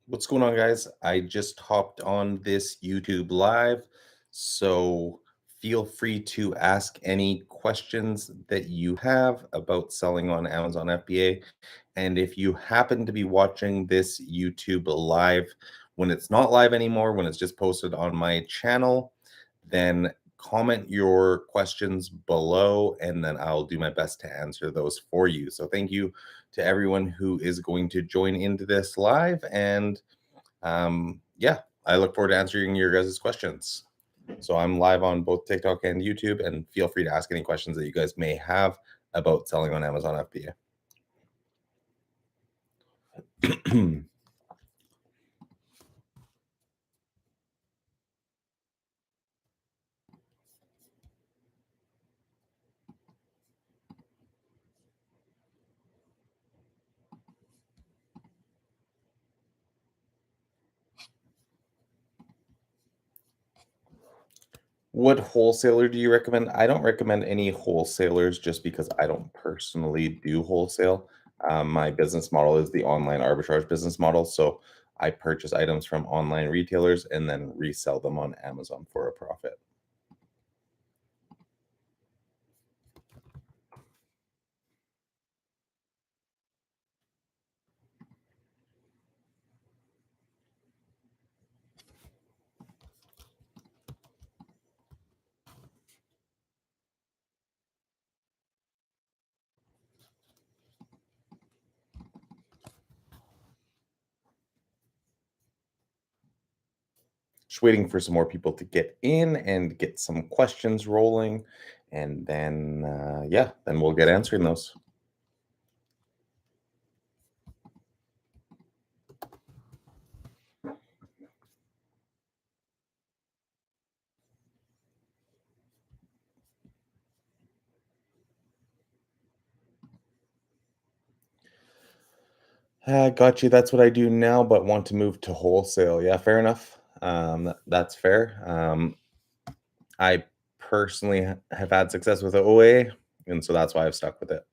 What's going on, guys? I just hopped on this YouTube live, so feel free to ask any questions that you have about selling on Amazon FBA. And if you happen to be watching this YouTube live when it's not live anymore, when it's just posted on my channel, then comment your questions below and then I'll do my best to answer those for you. So thank you to everyone who is going to join into this live. And yeah, I look forward to answering your guys' questions. So I'm live on both TikTok and YouTube, and feel free to ask any questions that you guys may have about selling on Amazon FBA. What wholesaler do you recommend? I don't recommend any wholesalers just because I don't personally do wholesale. My business model is the online arbitrage business model. So I purchase items from online retailers and then resell them on Amazon for a profit. Just waiting for some more people to get in and get some questions rolling. And then, yeah, then we'll get answering those. Got you. That's what I do now, but want to move to wholesale. Yeah, fair enough. That's fair. I personally have had success with the OA, and so that's why I've stuck with it.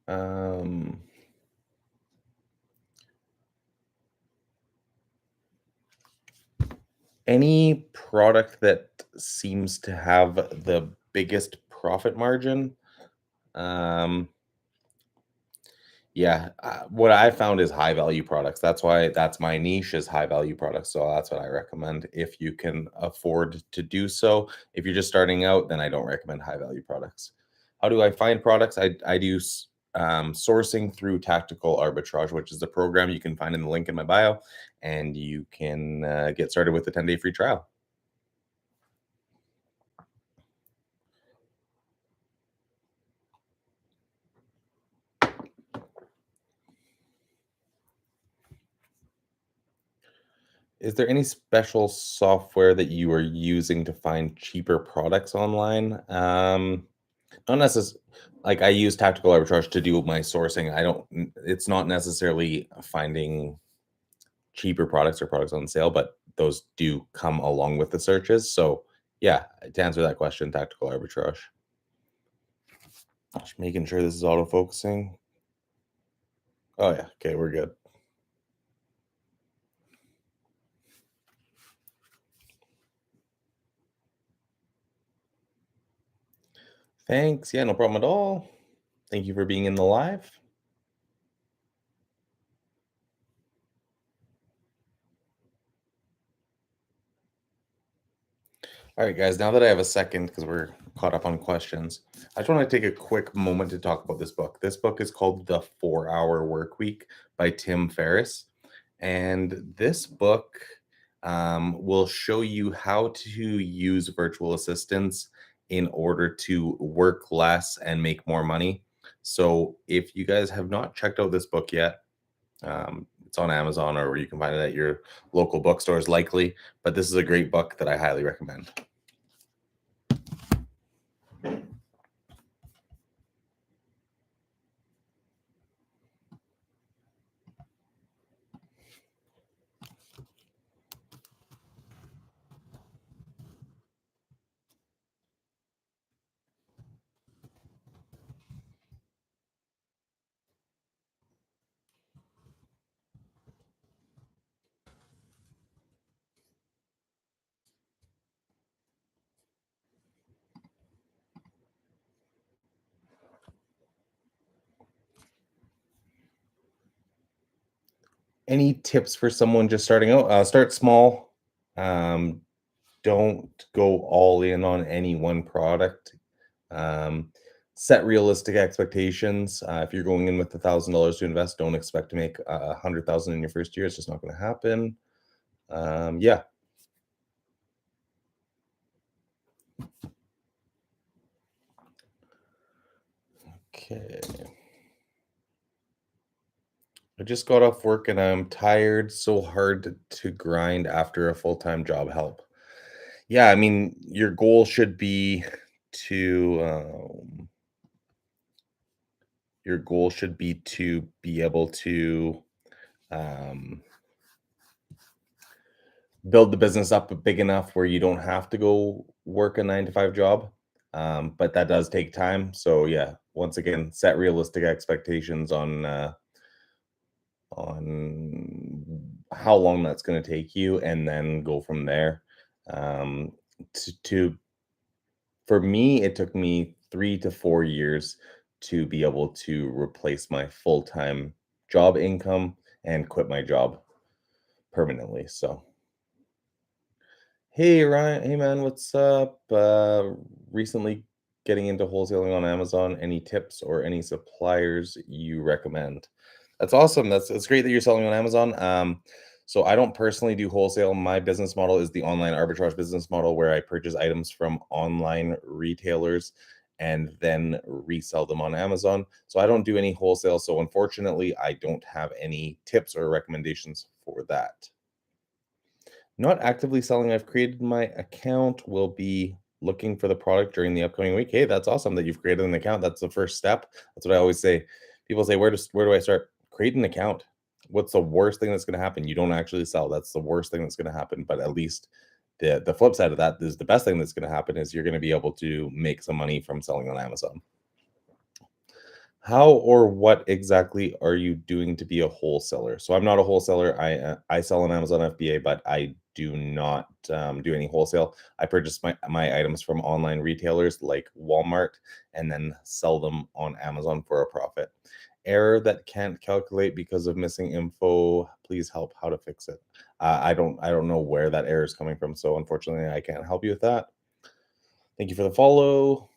Um, any product that seems to have the biggest profit margin. Um, Yeah, what I found is high value products. That's why that's my niche is high value products. So that's what I recommend if you can afford to do so. If you're just starting out, then I don't recommend high value products. How do I find products? I do sourcing through Tactical Arbitrage, which is a program you can find in the link in my bio, and you can get started with a 10-day free trial. Is there any special software that you are using to find cheaper products online? Not necessarily. Like, I use Tactical Arbitrage to do my sourcing. I don't it's not necessarily finding cheaper products or products on sale, but those do come along with the searches. So, yeah, to answer that question, Tactical Arbitrage. Just making sure this is auto-focusing. Oh, yeah. Okay, we're good. Thanks. Yeah, no problem at all. Thank you for being in the live. All right, guys, now that I have a second, because we're caught up on questions, I just want to take a quick moment to talk about this book. This book is called The 4 Hour Work Week by Tim Ferriss. And this book will show you how to use virtual assistants in order to work less and make more money. So if you guys have not checked out this book yet, it's on Amazon or you can find it at your local bookstores likely, but this is a great book that I highly recommend. Any tips for someone just starting out? Start small. Um, don't go all in on any one product. Um, Set realistic expectations. If you're going in with $1,000 to invest, don't expect to make 100,000 in your first year. It's just not going to happen. Yeah. Okay. I just got off work and I'm tired. So hard to grind after a full-time job. Help. Yeah, I mean, your goal should be to be able to um, build the business up big enough where you don't have to go work a 9 to 5 job. But that does take time. So yeah, once again, set realistic expectations on how long that's going to take you, and then go from there. Um, to For me, it took me 3 to 4 years to be able to replace my full-time job income and quit my job permanently. So, hey Ryan, hey man, what's up? Recently getting into wholesaling on Amazon. Any tips or any suppliers you recommend? That's awesome. That's great that you're selling on Amazon. So I don't personally do wholesale. My business model is the online arbitrage business model where I purchase items from online retailers and then resell them on Amazon. So I don't do any wholesale. So unfortunately, I don't have any tips or recommendations for that. Not actively selling. I've created my account. Will be looking for the product during the upcoming week. Hey, that's awesome that you've created an account. That's the first step. That's what I always say. People say, where do I start? Create an account. What's the worst thing that's going to happen? You don't actually sell. That's the worst thing that's going to happen. But at least the flip side of that is the best thing that's going to happen is you're going to be able to make some money from selling on Amazon. How or what exactly are you doing to be a wholesaler? So I'm not a wholesaler. I sell on Amazon FBA, but I do not do any wholesale. I purchase my items from online retailers like Walmart and then sell them on Amazon for a profit. Error that can't calculate because of missing info. Please help how to fix it. I don't know where that error is coming from, so unfortunately I can't help you with that. Thank you for the follow.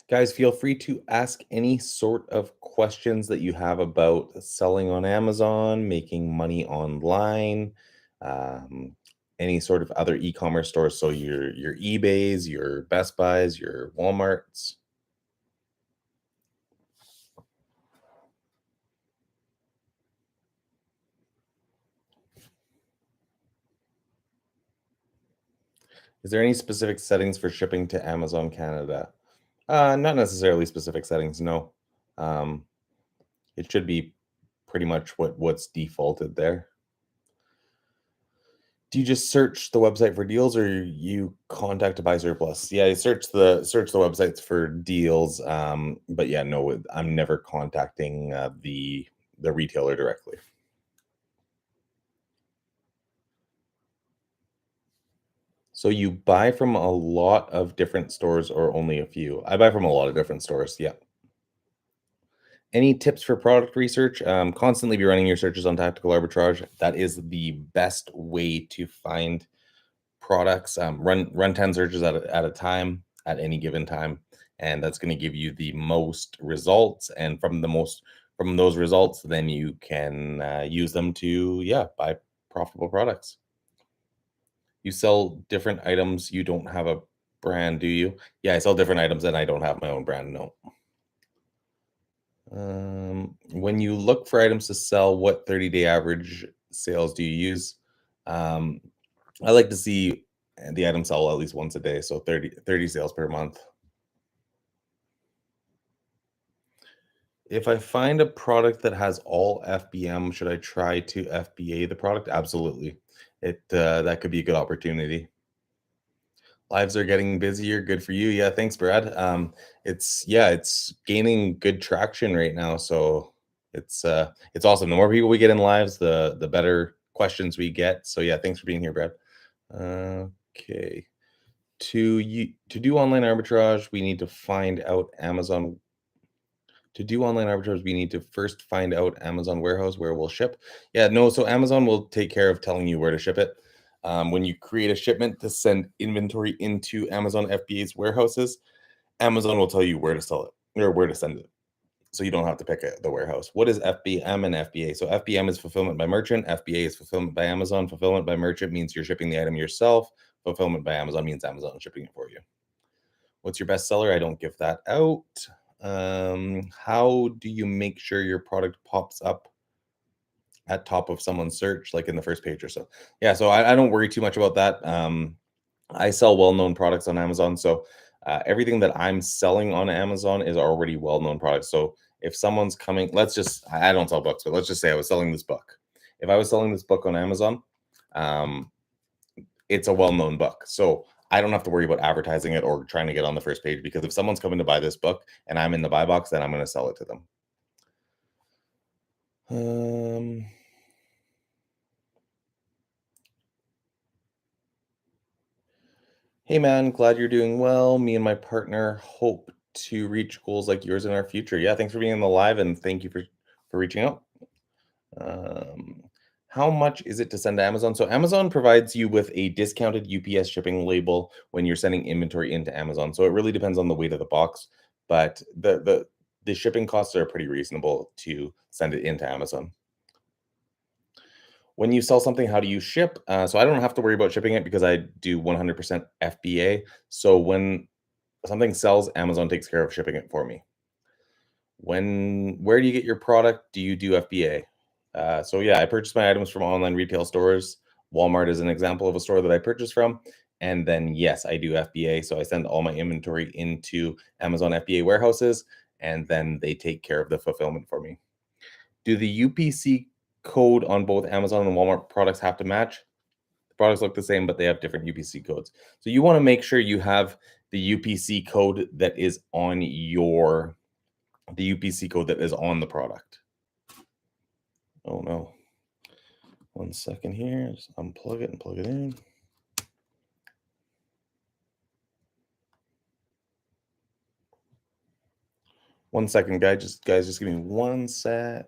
Guys, feel free to ask any sort of questions that you have about selling on Amazon, making money online, um, any sort of other e-commerce stores. So your eBays, your Best Buys, your Walmarts. Is there any specific settings for shipping to Amazon Canada? Not necessarily specific settings, no. Um, it should be pretty much what's defaulted there. Do you just search the website for deals or you contact a buy surplus? Yeah, I search the websites for deals. But yeah, no, I'm never contacting the retailer directly. So you buy from a lot of different stores or only a few? I buy from a lot of different stores. Yeah. Any tips for product research? Constantly be running your searches on tactical arbitrage. That is the best way to find products. Run 10 searches at a time at any given time, and that's going to give you the most results. And from those results, then you can use them to buy profitable products. You sell different items. You don't have a brand, do you? Yeah, I sell different items, and I don't have my own brand. No. When you look for items to sell, what 30-day average sales do you use? Um, I like to see the item sell at least once a day, so thirty sales per month. If I find a product that has all FBM, should I try to FBA the product? Absolutely. That could be a good opportunity. Lives are getting busier. Good for you. Yeah, thanks, Brad. It's gaining good traction right now. So it's awesome. The more people we get in lives, the better questions we get. So yeah, thanks for being here, Brad. Okay. To do online arbitrage, we need to find out Amazon. To do online arbitrage, we need to first find out Amazon warehouse where we'll ship. Yeah, no, so Amazon will take care of telling you where to ship it. When you create a shipment to send inventory into Amazon FBA's warehouses, Amazon will tell you where to sell it or where to send it. So you don't have to pick the warehouse. What is FBM and FBA? So FBM is fulfillment by merchant. FBA is fulfillment by Amazon. Fulfillment by merchant means you're shipping the item yourself. Fulfillment by Amazon means Amazon is shipping it for you. What's your best seller? I don't give that out. How do you make sure your product pops up at top of someone's search, like in the first page or so? Yeah, so I don't worry too much about that. I sell well-known products on Amazon, so everything that I'm selling on Amazon is already well-known products. So if someone's coming, I don't sell books, but let's just say I was selling this book. If I was selling this book on Amazon, it's a well-known book. So I don't have to worry about advertising it or trying to get on the first page, because if someone's coming to buy this book and I'm in the buy box, then I'm going to sell it to them. Hey man, glad you're doing well. Me and my partner hope to reach goals like yours in our future. Yeah, thanks for being on the live, and thank you for reaching out. How much is it to send to Amazon? So Amazon provides you with a discounted UPS shipping label when you're sending inventory into Amazon. So it really depends on the weight of the box, but the shipping costs are pretty reasonable to send it into Amazon. When you sell something, how do you ship? So I don't have to worry about shipping it because I do 100% FBA. So when something sells, Amazon takes care of shipping it for me. Where do you get your product? Do you do FBA? So yeah, I purchase my items from online retail stores. Walmart is an example of a store that I purchase from. And then yes, I do FBA. So I send all my inventory into Amazon FBA warehouses, and then they take care of the fulfillment for me. Do the UPC code on both Amazon and Walmart products have to match? The products look the same, but they have different UPC codes. So you want to make sure you have the UPC code that is on the UPC code that is on the product. Oh no. 1 second here. Just unplug it and plug it in. One second, guys. Just give me 1 sec.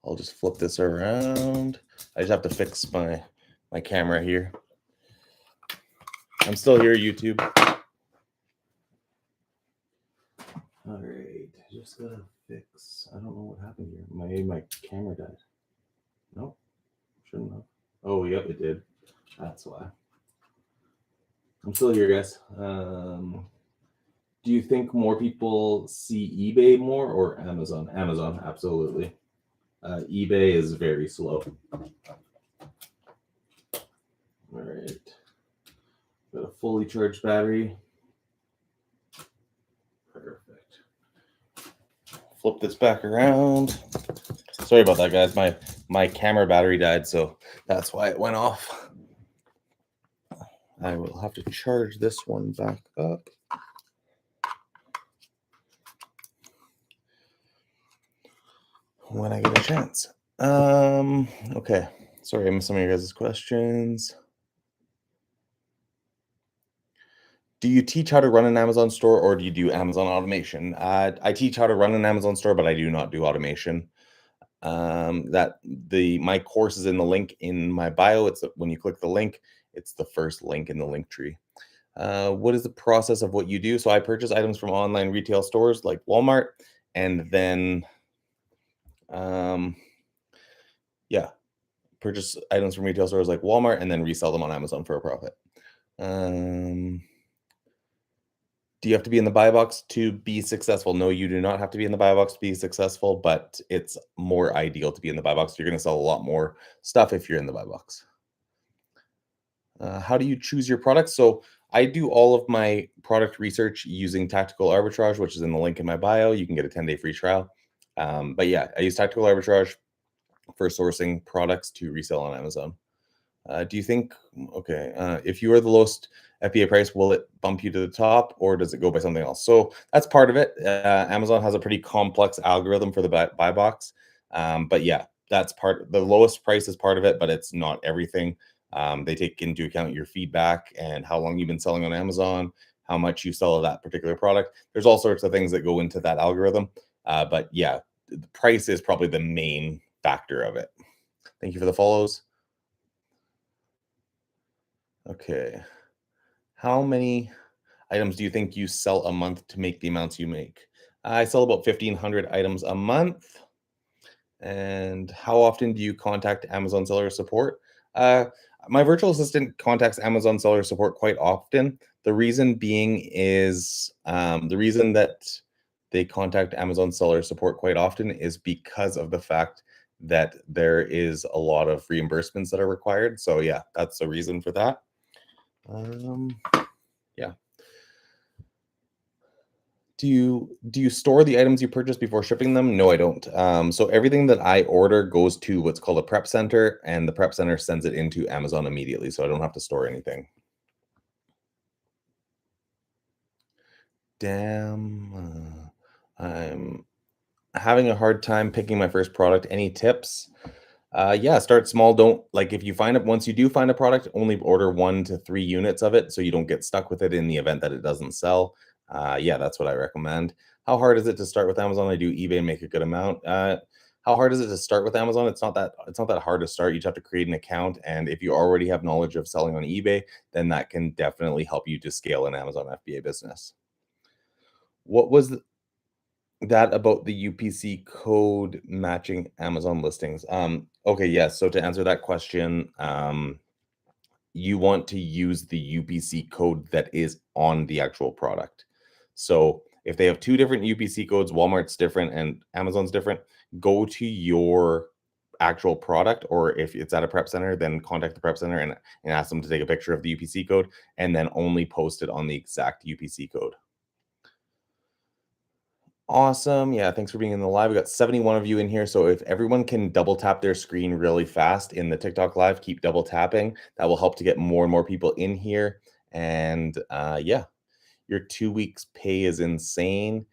I'll just flip this around. I just have to fix my camera here. I'm still here, YouTube. All right, just gotta fix. I don't know what happened here. My camera died. Nope, shouldn't have. Oh, yep, it did. That's why. I'm still here, guys. Do you think more people see eBay more or Amazon? Amazon, absolutely. eBay is very slow. All right. Got a fully charged battery. Perfect. Flip this back around. Sorry about that, guys. My camera battery died, so that's why it went off. I will have to charge this one back up. When I get a chance. Okay. Sorry, I missed some of your guys' questions. Do you teach how to run an Amazon store, or do you do Amazon automation? I teach how to run an Amazon store, but I do not do automation. My course is in the link in my bio. It's when you click the link, it's the first link in the link tree. What is the process of what you do? So I purchase items from online retail stores like Walmart, and then purchase items from retail stores like Walmart and then resell them on Amazon for a profit. Do you have to be in the buy box to be successful? No, you do not have to be in the buy box to be successful, but it's more ideal to be in the buy box. You're going to sell a lot more stuff if you're in the buy box. How do you choose your products? So I do all of my product research using Tactical Arbitrage, which is in the link in my bio. You can get a 10-day free trial. But yeah, I use Tactical Arbitrage for sourcing products to resell on Amazon. Do you think, okay, if you are the lowest FBA price, will it bump you to the top or does it go by something else? So that's part of it. Amazon has a pretty complex algorithm for the buy box. But yeah, that's part, the lowest price is part of it, but it's not everything. They take into account your feedback and how long you've been selling on Amazon, how much you sell of that particular product. There's all sorts of things that go into that algorithm. But yeah, the price is probably the main factor of it. Thank you for the follows. Okay. How many items do you think you sell a month to make the amounts you make? I sell about 1,500 items a month. And how often do you contact Amazon seller support? Uh, my virtual assistant contacts Amazon seller support quite often. The reason being is the reason that they contact Amazon seller support quite often is because of the fact that there is a lot of reimbursements that are required. So yeah, that's the reason for that. Um, yeah. Do you store the items you purchase before shipping them? No, I don't. So everything that I order goes to what's called a prep center, and the prep center sends it into Amazon immediately, so I don't have to store anything. Damn, I'm having a hard time picking my first product. Any tips? Yeah, start small. Don't like if you find it once you do find a product, only order 1 to 3 units of it so you don't get stuck with it in the event that it doesn't sell. Yeah, that's what I recommend. How hard is it to start with Amazon? I do eBay and make a good amount. How hard is it to start with Amazon? It's not that hard to start. You just have to create an account, and if you already have knowledge of selling on eBay, then that can definitely help you to scale an Amazon FBA business. What was that about the UPC code matching Amazon listings? Okay, yes. So to answer that question, you want to use the UPC code that is on the actual product. So if they have two different UPC codes, Walmart's different and Amazon's different, go to your actual product, or if it's at a prep center, then contact the prep center and ask them to take a picture of the UPC code and then only post it on the exact UPC code. Awesome. Yeah, thanks for being in the live. We got 71 of you in here. So if everyone can double tap their screen really fast in the TikTok live, keep double tapping. That will help to get more and more people in here. And yeah, your 2 weeks pay is insane.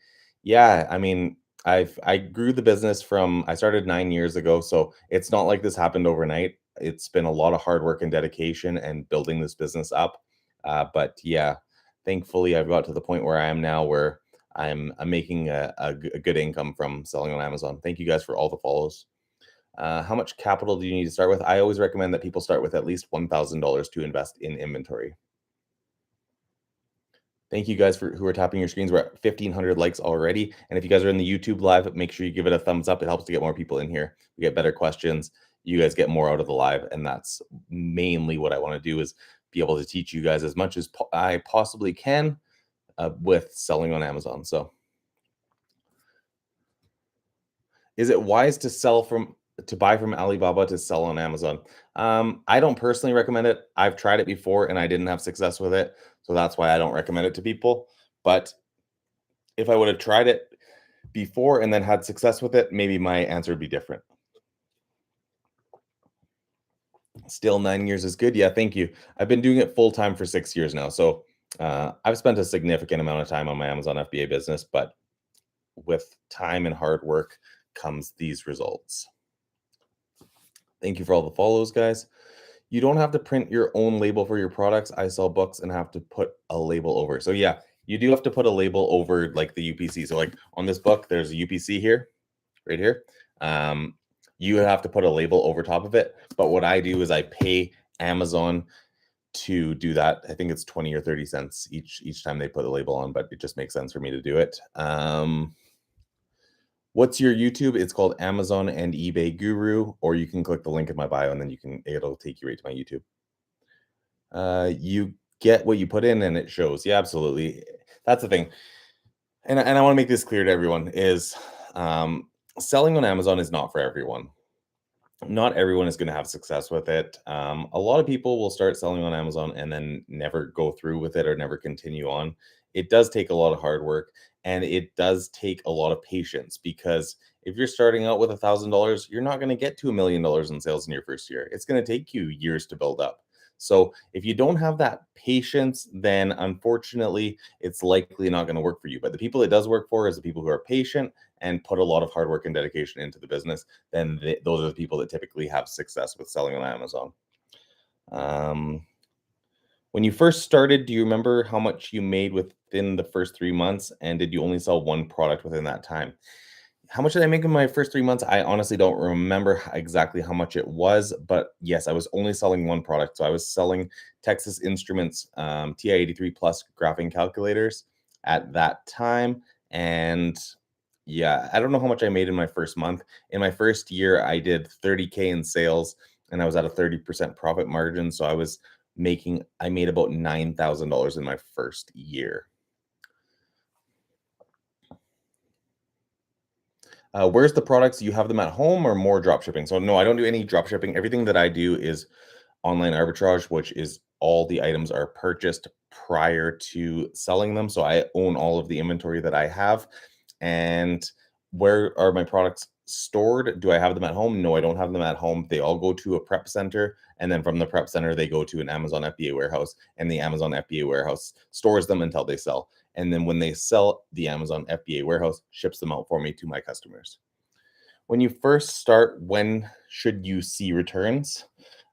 Yeah, I mean, I grew the business from I started 9 years ago, so it's not like this happened overnight. It's been a lot of hard work and dedication and building this business up. But yeah, thankfully I've got to the point where I am now where I'm making a good income from selling on Amazon. Thank you guys for all the follows. How much capital do you need to start with? I always recommend that people start with at least $1,000 to invest in inventory. Thank you guys for who are tapping your screens. We're at 1,500 likes already. And if you guys are in the YouTube live, make sure you give it a thumbs up. It helps to get more people in here. We get better questions. You guys get more out of the live. And that's mainly what I want to do is be able to teach you guys as much as I possibly can with selling on Amazon. So is it wise to buy from Alibaba to sell on Amazon? I don't personally recommend it. I've tried it before and I didn't have success with it. So that's why I don't recommend it to people. But if I would have tried it before and then had success with it, maybe my answer would be different. Still 9 years is good. Yeah, thank you. I've been doing it full time for 6 years now. So I've spent a significant amount of time on my Amazon FBA business, but with time and hard work comes these results. Thank you for all the follows, guys. You don't have to print your own label for your products. I sell books and have to put a label over. So yeah, you do have to put a label over like the UPC. So like on this book, there's a UPC here, right here. You have to put a label over top of it. But what I do is I pay Amazon to do that. I think it's 20 or 30 cents each time they put a label on, but it just makes sense for me to do it. What's your YouTube? It's called Amazon and eBay Guru, or you can click the link in my bio and then it'll take you right to my YouTube. You get what you put in and it shows. Yeah, absolutely. That's the thing. And I want to make this clear to everyone is selling on Amazon is not for everyone. Not everyone is going to have success with it. A lot of people will start selling on Amazon and then never go through with it or never continue on. It does take a lot of hard work and it does take a lot of patience because If you're starting out with $1,000, you're not going to get to $1 million in sales in your first year. It's going to take you years to build up. So if you don't have that patience, then unfortunately, it's likely not going to work for you. But the people it does work for is the people who are patient and put a lot of hard work and dedication into the business. Then those are the people that typically have success with selling on Amazon. When you first started, do you remember how much you made within the first 3 months? And did you only sell one product within that time? How much did I make in my first 3 months? I honestly don't remember exactly how much it was, but yes, I was only selling one product. So I was selling Texas Instruments TI-83 Plus graphing calculators at that time. And yeah, I don't know how much I made in my first month. In my first year, I did 30K in sales and I was at a 30% profit margin. So I made about $9,000 in my first year. Where's the products? You have them at home or more drop shipping? So no, I don't do any drop shipping. Everything that I do is online arbitrage, which is all the items are purchased prior to selling them. So I own all of the inventory that I have. And where are my products stored? Do I have them at home? No, I don't have them at home. They all go to a prep center. And then from the prep center, they go to an Amazon FBA warehouse. And the Amazon FBA warehouse stores them until they sell. And then when they sell, the Amazon FBA warehouse ships them out for me to my customers. When you first start, when should you see returns?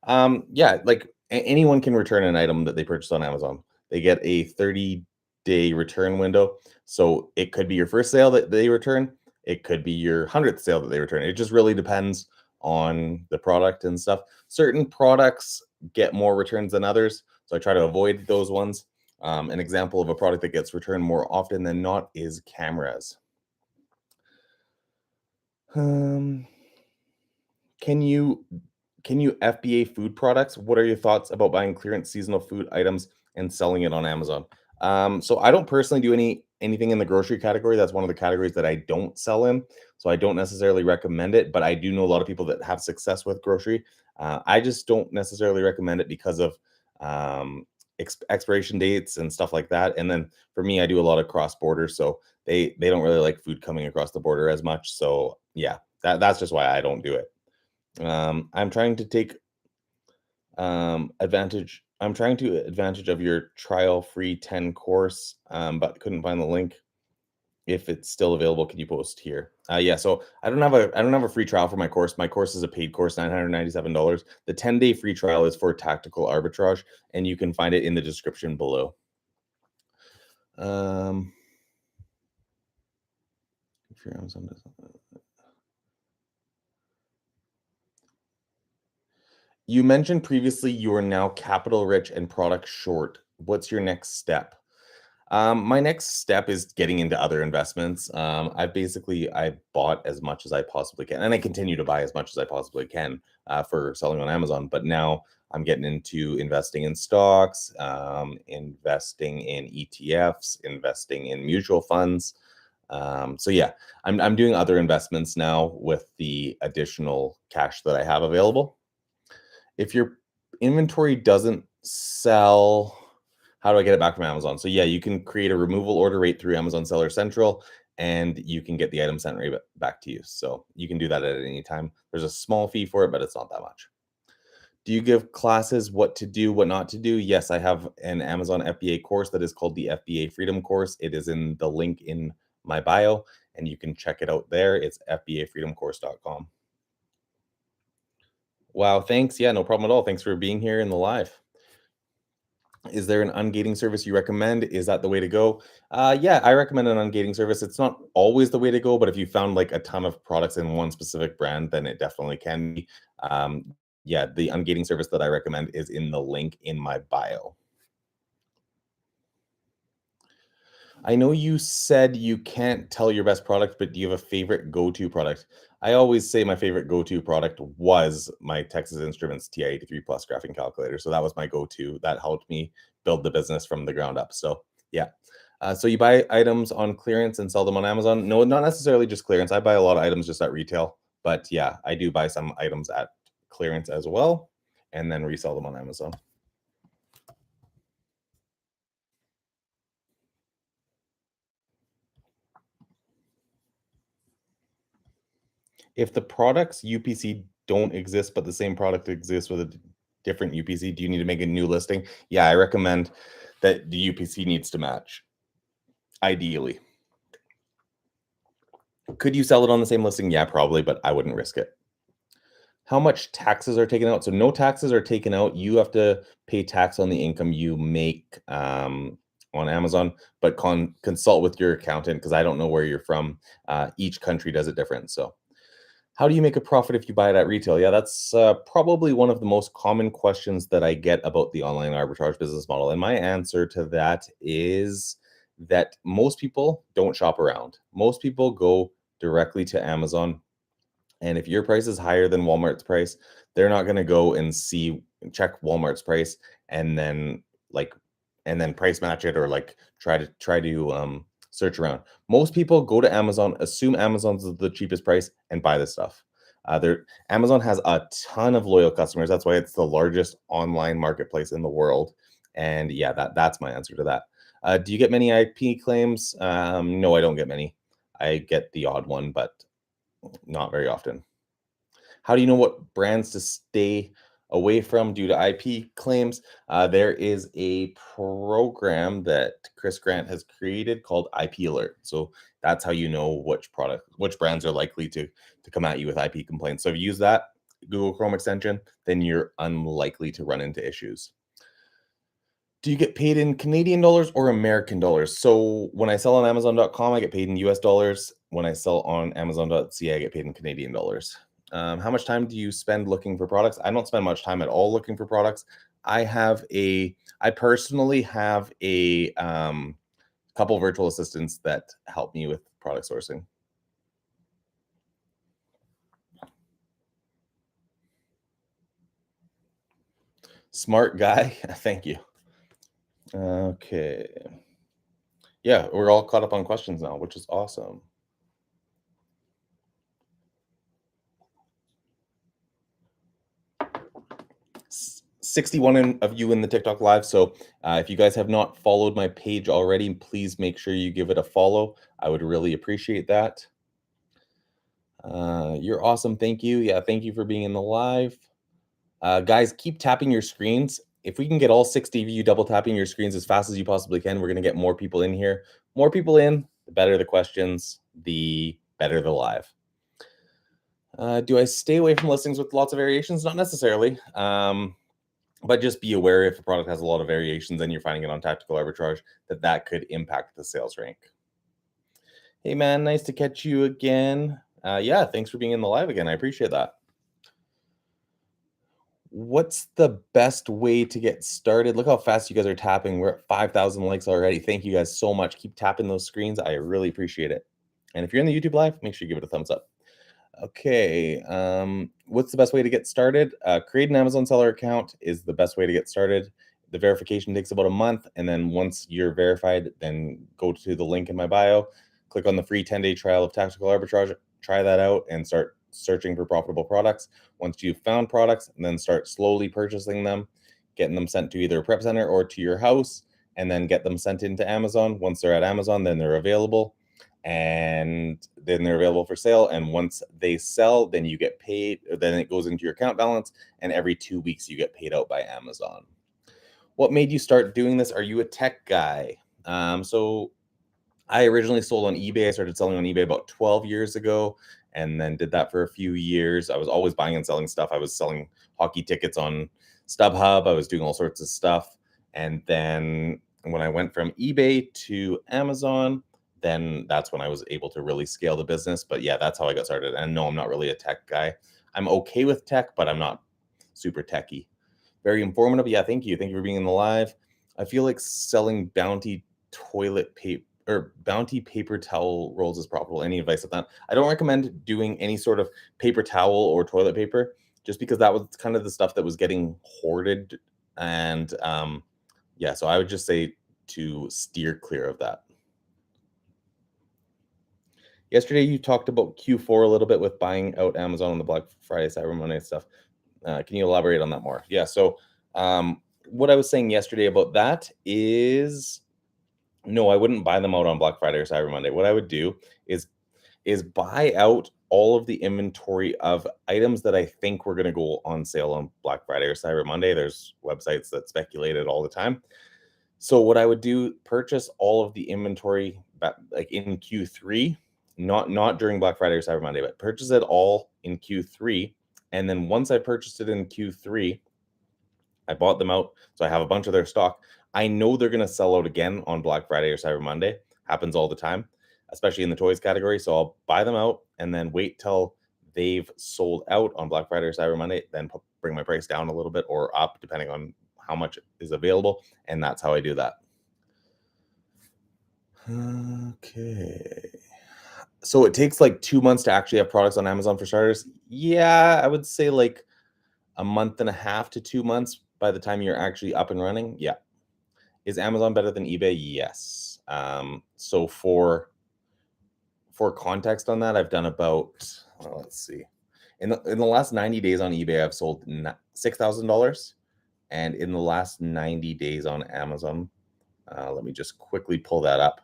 Yeah, like anyone can return an item that they purchased on Amazon. They get a 30-day return window. So it could be your first sale that they return. It could be your 100th sale that they return. It just really depends on the product and stuff. Certain products get more returns than others. So I try to avoid those ones. An example of a product that gets returned more often than not is cameras. Um, can you FBA food products? What are your thoughts about buying clearance seasonal food items and selling it on Amazon? So I don't personally do anything in the grocery category. That's one of the categories that I don't sell in. So I don't necessarily recommend it, but I do know a lot of people that have success with grocery. I just don't necessarily recommend it because of um, expiration dates and stuff like that. And then for me, I do a lot of cross border, so they don't really like food coming across the border as much. So yeah, that's just why I don't do it. I'm trying to take advantage. I'm trying to advantage of your trial free 10 course, but couldn't find the link. If it's still available, can you post here? Yeah, so I don't have a free trial for my course. My course is a paid course, $997. The 10-day free trial is for tactical arbitrage, and you can find it in the description below. If your Amazon doesn't. You mentioned previously you are now capital rich and product short. What's your next step? My next step is getting into other investments. I bought as much as I possibly can, and I continue to buy as much as I possibly can for selling on Amazon. But now I'm getting into investing in stocks, investing in ETFs, investing in mutual funds. So yeah, I'm doing other investments now with the additional cash that I have available. If your inventory doesn't sell, how do I get it back from Amazon? So yeah, you can create a removal order right through Amazon Seller Central, and you can get the item sent right back to you. So you can do that at any time. There's a small fee for it, but it's not that much. Do you give classes what to do, what not to do? Yes, I have an Amazon FBA course that is called the FBA Freedom Course. It is in the link in my bio, and you can check it out there. It's fbafreedomcourse.com. Wow, thanks. Yeah, no problem at all. Thanks for being here in the live. Is there an ungating service you recommend? Is that the way to go? Yeah, I recommend an ungating service. It's not always the way to go, but if you found like a ton of products in one specific brand, then it definitely can be. Yeah, the ungating service that I recommend is in the link in my bio. I know you said you can't tell your best product, but do you have a favorite go-to product? I always say my favorite go-to product was my Texas Instruments TI-83 Plus graphing calculator. So that was my go-to. That helped me build the business from the ground up. So yeah. So you buy items on clearance and sell them on Amazon? No, not necessarily just clearance. I buy a lot of items just at retail, but yeah, I do buy some items at clearance as well, and then resell them on Amazon. If the products UPC don't exist, but the same product exists with a different UPC, do you need to make a new listing? Yeah, I recommend that the UPC needs to match, ideally. Could you sell it on the same listing? Yeah, probably, but I wouldn't risk it. How much taxes are taken out? So no taxes are taken out. You have to pay tax on the income you make on Amazon, but consult with your accountant because I don't know where you're from. Each country does it different. So how do you make a profit if you buy it at retail? Yeah, that's probably one of the most common questions that I get about the online arbitrage business model. And my answer to that is that most people don't shop around. Most people go directly to Amazon, and if your price is higher than Walmart's price, they're not going to go and check Walmart's price and then like and then price match it or like try to search around. Most people go to Amazon, assume Amazon's the cheapest price, and buy this stuff. Amazon has a ton of loyal customers. That's why it's the largest online marketplace in the world. And yeah, that's my answer to that. Do you get many IP claims? No, I don't get many. I get the odd one, but not very often. How do you know what brands to stay away from due to IP claims? There is a program that Chris Grant has created called IP Alert. So that's how you know which brands are likely to come at you with IP complaints. So if you use that Google Chrome extension, then you're unlikely to run into issues. Do you get paid in Canadian dollars or American dollars? So when I sell on Amazon.com, I get paid in US dollars. When I sell on Amazon.ca, I get paid in Canadian dollars. How much time do you spend looking for products? I don't spend much time at all looking for products. I personally have a couple virtual assistants that help me with product sourcing. Smart guy. Thank you. Okay. Yeah, we're all caught up on questions now, which is awesome. 61 of you in the TikTok live. So if you guys have not followed my page already, please make sure you give it a follow. I would really appreciate that. You're awesome. Thank you. Yeah, thank you for being in the live. Guys, keep tapping your screens. If we can get all 60 of you double tapping your screens as fast as you possibly can, we're going to get more people in here. More people in, the better the questions, the better the live. Do I stay away from listings with lots of variations? Not necessarily. But just be aware if a product has a lot of variations and you're finding it on tactical arbitrage, that could impact the sales rank. Hey man, nice to catch you again. Yeah, thanks for being in the live again. I appreciate that. What's the best way to get started? Look how fast you guys are tapping. We're at 5,000 likes already. Thank you guys so much. Keep tapping those screens. I really appreciate it. And if you're in the YouTube live, make sure you give it a thumbs up. Okay, what's the best way to get started? Create an Amazon seller account is the best way to get started. The verification takes about a month, and then once you're verified, then go to the link in my bio, click on the free 10-day trial of tactical arbitrage, try that out, and start searching for profitable products. Once you've found products, and then start slowly purchasing them, getting them sent to either a prep center or to your house, and then get them sent into Amazon. Once they're at Amazon, then they're available. And then they're available for sale. And once they sell, then you get paid. Then it goes into your account balance. And every 2 weeks, you get paid out by Amazon. What made you start doing this? Are you a tech guy? So I originally sold on eBay. I started selling on eBay about 12 years ago and then did that for a few years. I was always buying and selling stuff. I was selling hockey tickets on StubHub. I was doing all sorts of stuff. And then when I went from eBay to Amazon, then that's when I was able to really scale the business. But yeah, that's how I got started. And no, I'm not really a tech guy. I'm okay with tech, but I'm not super techy. Very informative. Yeah, thank you. Thank you for being in the live. I feel like selling Bounty toilet paper or Bounty paper towel rolls is profitable. Any advice on that? I don't recommend doing any sort of paper towel or toilet paper just because that was kind of the stuff that was getting hoarded. And yeah, so I would just say to steer clear of that. Yesterday, you talked about Q4 a little bit with buying out Amazon on the Black Friday, Cyber Monday stuff. Can you elaborate on that more? Yeah. So, what I was saying yesterday about that is, no, I wouldn't buy them out on Black Friday or Cyber Monday. What I would do is buy out all of the inventory of items that I think were going to go on sale on Black Friday or Cyber Monday. There's websites that speculate it all the time. So what I would do, purchase all of the inventory like in Q3, not during Black Friday or Cyber Monday, but purchase it all in Q3. And then once I purchased it in Q3, I bought them out. So I have a bunch of their stock. I know they're going to sell out again on Black Friday or Cyber Monday. Happens all the time, especially in the toys category. So I'll buy them out and then wait till they've sold out on Black Friday or Cyber Monday, then bring my price down a little bit or up, depending on how much is available. And that's how I do that. Okay. So it takes like 2 months to actually have products on Amazon for starters. Yeah, I would say like a month and a half to 2 months by the time you're actually up and running. Yeah. Is Amazon better than eBay? Yes. So for context on that, I've done about, let's see, in the last 90 days on eBay, I've sold $6,000, and in the last 90 days on Amazon, let me just quickly pull that up,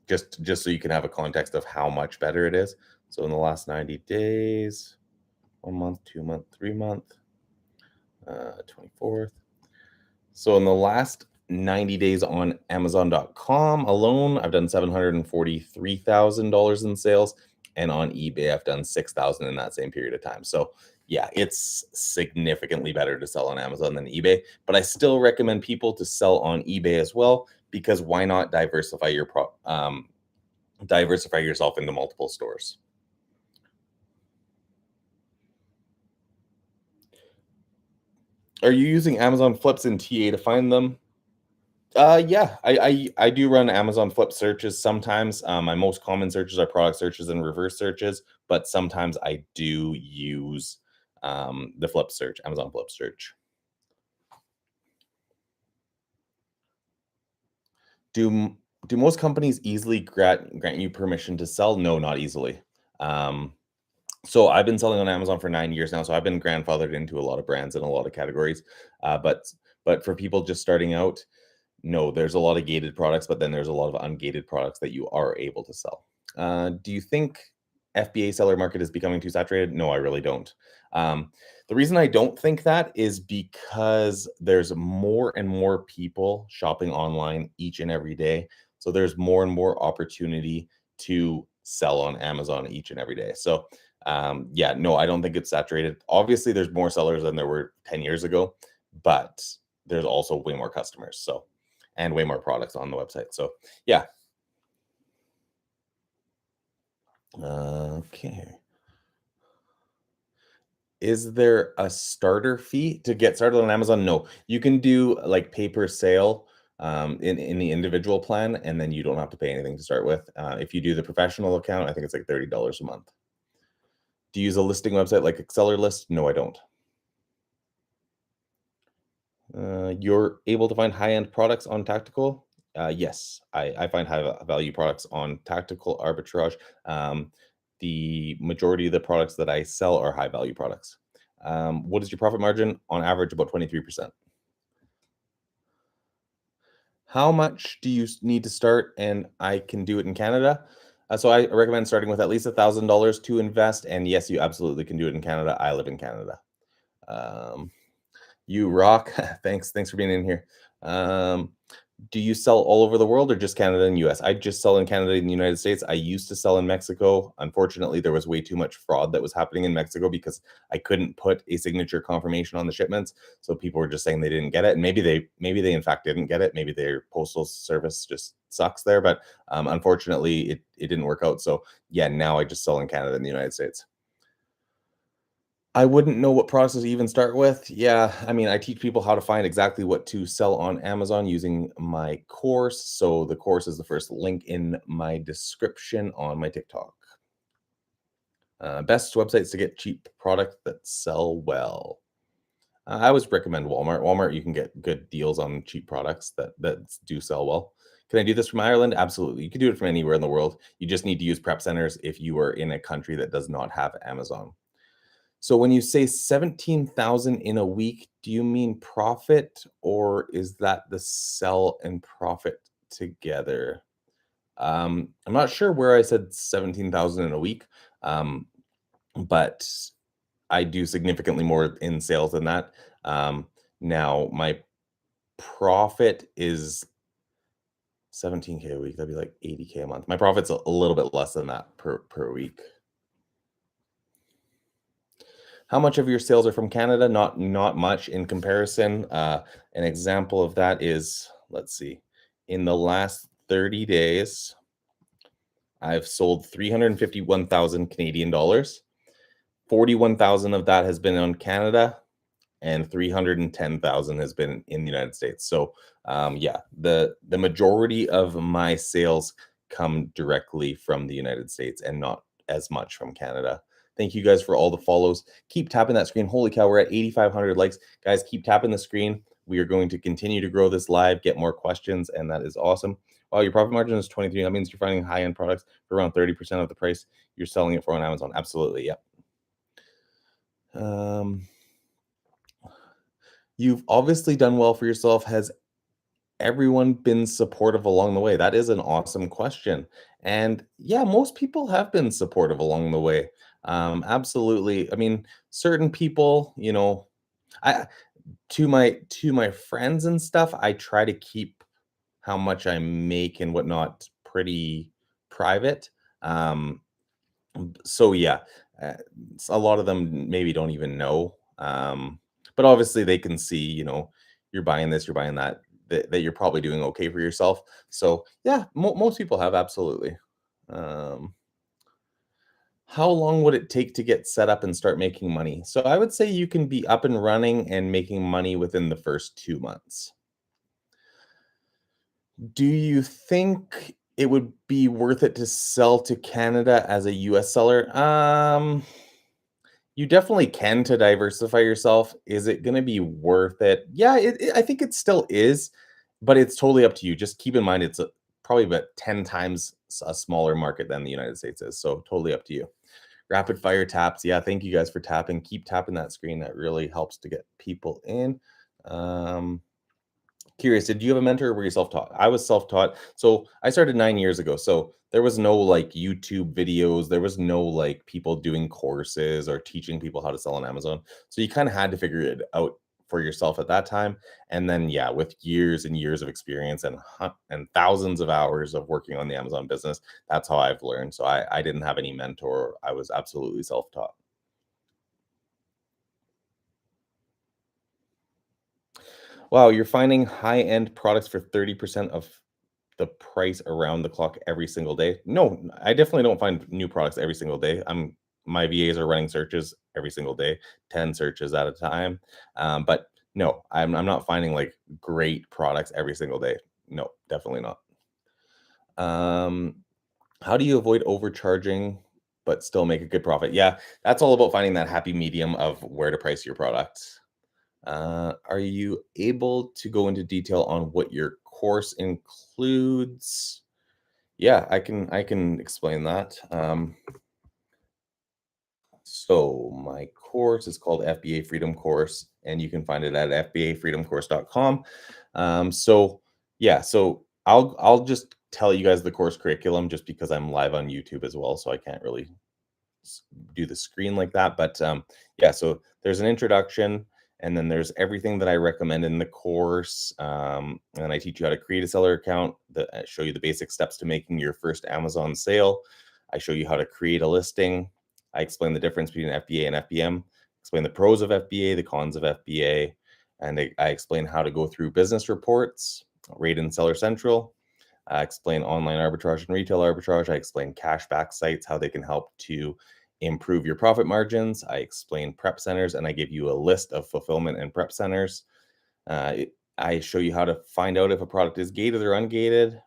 just so you can have a context of how much better it is. So in the last 90 days, 1 month, 2 month, 3 month, 24th. So in the last 90 days on Amazon.com alone, I've done $743,000 in sales, and on eBay, I've done $6,000 in that same period of time. So yeah, it's significantly better to sell on Amazon than eBay, but I still recommend people to sell on eBay as well, because why not diversify diversify yourself into multiple stores? Are you using Amazon Flips and TA to find them? Yeah, I do run Amazon Flip searches sometimes. My most common searches are product searches and reverse searches, but sometimes I do use the Flip search, Amazon Flip search. Do most companies easily grant you permission to sell? No, not easily. So I've been selling on Amazon for 9 years now, so I've been grandfathered into a lot of brands and a lot of categories. But for people just starting out, no, there's a lot of gated products, but then there's a lot of ungated products that you are able to sell. Do you think FBA seller market is becoming too saturated? No, I really don't. The reason I don't think that is because there's more and more people shopping online each and every day. So there's more and more opportunity to sell on Amazon each and every day. So yeah, no, I don't think it's saturated. Obviously, there's more sellers than there were 10 years ago, but there's also way more customers. So, and way more products on the website. So yeah. Okay. Is there a starter fee to get started on Amazon? No, you can do like pay per sale in the individual plan, and then you don't have to pay anything to start with. If you do the professional account, I think it's like $30 a month. Do you use a listing website like Exceller List? No, I don't. You're able to find high-end products on Tactical? Yes, I find high value products on Tactical arbitrage. The majority of the products that I sell are high value products. What is your profit margin? On average, about 23%. How much do you need to start? And I can do it in Canada. So I recommend starting with at least $1,000 to invest. And yes, you absolutely can do it in Canada. I live in Canada. You rock. Thanks for being in here. Do you sell all over the world or just Canada and US? I just sell in Canada and the United States. I used to sell in Mexico. Unfortunately, there was way too much fraud that was happening in Mexico because I couldn't put a signature confirmation on the shipments. So people were just saying they didn't get it. And maybe they in fact didn't get it. Maybe their postal service just sucks there. But unfortunately, it didn't work out. So yeah, now I just sell in Canada and the United States. I wouldn't know what products to even start with. Yeah, I mean, I teach people how to find exactly what to sell on Amazon using my course. So the course is the first link in my description on my TikTok. Best websites to get cheap product that sell well. I always recommend Walmart. Walmart, you can get good deals on cheap products that do sell well. Can I do this from Ireland? Absolutely. You can do it from anywhere in the world. You just need to use prep centers if you are in a country that does not have Amazon. So when you say 17,000 in a week, do you mean profit or is that the sell and profit together? I'm not sure where I said 17,000 in a week. but I do significantly more in sales than that. Now my profit is 17K a week. That'd be like 80K a month. My profit's a little bit less than that per week. How much of your sales are from Canada? Not much in comparison. An example of that is, let's see, in the last 30 days, I've sold 351,000 Canadian dollars. 41,000 of that has been on Canada, and 310,000 has been in the United States. So, yeah, the majority of my sales come directly from the United States and not as much from Canada. Thank you guys for all the follows. Keep tapping that screen. Holy cow, we're at 8,500 likes. Guys, keep tapping the screen. We are going to continue to grow this live, get more questions, and that is awesome. Wow, your profit margin is 23. That means you're finding high-end products for around 30% of the price you're selling it for on Amazon. Absolutely, yep. You've obviously done well for yourself. Has everyone been supportive along the way? That is an awesome question. And yeah, most people have been supportive along the way. Absolutely. I mean, certain people, I to my friends and stuff, I try to keep how much I make and whatnot pretty private. Um, so yeah, uh, a lot of them maybe don't even know. But obviously they can see, you're buying this, you're buying that, that you're probably doing okay for yourself. So yeah, most people have absolutely. Um, how long would it take to get set up and start making money? So I would say you can be up and running and making money within the first 2 months. Do you think it would be worth it to sell to Canada as a US seller? You definitely can to diversify yourself. Is it gonna be worth it? Yeah, I think it still is, but it's totally up to you. Just keep in mind it's probably about 10 times a smaller market than the United States is, so totally up to you. Rapid fire taps. Yeah, thank you guys for tapping. Keep tapping that screen. That really helps to get people in. Um Curious, did you have a mentor or were you self-taught? I was self-taught. So I started 9 years ago. So there was no like YouTube videos. There was no like people doing courses or teaching people how to sell on Amazon. So you kind of had to figure it out for yourself at that time. And then, yeah, with years and years of experience and thousands of hours of working on the Amazon business, that's how I've learned. So I didn't have any mentor. I was absolutely self-taught. Wow, you're finding high-end products for 30% of the price around the clock every single day? No, I definitely don't find new products every single day. My VAs are running searches every single day, 10 searches at a time. But no, I'm not finding like great products every single day. No, definitely not. Um, how do you avoid overcharging but still make a good profit? Yeah, that's all about finding that happy medium of where to price your products. Are you able to go into detail on what your course includes? Yeah, I can explain that. So my course is called FBA Freedom Course, and you can find it at fbafreedomcourse.com. So yeah, so I'll just tell you guys the course curriculum just because I'm live on YouTube as well, so I can't really do the screen like that. But yeah, so there's an introduction, and then there's everything that I recommend in the course. And then I teach you how to create a seller account, I show you the basic steps to making your first Amazon sale. I show you how to create a listing. I explain the difference between FBA and FBM, explain the pros of FBA, the cons of FBA, and I explain how to go through business reports, rate and seller central. I explain online arbitrage and retail arbitrage. I explain cashback sites, how they can help to improve your profit margins. I explain prep centers, and I give you a list of fulfillment and prep centers. I show you how to find out if a product is gated or ungated.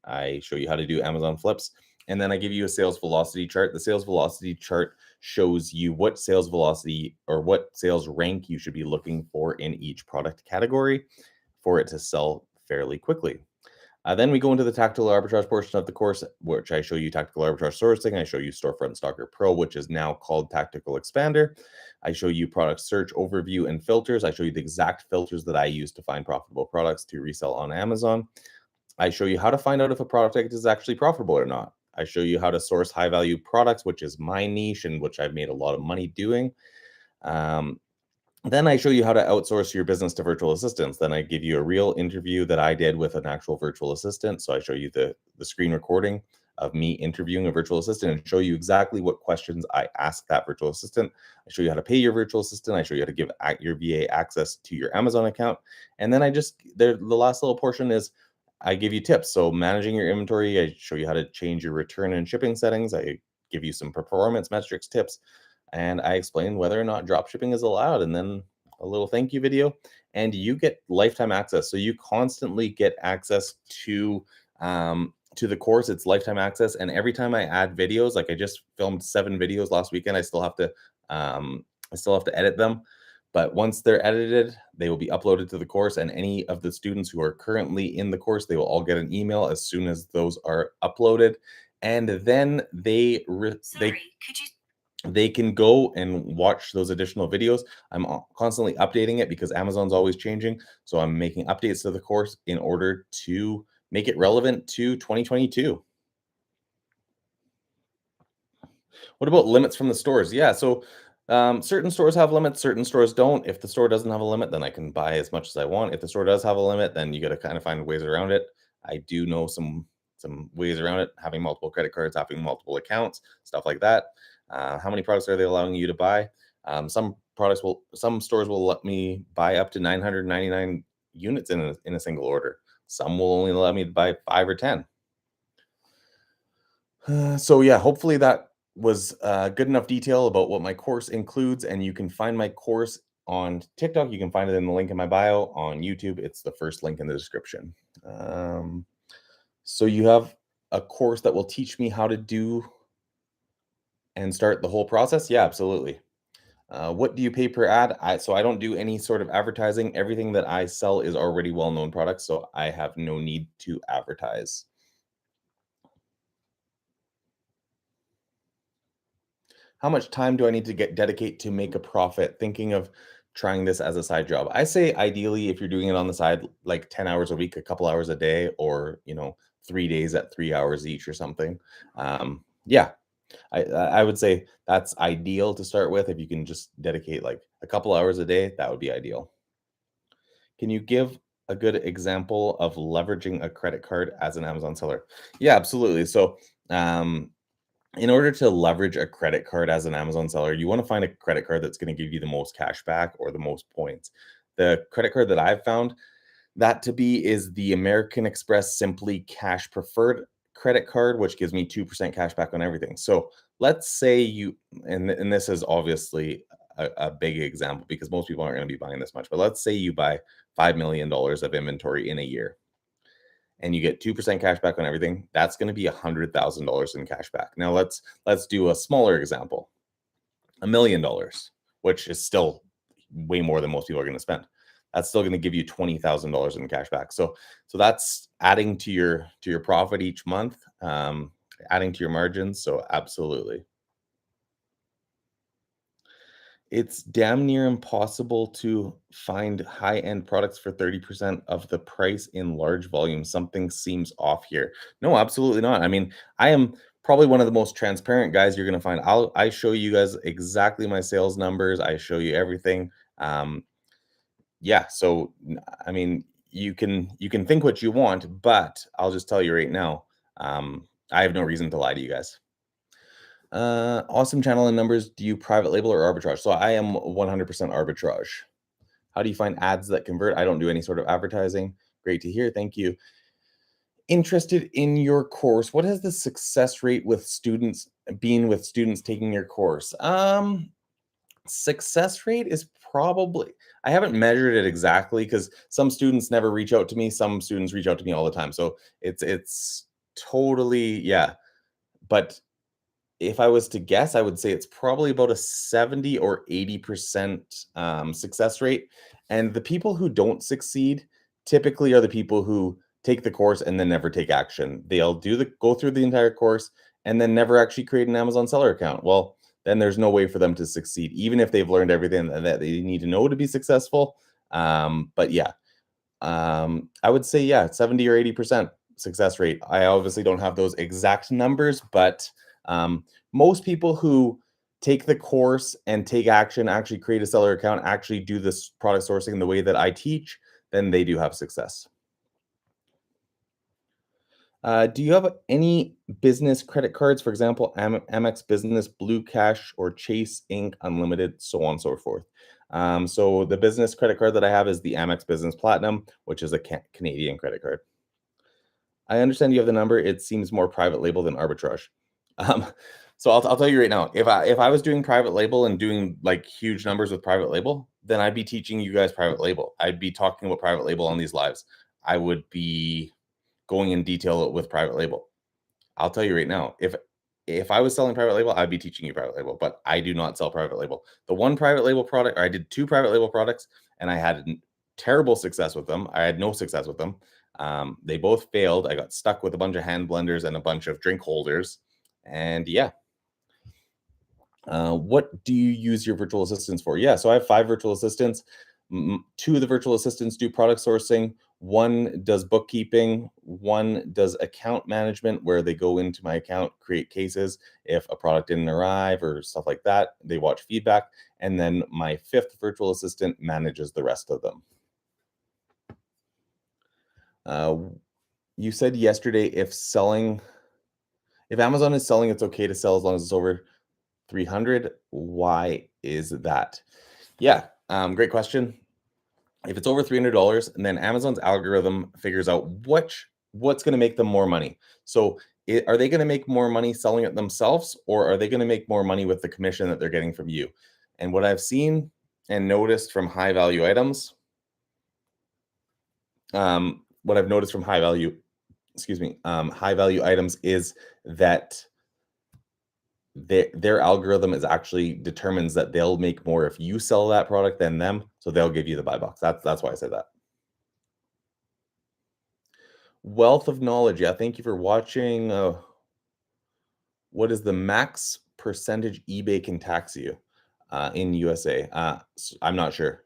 I show you how to do Amazon flips. And then I give you a sales velocity chart. The sales velocity chart shows you what sales velocity or what sales rank you should be looking for in each product category for it to sell fairly quickly. Then we go into the tactical arbitrage portion of the course, which I show you tactical arbitrage sourcing. I show you Storefront Stalker Pro, which is now called Tactical Expander. I show you product search overview and filters. I show you the exact filters that I use to find profitable products to resell on Amazon. I show you how to find out if a product is actually profitable or not. I show you how to source high value products, which is my niche and which I've made a lot of money doing. Um, then I show you how to outsource your business to virtual assistants. Then I give you a real interview that I did with an actual virtual assistant. So I show you the screen recording of me interviewing a virtual assistant and show you exactly what questions I ask that virtual assistant. I show you how to pay your virtual assistant. I show you how to give your VA access to your Amazon account. And then the last little portion is I give you tips. So managing your inventory, I show you how to change your return and shipping settings. I give you some performance metrics tips, and I explain whether or not drop shipping is allowed, and then a little thank you video, and you get lifetime access. So you constantly get access to the course. It's lifetime access, and every time I add videos, like I just filmed 7 videos last weekend, I still have to edit them. But once they're edited, they will be uploaded to the course, and any of the students who are currently in the course, they will all get an email as soon as those are uploaded, and then they can go and watch those additional videos. I'm constantly updating it because Amazon's always changing. So I'm making updates to the course in order to make it relevant to 2022. What about limits from the stores? Yeah, so certain stores have limits, certain stores don't. If the store doesn't have a limit, then I can buy as much as I want. If the store does have a limit, then you got to kind of find ways around it. I do know some ways around it, having multiple credit cards, having multiple accounts, stuff like that. How many products are they allowing you to buy? Some stores will let me buy up to 999 units in a single order. Some will only let me buy 5 or 10. So yeah, hopefully that was good enough detail about what my course includes, and you can find my course on TikTok. You can find it in the link in my bio. On YouTube, it's the first link in the description. So you have a course that will teach me how to do and start the whole process. Yeah, absolutely. What do you pay per ad? So I don't do any sort of advertising. Everything that I sell is already well-known products, so I have no need to advertise. How much time do I need to dedicate to make a profit? Thinking of trying this as a side job. I say ideally, if you're doing it on the side, like 10 hours a week, a couple hours a day, or 3 days at 3 hours each or something. Yeah, I would say that's ideal to start with. If you can just dedicate like a couple hours a day, that would be ideal. Can you give a good example of leveraging a credit card as an Amazon seller? Yeah, absolutely. So, in order to leverage a credit card as an Amazon seller, you want to find a credit card that's going to give you the most cash back or the most points. The credit card that I've found that to be is the American Express Simply Cash Preferred credit card, which gives me 2% cash back on everything. So let's say and this is obviously a big example because most people aren't going to be buying this much, but let's say you buy $5 million of inventory in a year and you get 2% cash back on everything. That's going to be $100,000 in cash back. Now let's do a smaller example, $1 million, which is still way more than most people are going to spend. That's still going to give you $20,000 in cash back. So that's adding to your profit each month, adding to your margins. So absolutely. It's damn near impossible to find high-end products for 30% of the price in large volumes. Something seems off here. No, absolutely not. I mean, I am probably one of the most transparent guys you're going to find. I show you guys exactly my sales numbers. I show you everything. Yeah, so I mean, you can think what you want, but I'll just tell you right now, I have no reason to lie to you guys. Awesome channel and numbers. Do you private label or arbitrage? So I am 100% arbitrage. How do you find ads that convert? I don't do any sort of advertising. Great to hear. Thank you. Interested in your course. What has the success rate with students taking your course? Success rate is probably, I haven't measured it exactly because some students never reach out to me. Some students reach out to me all the time. So it's totally, yeah. But if I was to guess, I would say it's probably about a 70 or 80% success rate. And the people who don't succeed typically are the people who take the course and then never take action. They'll go through the entire course and then never actually create an Amazon seller account. Well, then there's no way for them to succeed, even if they've learned everything that they need to know to be successful. But yeah, I would say, yeah, 70 or 80%. success rate. I obviously don't have those exact numbers, but most people who take the course and take action, actually create a seller account, actually do this product sourcing the way that I teach, then they do have success. Do you have any business credit cards, for example, Amex Business, Blue Cash, or Chase Inc. Unlimited, so on and so forth? So the business credit card that I have is the Amex Business Platinum, which is a Canadian credit card. I understand you have the number. It seems more private label than arbitrage. Um, so I'll tell you right now, if I was doing private label and doing like huge numbers with private label, then I'd be teaching you guys private label. I'd be talking about private label on these lives. I would be going in detail with private label. I'll tell you right now, if I was selling private label, I'd be teaching you private label, but I do not sell private label. The one private label product, or I did 2 private label products, and I had terrible success with them. I had no success with them. They both failed. I got stuck with a bunch of hand blenders and a bunch of drink holders. And yeah. What do you use your virtual assistants for? Yeah, so I have 5 virtual assistants. 2 of the virtual assistants do product sourcing. 1 does bookkeeping. 1 does account management, where they go into my account, create cases. If a product didn't arrive or stuff like that, they watch feedback. And then my 5th virtual assistant manages the rest of them. You said yesterday if Amazon is selling, it's okay to sell as long as it's over 300. Why is that? Yeah, great question. If it's over $300, and then Amazon's algorithm figures out what's going to make them more money. So are they going to make more money selling it themselves, or are they going to make more money with the commission that they're getting from you? And what I've seen and noticed from high value items, what I've noticed from high value items is that their algorithm is actually determines that they'll make more if you sell that product than them, so they'll give you the buy box. That's why I said that. Wealth of knowledge. Yeah, thank you for watching. What is the max percentage eBay can tax you in USA? I'm not sure.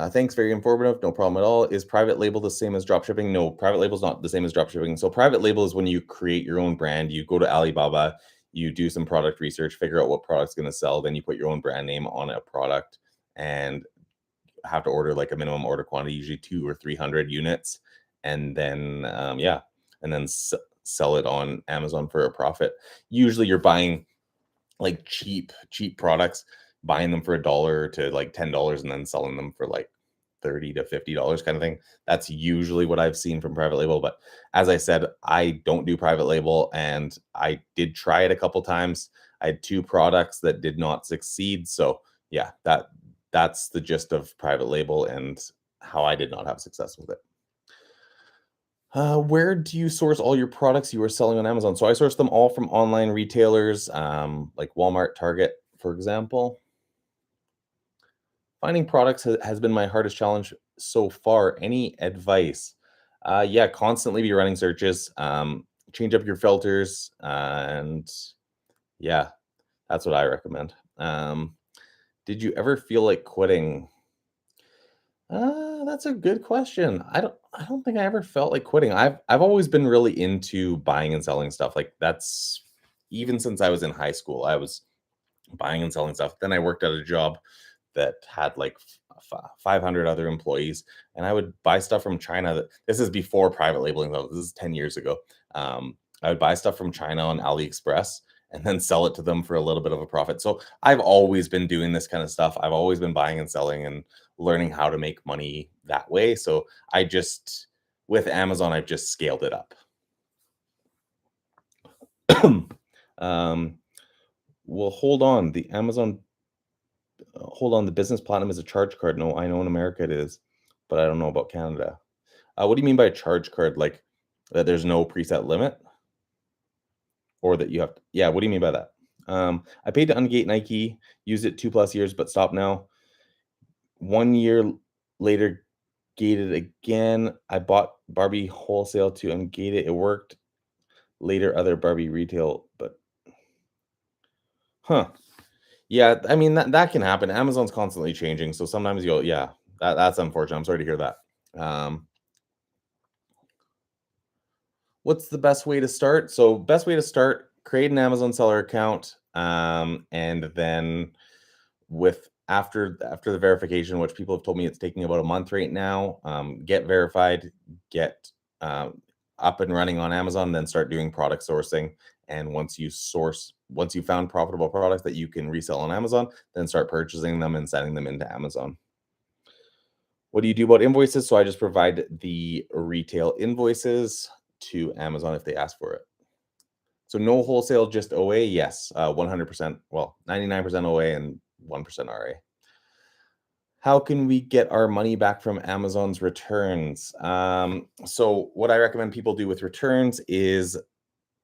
Thanks, very informative. No problem at all. Is private label the same as drop shipping? No, private label is not the same as drop shipping. So private label is when you create your own brand. You go to Alibaba, you do some product research, figure out what product's going to sell, then you put your own brand name on a product and have to order like a minimum order quantity, usually 200 or 300 units, and then sell it on Amazon for a profit. Usually you're buying like cheap products, buying them for $1 to like $10 and then selling them for like $30 to $50 kind of thing. That's usually what I've seen from private label. But as I said, I don't do private label, and I did try it a couple times. I had 2 products that did not succeed. So yeah, that's the gist of private label and how I did not have success with it. Where do you source all your products you are selling on Amazon? So I source them all from online retailers, like Walmart, Target, for example. Finding products has been my hardest challenge so far. Any advice? Yeah, constantly be running searches, change up your filters, and yeah, that's what I recommend. Did you ever feel like quitting? That's a good question. I don't think I ever felt like quitting. I've always been really into buying and selling stuff. Like that's even since I was in high school, I was buying and selling stuff. Then I worked at a job that had like 500 other employees, and I would buy stuff from China. This is before private labeling, though. This is 10 years ago. I would buy stuff from China on AliExpress and then sell it to them for a little bit of a profit. So I've always been doing this kind of stuff. I've always been buying and selling and learning how to make money that way. So with Amazon, I've just scaled it up. Well, hold on. The business platinum is a charge card. No, I know in America it is, but I don't know about Canada. What do you mean by a charge card? Like that there's no preset limit? Or that you have to, yeah, what do you mean by that? I paid to ungate Nike, used it 2+ years, but stopped now. 1 year later, gated again. I bought Barbie wholesale to ungate it. It worked. Later, other Barbie retail, but yeah, I mean that can happen. Amazon's constantly changing, so sometimes that's unfortunate. I'm sorry to hear that. What's the best way to start? So best way to start, create an Amazon seller account, and then with after the verification, which people have told me it's taking about a month right now, get verified, get up and running on Amazon, then start doing product sourcing. And once you found profitable products that you can resell on Amazon, then start purchasing them and sending them into Amazon. What do you do about invoices? So I just provide the retail invoices to Amazon if they ask for it. So no wholesale, just OA. Yes, 100%. Well, 99% OA and 1% RA. How can we get our money back from Amazon's returns? So what I recommend people do with returns is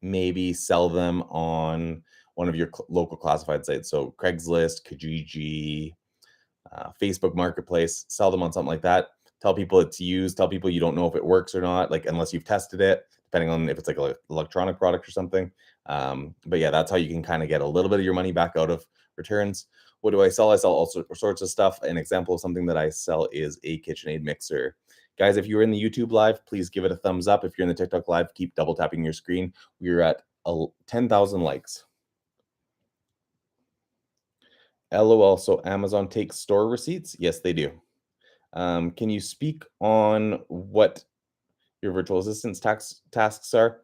maybe sell them on one of your local classified sites. So Craigslist, Kijiji, Facebook Marketplace, sell them on something like that. Tell people it's used. Tell people you don't know if it works or not, like unless you've tested it, depending on if it's like an electronic product or something. But yeah, that's how you can kind of get a little bit of your money back out of returns. What do I sell? I sell all sorts of stuff. An example of something that I sell is a KitchenAid mixer. Guys, if you're in the YouTube live, please give it a thumbs up. If you're in the TikTok live, keep double tapping your screen. We're at 10,000 likes. LOL. So Amazon takes store receipts? Yes, they do. Can you speak on what your virtual assistants tasks are?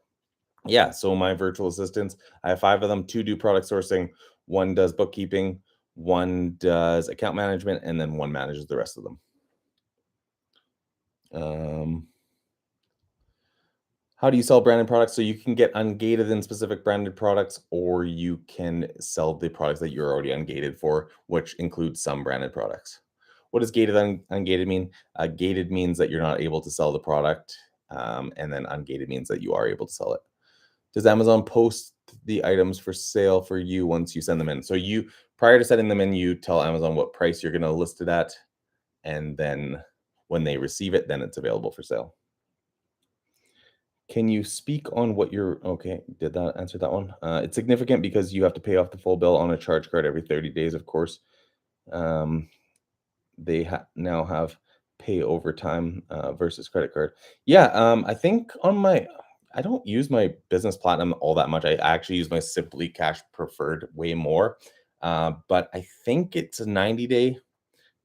Yeah, so my virtual assistants, I have 5 of them. 2 do product sourcing, 1 does bookkeeping, 1 does account management, and then 1 manages the rest of them. How do you sell branded products? So you can get ungated in specific branded products, or you can sell the products that you're already ungated for, which includes some branded products. What does gated ungated mean? Gated means that you're not able to sell the product, and then ungated means that you are able to sell it. Does Amazon post the items for sale for you once you send them in? So you, prior to sending them in, you tell Amazon what price you're going to list it at, and then when they receive it, then it's available for sale. Can you speak on what your okay, did that answer that one? It's significant because you have to pay off the full bill on a charge card every 30 days, of course. Um, they now have pay over time versus credit card. Yeah, I think on my I don't use my business platinum all that much. I actually use my Simply Cash preferred way more. But I think it's a 90-day.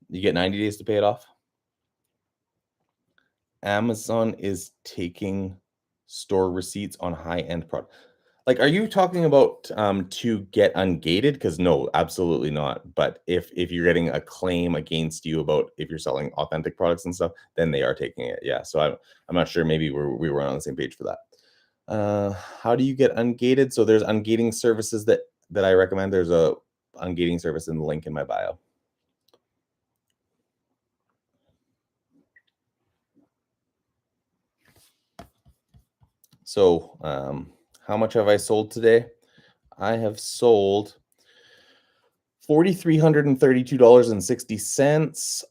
You get 90 days to pay it off. Amazon is taking store receipts on high-end products. Like, are you talking about to get ungated? Because no, absolutely not. But if you're getting a claim against you about if you're selling authentic products and stuff, then they are taking it. Yeah. So I'm not sure. Maybe we were on the same page for that. How do you get ungated? So there's ungating services that I recommend. There's a ungating service in the link in my bio. So how much have I sold today? I have sold $4,332.60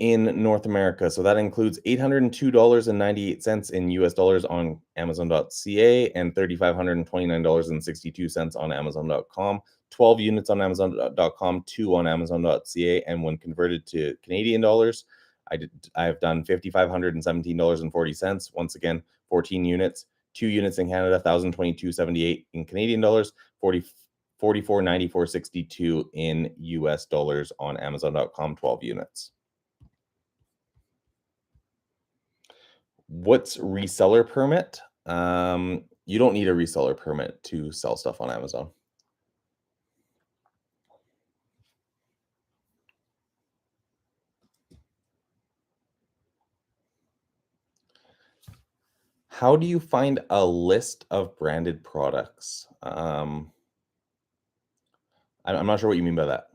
in North America. So that includes $802.98 in US dollars on Amazon.ca and $3,529.62 on Amazon.com. 12 units on Amazon.com, 2 on Amazon.ca, and when converted to Canadian dollars, I have done $5,517.40. Once again, 14 units, 2 units in Canada, 1,022.78 in Canadian dollars, 44.94.62 in US dollars on Amazon.com, 12 units. What's reseller permit? You don't need a reseller permit to sell stuff on Amazon. How do you find a list of branded products? I'm not sure what you mean by that.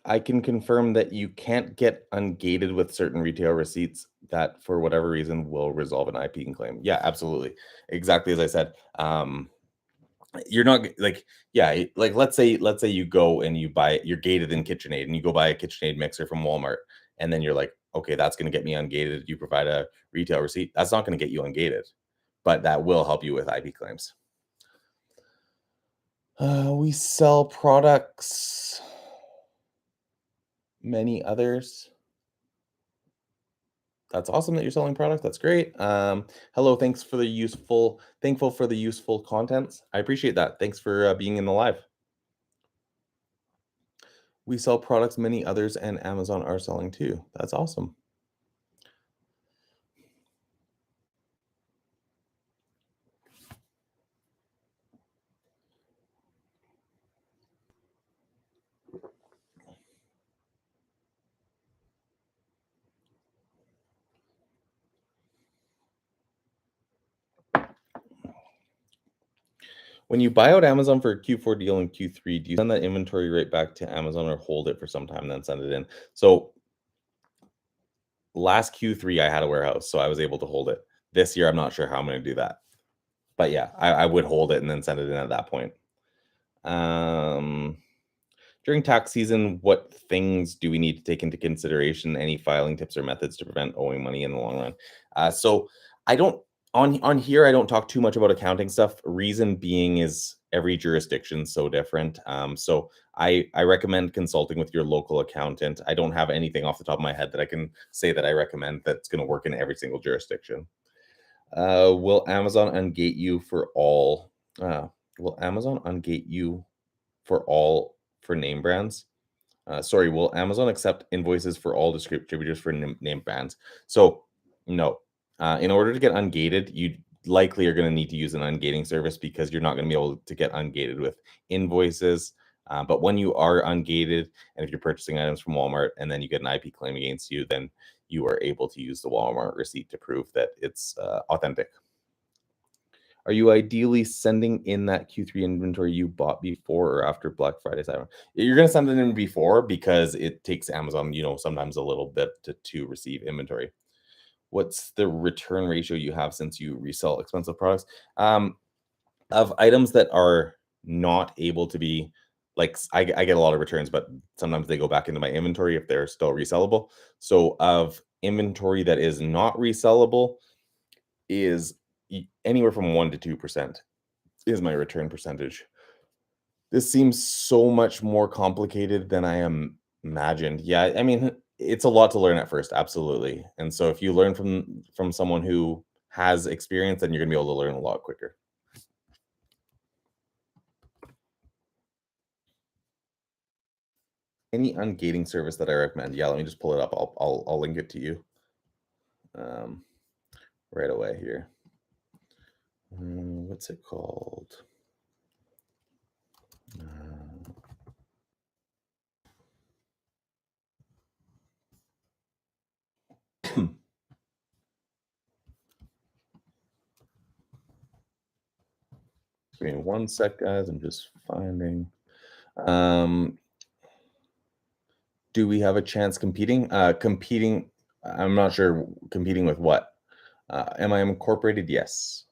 I can confirm that you can't get ungated with certain retail receipts that, for whatever reason, will resolve an IP claim. Yeah, absolutely. Exactly as I said. You're not like, yeah, like let's say you go and you're gated in KitchenAid and you go buy a KitchenAid mixer from Walmart, and then you're like, okay, that's going to get me ungated. You provide a retail receipt. That's not going to get you ungated, but that will help you with IP claims. We sell products. Many others. That's awesome that you're selling product. That's great. Hello, thankful for the useful contents. I appreciate that. Thanks for being in the live. We sell products many others and Amazon are selling too. That's awesome. When you buy out Amazon for a Q4 deal in Q3, do you send that inventory right back to Amazon or hold it for some time, then send it in? So last Q3, I had a warehouse, so I was able to hold it. This year, I'm not sure how I'm going to do that. But yeah, I would hold it and then send it in at that point. Um, During tax season, what things do we need to take into consideration? Any filing tips or methods to prevent owing money in the long run? So I don't on here. I don't talk too much about accounting stuff. Reason being is every jurisdiction so different. So I recommend consulting with your local accountant. I don't have anything off the top of my head that I can say that I recommend that's going to work in every single jurisdiction. Will Amazon ungate you for all? Will Amazon ungate you for all for name brands? Sorry, will Amazon accept invoices for all distributors for name brands? So, no. In order to get ungated, you likely are going to need to use an ungating service because you're not going to be able to get ungated with invoices. But when you are ungated, and if you're purchasing items from Walmart and then you get an IP claim against you, then you are able to use the Walmart receipt to prove that it's authentic. Are you ideally sending in that Q3 inventory you bought before or after Black Friday, Cyber? You're gonna send it in before because it takes Amazon, sometimes a little bit to receive inventory. What's the return ratio you have since you resell expensive products? Of items that are not able to be I get a lot of returns, but sometimes they go back into my inventory if they're still resellable. So of inventory that is not resellable is anywhere from 1 to 2% is my return percentage. This seems so much more complicated than I imagined. Yeah, I mean, it's a lot to learn at first, absolutely. And so if you learn from someone who has experience, then you're gonna be able to learn a lot quicker. Any ungating service that I recommend? Yeah, let me just pull it up. I'll link it to you um, right away here. What's it called? Uh, Give me one sec, guys. I'm just finding. Um, do we have a chance competing? Competing, I'm not sure competing with what. Am I incorporated? Yes.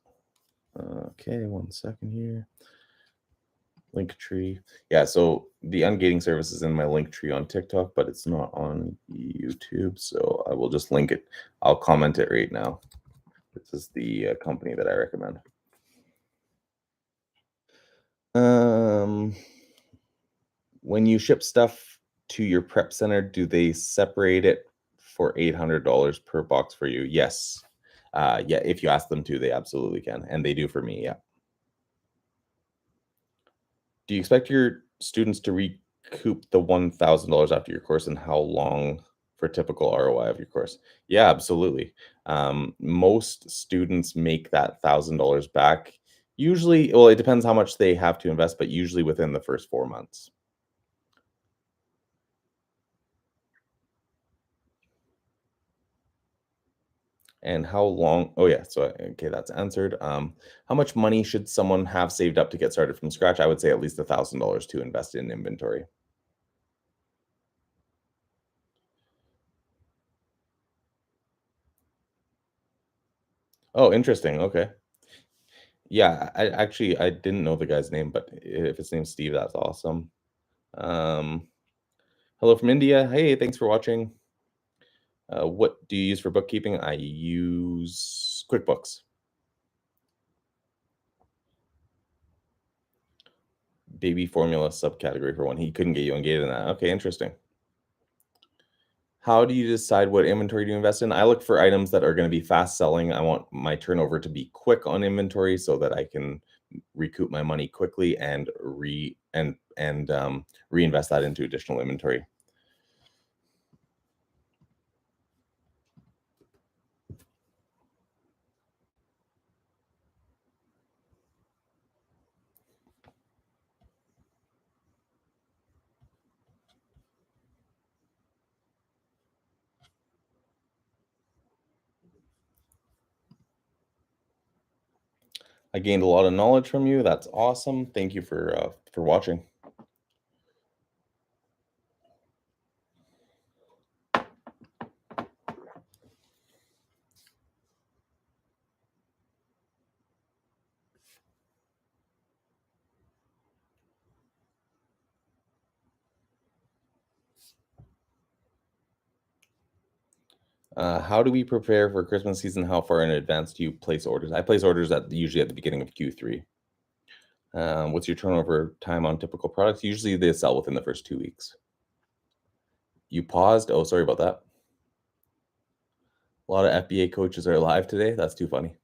Okay, one second here. Link tree. Yeah, so the ungating service is in my link tree on TikTok, but it's not on YouTube. So I will just link it. I'll comment it right now. This is the company that I recommend. When you ship stuff to your prep center, do they separate it for $800 per box for you? Yes. Yeah, if you ask them to, they absolutely can, and they do for me. Yeah. Do you expect your students to recoup the $1,000 after your course, and how long for typical ROI of your course? Yeah, absolutely. Most students make that $1,000 back. Usually, well, it depends how much they have to invest, but usually within the first 4 months. And how long? Oh yeah, so okay, that's answered. How much money should someone have saved up to get started from scratch? I would say at least $1,000 to invest in inventory. Oh, interesting. Okay. Yeah, I didn't know the guy's name, but if his name's Steve, that's awesome. Um, Hello from India. Hey, thanks for watching. What do you use for bookkeeping? I use QuickBooks. Baby formula subcategory for one. He couldn't get you engaged in that. Okay, interesting. How do you decide what inventory to invest in? I look for items that are going to be fast selling. I want my turnover to be quick on inventory so that I can recoup my money quickly and reinvest that into additional inventory. I gained a lot of knowledge from you. That's awesome. Thank you for watching. How do we prepare for Christmas season? How far in advance do you place orders? I place orders usually at the beginning of Q3. What's your turnover time on typical products? Usually they sell within the first 2 weeks. You paused. Oh, sorry about that. A lot of FBA coaches are live today. That's too funny.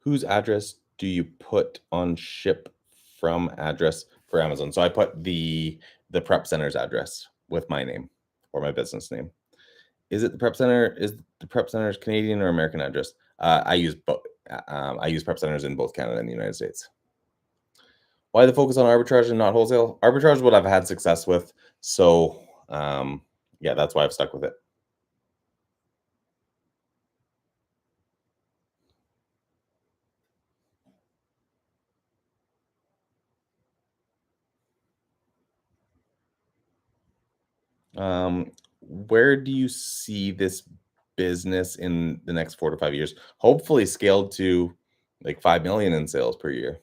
Whose address do you put on ship from address for Amazon? So I put the prep center's address with my name or my business name. Is it the prep center? Is the prep center's Canadian or American address? I use both. I use prep centers in both Canada and the United States. Why the focus on arbitrage and not wholesale? Arbitrage is what I've had success with. So yeah, that's why I've stuck with it. Where do you see this business in the next 4 to 5 years? Hopefully scaled to like 5 million in sales per year.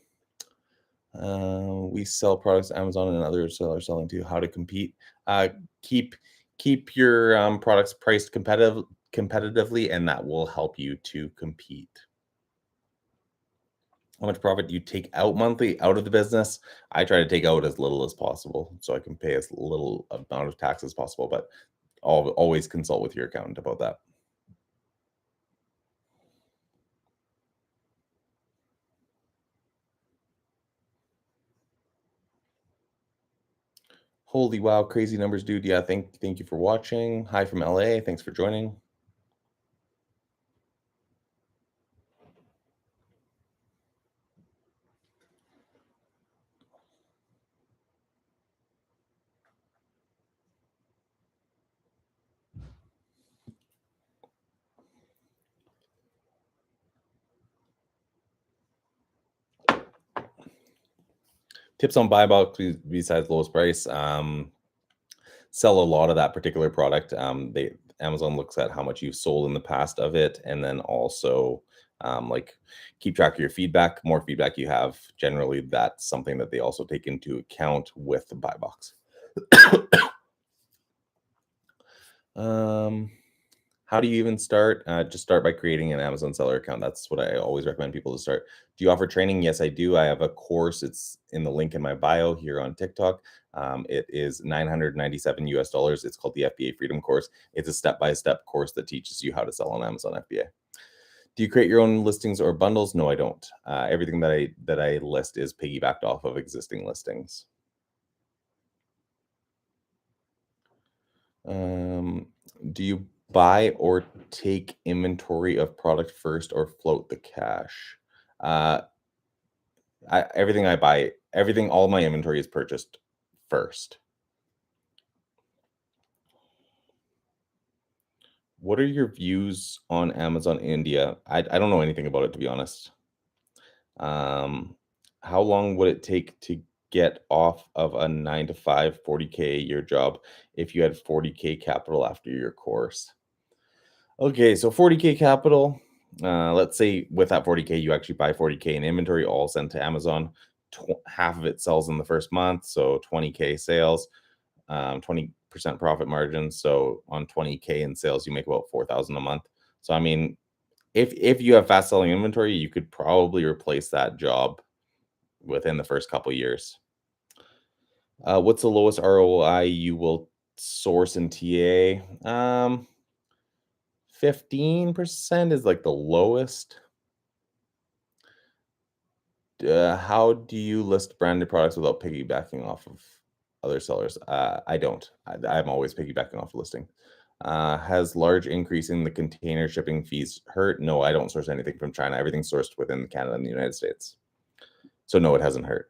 We sell products Amazon and others are selling too. How to compete? Uh, keep keep your products priced competitively, and that will help you to compete. How much profit do you take out monthly out of the business? I try to take out as little as possible so I can pay as little amount of tax as possible, but always consult with your accountant about that. Holy wow, crazy numbers, dude. Yeah, thank you for watching. Hi from LA. Thanks for joining. Tips on buy bulk besides lowest price. Sell a lot of that particular product. They Amazon looks at how much you've sold in the past of it, and then also like keep track of your feedback. More feedback you have, generally, that's something that they also take into account with the buy box. How do you even start? Just start by creating an Amazon seller account. That's what I always recommend people to start. Do you offer training? Yes, I do. I have a course. It's in the link in my bio here on TikTok. It is $997 US. It's called the FBA Freedom Course. It's a step-by-step course that teaches you how to sell on Amazon FBA. Do you create your own listings or bundles? No, I don't. Everything that I list is piggybacked off of existing listings. Do you buy or take inventory of product first or float the cash? Uh, everything I buy, all my inventory is purchased first. What are your views on Amazon India? I don't know anything about it, to be honest. How long would it take to get off of a 9 to 5 40K a year job if you had 40K capital after your course? Okay, so 40K capital. Let's say with that 40K, you actually buy 40K in inventory, all sent to Amazon. Half of it sells in the first month, so 20K sales, 20% profit margin. So on 20K in sales, you make about 4,000 a month. So I mean, if you have fast selling inventory, you could probably replace that job within the first couple years. What's the lowest ROI you will source in TA? 15% is like the lowest. How do you list branded products without piggybacking off of other sellers? I don't. I'm always piggybacking off the listing. Has large increase in the container shipping fees hurt? No, I don't source anything from China. Everything's sourced within Canada and the United States. So no, it hasn't hurt.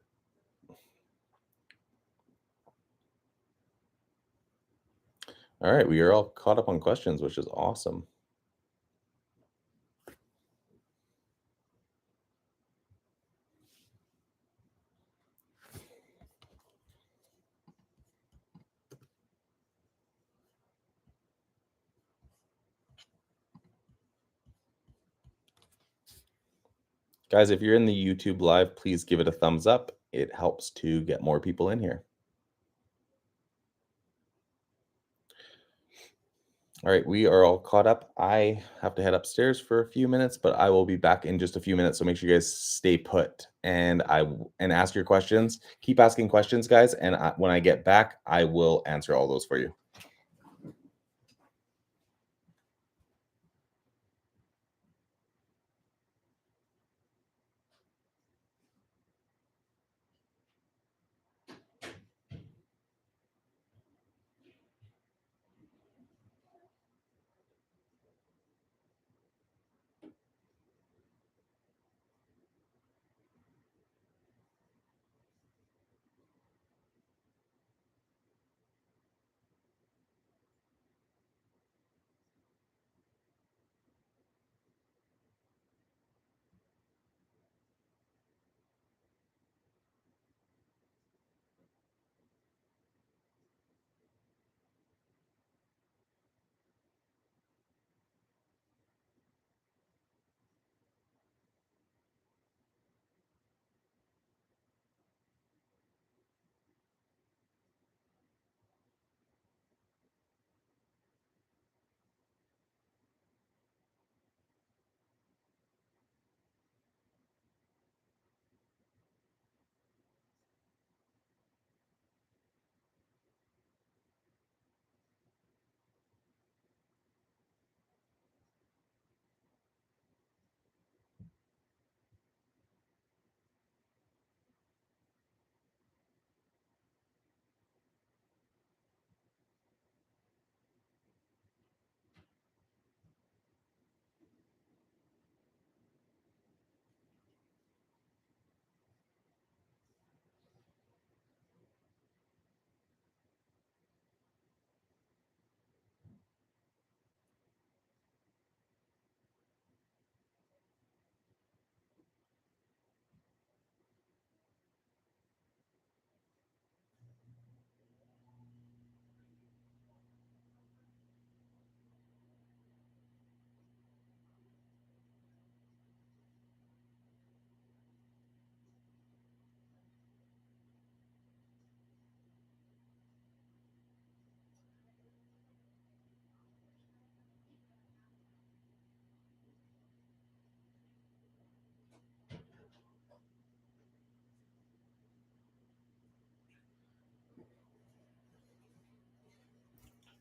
All right, we are all caught up on questions, which is awesome. Guys, if you're in the YouTube live, please give it a thumbs up. It helps to get more people in here. All right, we are all caught up. I have to head upstairs for a few minutes, but I will be back in just a few minutes. So make sure you guys stay put and ask your questions. Keep asking questions, guys. And when I get back, I will answer all those for you.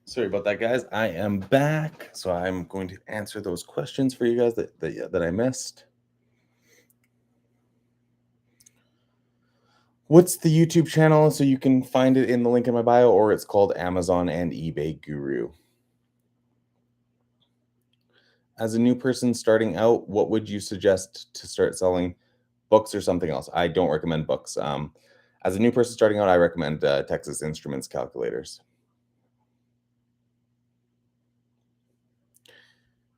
Sorry about that, guys. I am back. So I'm going to answer those questions for you guys that I missed. What's the YouTube channel? So you can find it in the link in my bio, or it's called Amazon and eBay Guru. As a new person starting out, what would you suggest to start selling, books or something else? I don't recommend books. As a new person starting out, I recommend Texas Instruments calculators.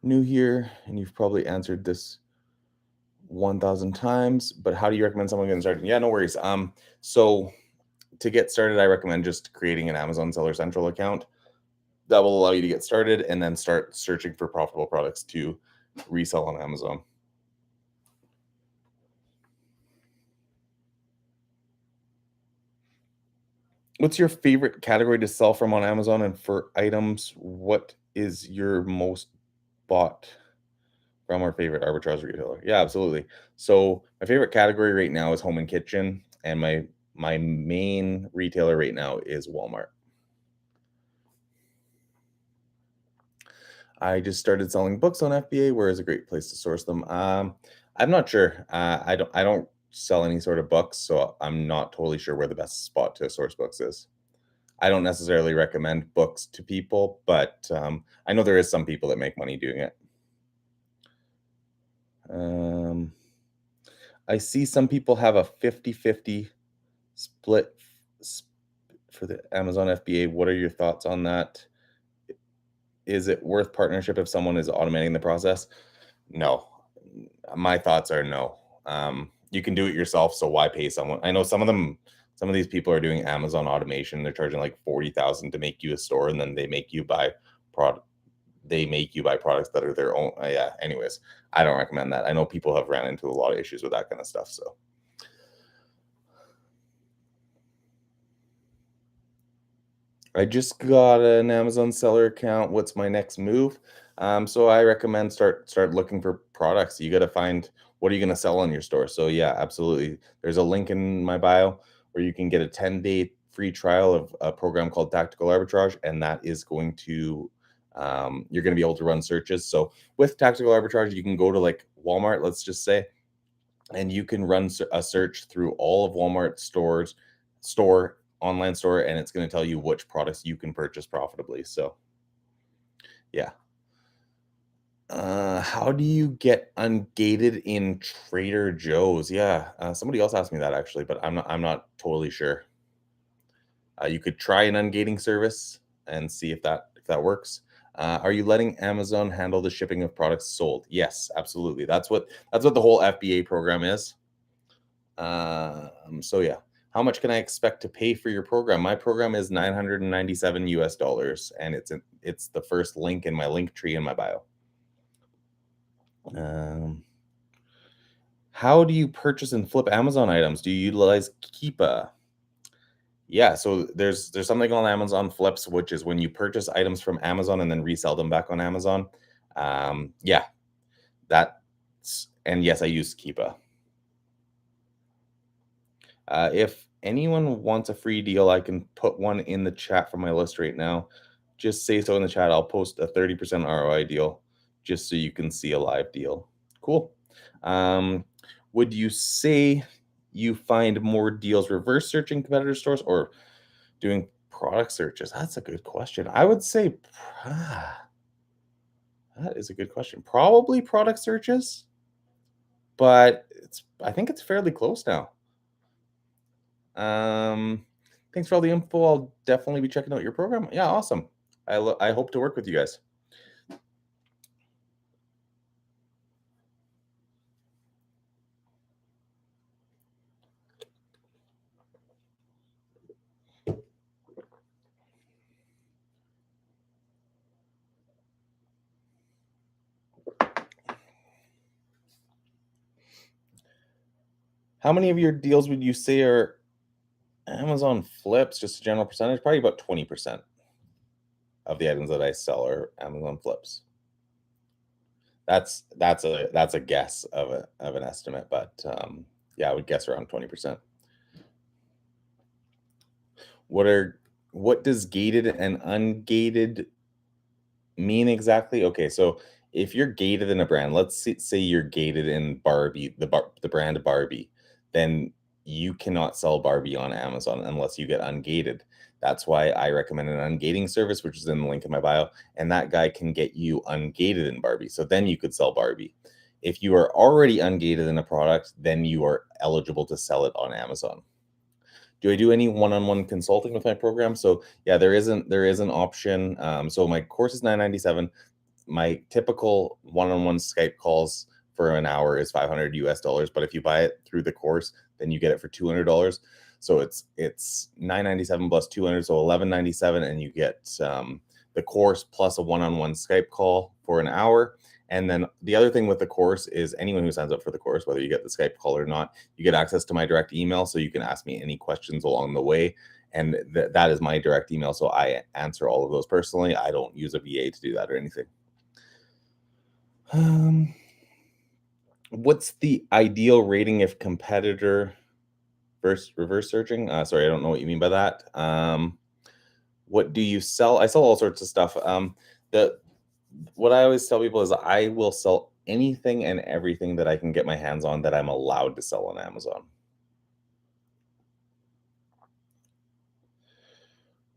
New here, and you've probably answered this 1,000 times, but how do you recommend someone getting started? Yeah, no worries. So to get started, I recommend just creating an Amazon Seller Central account. That will allow you to get started and then start searching for profitable products to resell on Amazon. What's your favorite category to sell from on Amazon? And for items, what is your most bought from our favorite arbitrage retailer? Yeah, absolutely. So my favorite category right now is home and kitchen, and my my main retailer right now is Walmart. I just started selling books on FBA. Where is a great place to source them? I'm not sure. I don't sell any sort of books, so I'm not totally sure where the best spot to source books is. I don't necessarily recommend books to people, but I know there is some people that make money doing it. Um, I see some people have a 50-50 split for the Amazon FBA. What are your thoughts on that? Is it worth partnership if someone is automating the process? No. My thoughts are no. You can do it yourself, so why pay someone? I know some of these people are doing Amazon automation. They're charging like 40,000 to make you a store, and then product. They make you buy products that are their own. Yeah. Anyways, I don't recommend that. I know people have ran into a lot of issues with that kind of stuff. So I just got an Amazon seller account. What's my next move? So I recommend start looking for products. You got to find what are you going to sell on your store. So yeah, absolutely. There's a link in my bio where you can get a 10-day free trial of a program called Tactical Arbitrage, and that is going to you're going to be able to run searches. So with Tactical Arbitrage, you can go to like Walmart, let's just say, and you can run a search through all of Walmart store online store, and it's going to tell you which products you can purchase profitably. So yeah. How do you get ungated in Trader Joe's? Yeah, somebody else asked me that actually, but I'm not totally sure. You could try an ungating service and see if that works. Are you letting Amazon handle the shipping of products sold? Yes, absolutely. That's what the whole FBA program is. So yeah, how much can I expect to pay for your program? My program is 997 US dollars, and it's the first link in my link tree in my bio. Um, how do you purchase and flip Amazon items? Do you utilize Keepa? Yeah, so there's something on Amazon Flips, which is when you purchase items from Amazon and then resell them back on Amazon. Yeah, that's and yes, I use Keepa. If anyone wants a free deal, I can put one in the chat from my list right now. Just say so in the chat. I'll post a 30% ROI deal just so you can see a live deal. Cool. Um, would you say you find more deals reverse searching competitor stores or doing product searches? That's a good question. I would say that is a good question. Probably product searches, but I think it's fairly close now. Thanks for all the info. I'll definitely be checking out your program. Yeah, awesome. I hope to work with you guys. How many of your deals would you say are Amazon flips? Just a general percentage, probably about 20% of the items that I sell are Amazon flips. That's a guess of an estimate, but yeah, I would guess around 20%. What are what does gated and ungated mean exactly? Okay, so if you're gated in a brand, say you're gated in Barbie, the brand Barbie, then you cannot sell Barbie on Amazon unless you get ungated. That's why I recommend an ungating service, which is in the link in my bio, and that guy can get you ungated in Barbie. So then you could sell Barbie. If you are already ungated in a product, then you are eligible to sell it on Amazon. Do I do any one-on-one consulting with my program? So yeah, there is an option. So my course is 997. My typical one-on-one Skype calls for an hour is 500 US dollars, but if you buy it through the course, then you get it for $200. So it's 997 plus 200, so 1197, and you get the course plus a one-on-one Skype call for an hour. And then the other thing with the course is anyone who signs up for the course, whether you get the Skype call or not, you get access to my direct email, so you can ask me any questions along the way. And that is my direct email, so I answer all of those personally. I don't use a VA to do that or anything. What's the ideal rating if competitor reverse searching. Sorry, I don't know what you mean by that. What do you sell? I sell all sorts of stuff. The what I always tell people is I will sell anything and everything that I can get my hands on that I'm allowed to sell on Amazon.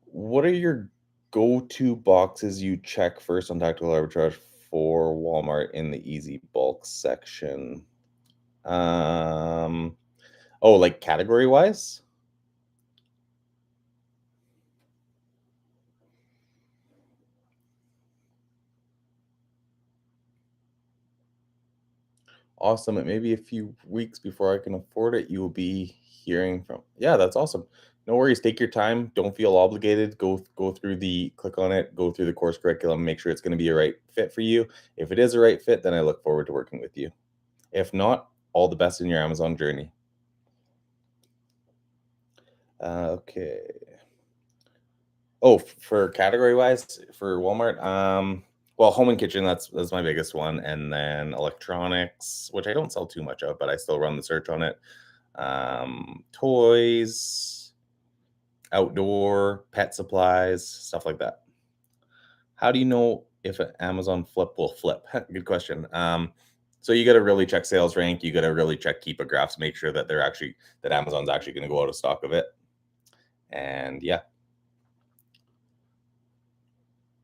What are your go-to boxes you check first on tactical arbitrage for Walmart in the easy bulk section? Um, oh, like category wise? Awesome. It may be a few weeks before I can afford it. You will be hearing from. Yeah, that's awesome. No worries. Take your time. Don't feel obligated. Go through the click on it. Go through the course curriculum. Make sure it's going to be a right fit for you. If it is a right fit, then I look forward to working with you. If not, all the best in your Amazon journey. Okay. Oh, for category wise for Walmart, well, home and kitchen, that's my biggest one, and then electronics, which I don't sell too much of, but I still run the search on it. Toys, outdoor, pet supplies, stuff like that. How do you know if an Amazon flip will flip? Good question. So you got to really check sales rank. You got to really check Keepa graphs, make sure that that Amazon's actually going to go out of stock of it. And yeah,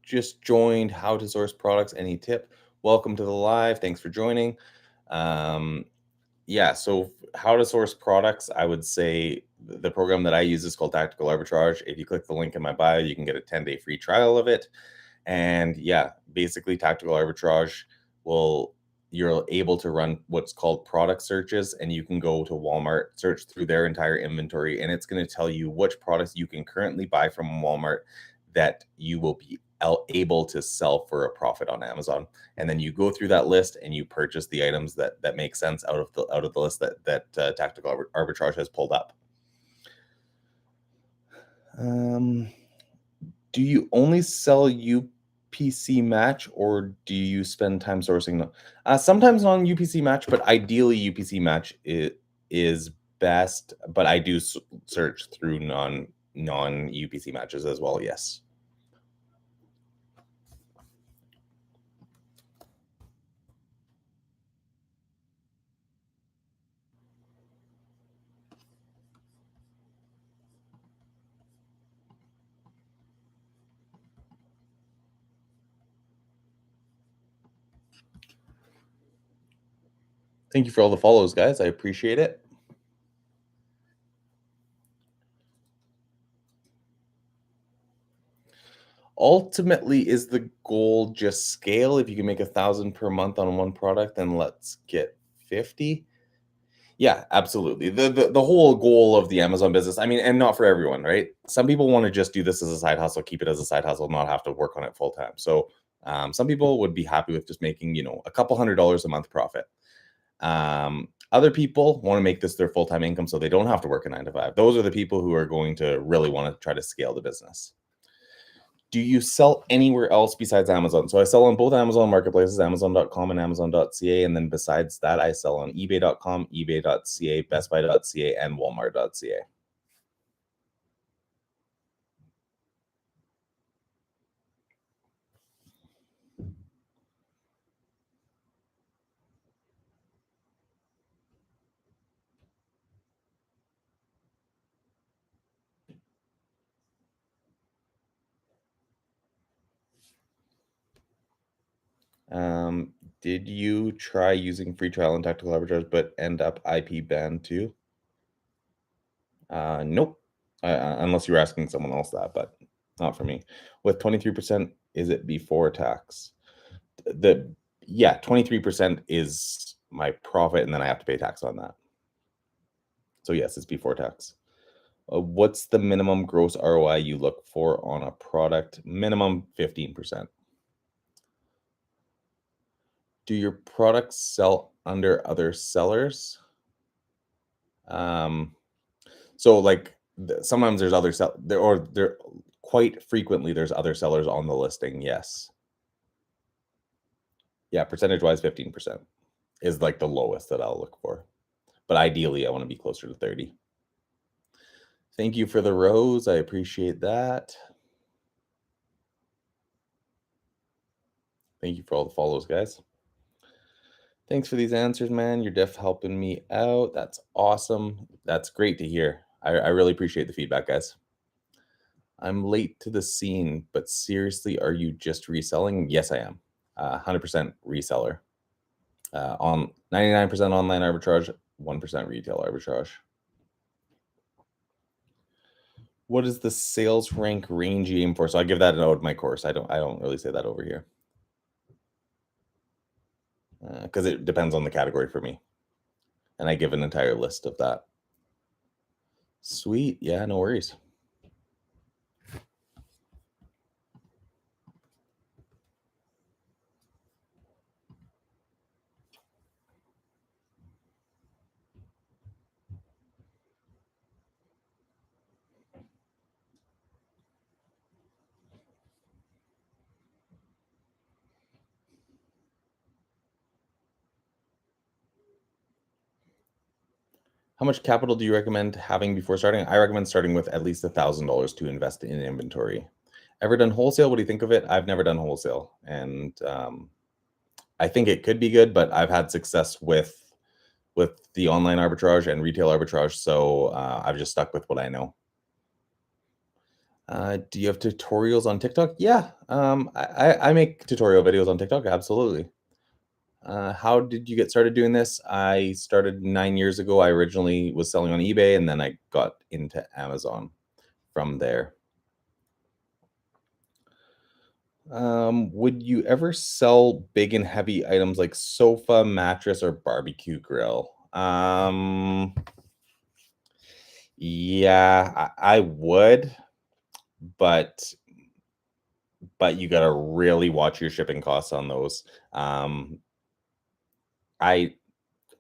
just joined how to source products. Any tip? Welcome to the live. Thanks for joining. Um, yeah, so how to source products, I would say the program that I use is called Tactical Arbitrage. If you click the link in my bio, you can get a 10-day free trial of it. And yeah, basically Tactical Arbitrage will you're able to run what's called product searches, and you can go to Walmart, search through their entire inventory, and it's going to tell you which products you can currently buy from Walmart that you will be able to sell for a profit on Amazon. And then you go through that list and you purchase the items that make sense out of the list that Tactical Arbitrage has pulled up. Do you only sell UPC match, or do you spend time sourcing them? Sometimes on UPC match, but ideally UPC match is best. But I do search through non UPC matches as well. Yes. Thank you for all the follows, guys. I appreciate it. Ultimately, is the goal just scale? If you can make 1,000 per month on one product, then let's get 50. Yeah, absolutely. The whole goal of the Amazon business, I mean, and not for everyone, right? Some people want to just do this as a side hustle, keep it as a side hustle, not have to work on it full time. So some people would be happy with just making, a couple $100s a month profit. Other people want to make this their full time income so they don't have to work a 9 to 5. Those are the people who are going to really want to try to scale the business. Do you sell anywhere else besides Amazon? So I sell on both Amazon marketplaces, Amazon.com and Amazon.ca. And then besides that, I sell on eBay.com, eBay.ca, BestBuy.ca, and Walmart.ca. Did you try using free trial and tactical arbitrage, but end up IP banned too? Nope. Unless you were asking someone else that, but not for me. With 23%, is it before tax? Yeah, 23% is my profit, and then I have to pay tax on that. So yes, it's before tax. What's the minimum gross ROI you look for on a product? Minimum 15%. Do your products sell under other sellers? So like sometimes there's other there quite frequently there's other sellers on the listing. Yes. Yeah, percentage wise, 15% is like the lowest that I'll look for. But ideally, I want to be closer to 30. Thank you for the rose. I appreciate that. Thank you for all the follows, guys. Thanks for these answers, man. You're def helping me out. That's awesome. That's great to hear. I really appreciate the feedback, guys. I'm late to the scene, but seriously, are you just reselling? Yes, I am. 100% reseller. On 99% online arbitrage, 1% retail arbitrage. What is the sales rank range you aim for? So I give that a note in my course. I don't really say that over here. Because it depends on the category for me. And I give an entire list of that. Sweet. Yeah, no worries. How much capital do you recommend having before starting? I recommend starting with at least $1,000 to invest in inventory. Ever done wholesale? What do you think of it? I've never done wholesale, and I think it could be good, but I've had success with the online arbitrage and retail arbitrage, so I've just stuck with what I know. Do you have tutorials on TikTok? Yeah, I make tutorial videos on TikTok. Absolutely. How did you get started doing this? I started 9 years ago. I originally was selling on eBay, and then I got into Amazon from there. Would you ever sell big and heavy items like sofa, mattress, or barbecue grill? Yeah, I would, but you gotta really watch your shipping costs on those. I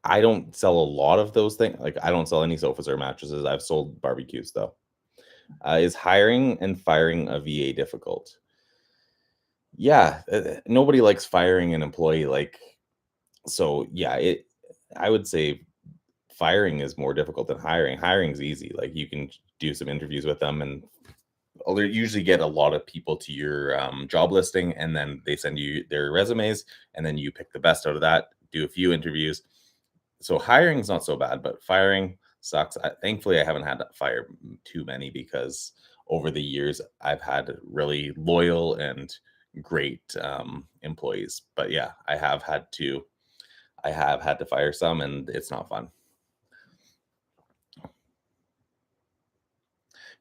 I don't sell a lot of those things. Like I don't sell any sofas or mattresses. I've sold barbecues though. Is hiring and firing a VA difficult? Yeah, nobody likes firing an employee. Like so, yeah. I would say firing is more difficult than hiring. Hiring's easy. Like you can do some interviews with them, and they usually get a lot of people to your job listing, and then they send you their resumes, and then you pick the best out of that. Do a few interviews. So hiring is not so bad, but firing sucks. Thankfully, I haven't had to fire too many because over the years I've had really loyal and great employees. But yeah, I have had to fire some, and it's not fun.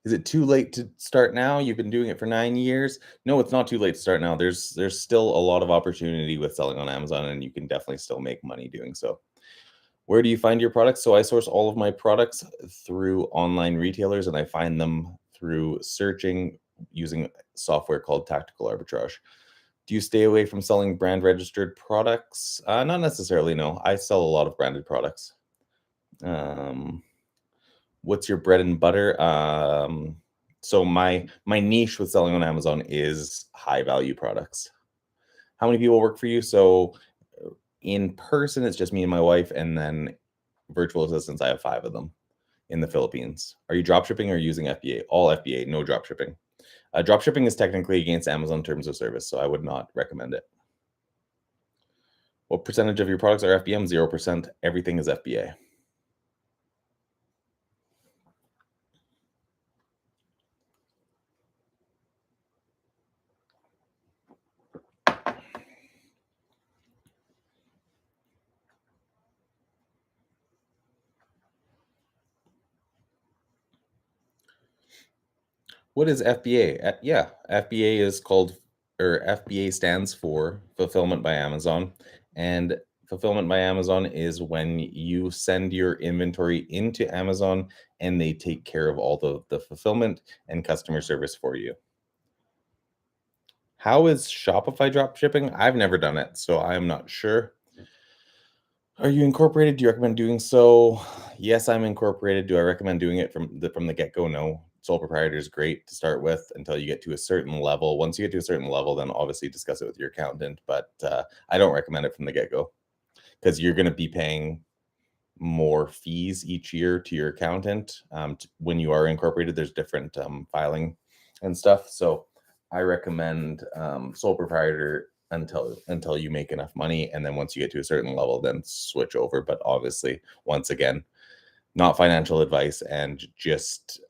Is it too late to start now? You've been doing it for 9 years. No, it's not too late to start now. There's still a lot of opportunity with selling on Amazon, and you can definitely still make money doing so. Where do you find your products? So I source all of my products through online retailers, and I find them through searching using software called Tactical Arbitrage. Do you stay away from selling brand registered products? Not necessarily. No, I sell a lot of branded products. Um, what's your bread and butter? So my niche with selling on Amazon is high value products. How many people work for you? So in person, it's just me and my wife, and then virtual assistants, I have 5 of them in the Philippines. Are you drop shipping or using FBA? All FBA, no drop shipping. Drop shipping is technically against Amazon terms of service, so I would not recommend it. What percentage of your products are FBM? 0%. Everything is FBA. What is FBA? Yeah, FBA is called, or FBA stands for Fulfillment by Amazon. And Fulfillment by Amazon is when you send your inventory into Amazon and they take care of all the fulfillment and customer service for you. How is Shopify drop shipping? I've never done it, so I'm not sure. Are you incorporated? Do you recommend doing so? Yes, I'm incorporated. Do I recommend doing it from the get-go? No. Sole proprietor is great to start with until you get to a certain level. Once you get to a certain level, then obviously discuss it with your accountant. But I don't recommend it from the get-go because you're going to be paying more fees each year to your accountant. When you are incorporated, there's different filing and stuff. So I recommend sole proprietor until you make enough money, and then once you get to a certain level, then switch over. But obviously, once again, not financial advice, and just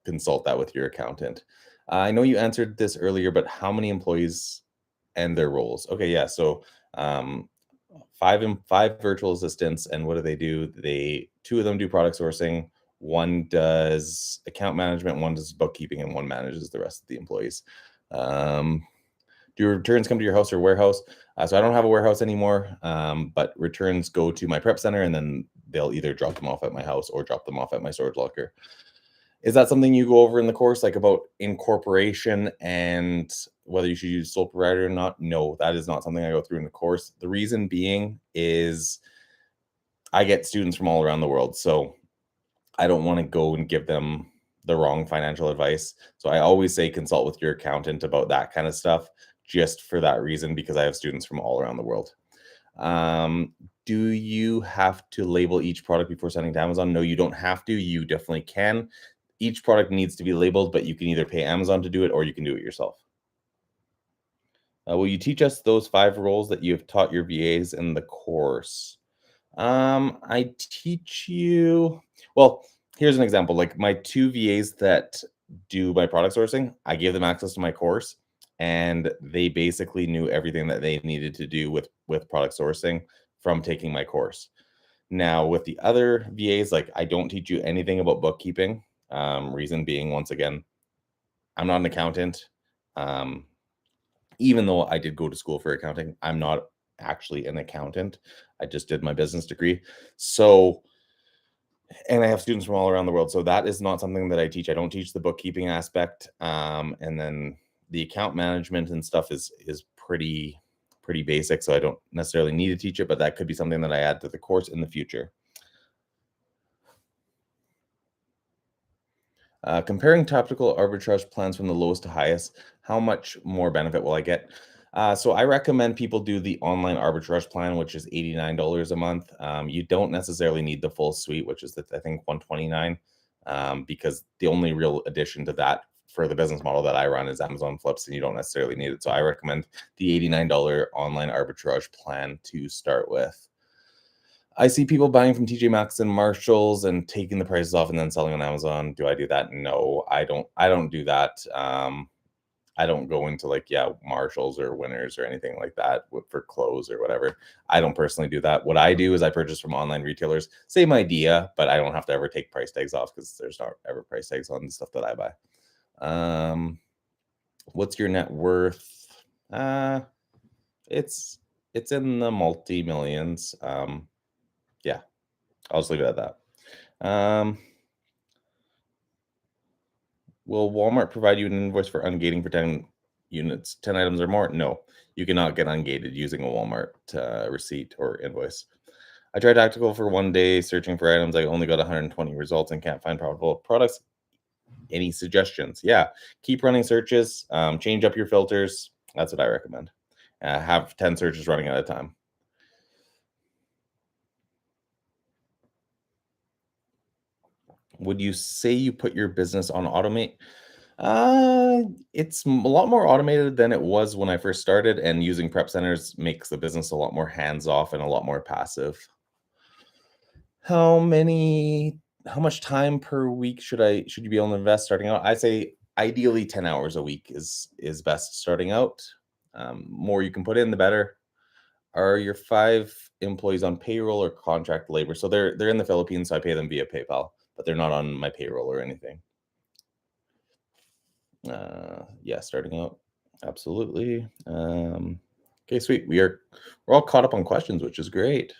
consult that with your accountant. I know you answered this earlier, but how many employees and their roles? Okay, yeah. So um, five virtual assistants, and what do they do? Two of them do product sourcing, one does account management, one does bookkeeping, and one manages the rest of the employees. Um, do returns come to your house or warehouse? So I don't have a warehouse anymore, but returns go to my prep center, and then they'll either drop them off at my house or drop them off at my storage locker. Is that something you go over in the course, like about incorporation and whether you should use sole proprietor or not? No, that is not something I go through in the course. The reason being is I get students from all around the world. So I don't want to go and give them the wrong financial advice. So I always say consult with your accountant about that kind of stuff, just for that reason, because I have students from all around the world. Do you have to label each product before sending to Amazon? No, you don't have to. You definitely can. Each product needs to be labeled, but you can either pay Amazon to do it or you can do it yourself. Will you teach us those 5 roles that you have taught your VAs in the course? I teach you. Well, here's an example. Like my 2 VAs that do my product sourcing, I gave them access to my course, and they basically knew everything that they needed to do with product sourcing from taking my course. Now, with the other VAs, like I don't teach you anything about bookkeeping. Reason being, once again, I'm not an accountant. Um, Even though I did go to school for accounting, I'm not actually an accountant. I just did my business degree. So, and I have students from all around the world. So that is not something that I teach. I don't teach the bookkeeping aspect. And then the account management and stuff is pretty basic. So I don't necessarily need to teach it, but that could be something that I add to the course in the future. Comparing tactical arbitrage plans from the lowest to highest, how much more benefit will I get? So I recommend people do the online arbitrage plan, which is $89 a month. You don't necessarily need the full suite, which is I think 129, because the only real addition to that for the business model that I run is Amazon Flips, and you don't necessarily need it. So I recommend the $89 online arbitrage plan to start with. I see people buying from TJ Maxx and Marshalls and taking the prices off and then selling on Amazon. Do I do that? No, I don't. I don't do that. I don't go into like, yeah, Marshalls or Winners or anything like that for clothes or whatever. I don't personally do that. What I do is I purchase from online retailers. Same idea, but I don't have to ever take price tags off because there's not ever price tags on the stuff that I buy. What's your net worth? It's in the multi millions. Yeah, I'll just leave it at that. Will Walmart provide you an invoice for ungating for 10 units, 10 items or more? No, you cannot get ungated using a Walmart receipt or invoice. I tried Tactical for 1 day searching for items. I only got 120 results and can't find profitable products. Any suggestions? Yeah, keep running searches, change up your filters. That's what I recommend. Have 10 searches running at a time. Would you say you put your business on automate? It's a lot more automated than it was when I first started, and using prep centers makes the business a lot more hands off and a lot more passive. How much time per week should you be able to invest starting out? I say ideally 10 hours a week is best starting out. More you can put in, the better. Are your 5 employees on payroll or contract labor? So they're in the Philippines, so I pay them via PayPal, but they're not on my payroll or anything. Yeah, starting out, absolutely. Okay, sweet. We're all caught up on questions, which is great.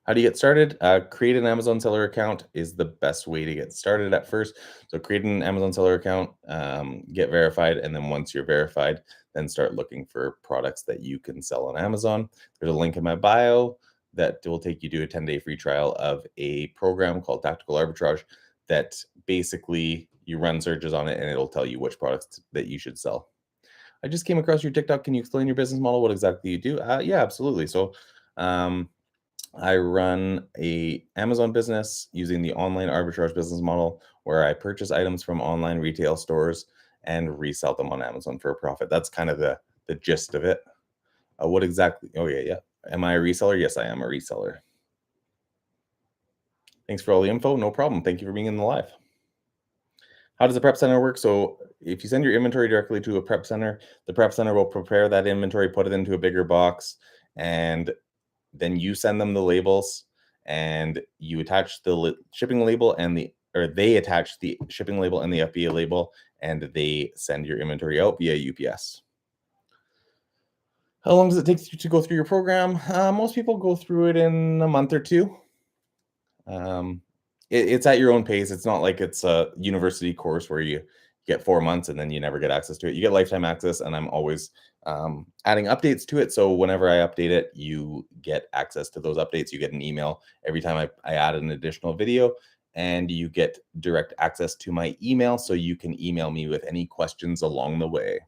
How do you get started? Create an Amazon seller account is the best way to get started at first. So create an Amazon seller account, get verified, and then once you're verified, then start looking for products that you can sell on Amazon. There's a link in my bio that will take you to a 10-day free trial of a program called Tactical Arbitrage that basically you run searches on it and it'll tell you which products that you should sell. I just came across your TikTok. Can you explain your business model? What exactly you do? Yeah, absolutely. So Um, I run a Amazon business using the online arbitrage business model where I purchase items from online retail stores and resell them on Amazon for a profit. That's kind of the gist of it. What exactly? Oh yeah, yeah. Am I a reseller? Yes, I am a reseller. Thanks for all the info. No problem. Thank you for being in the live. How does the prep center work? So if you send your inventory directly to a prep center, the prep center will prepare that inventory, put it into a bigger box, and then you send them the labels and you attach the shipping label and or they attach the shipping label and the FBA label, and they send your inventory out via UPS. How long does it take you to go through your program? Most people go through it in a month or two. Um, it's at your own pace. It's not like it's a university course where you get 4 months and then you never get access to it. You get lifetime access, and I'm always adding updates to it. So whenever I update it, you get access to those updates. You get an email every time I add an additional video, and you get direct access to my email. So you can email me with any questions along the way.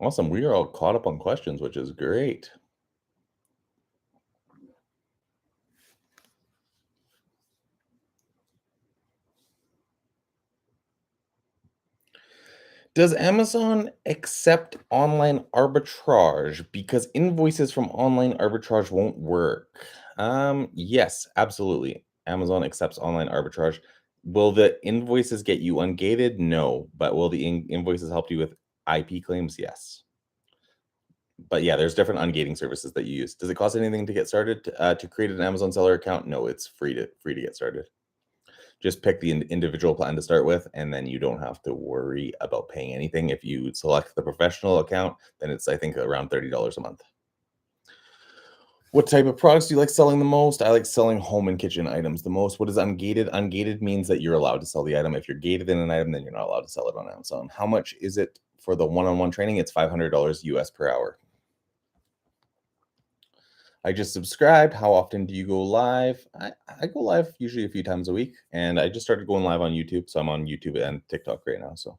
Awesome. We are all caught up on questions, which is great. Does Amazon accept online arbitrage? Because invoices from online arbitrage won't work. Yes, absolutely. Amazon accepts online arbitrage. Will the invoices get you ungated? No. But will the invoices help you with IP claims? Yes. But yeah, there's different ungating services that you use. Does it cost anything to get started? To create an Amazon seller account? No, it's free to get started. Just pick the individual plan to start with, and then you don't have to worry about paying anything. If you select the professional account, then it's, I think, around $30 a month. What type of products do you like selling the most? I like selling home and kitchen items the most. What is ungated? Ungated means that you're allowed to sell the item. If you're gated in an item, then you're not allowed to sell it on Amazon. How much is it for the one-on-one training? It's $500 US per hour. I just subscribed. How often do you go live? I go live usually a few times a week, and I just started going live on YouTube. So I'm on YouTube and TikTok right now. So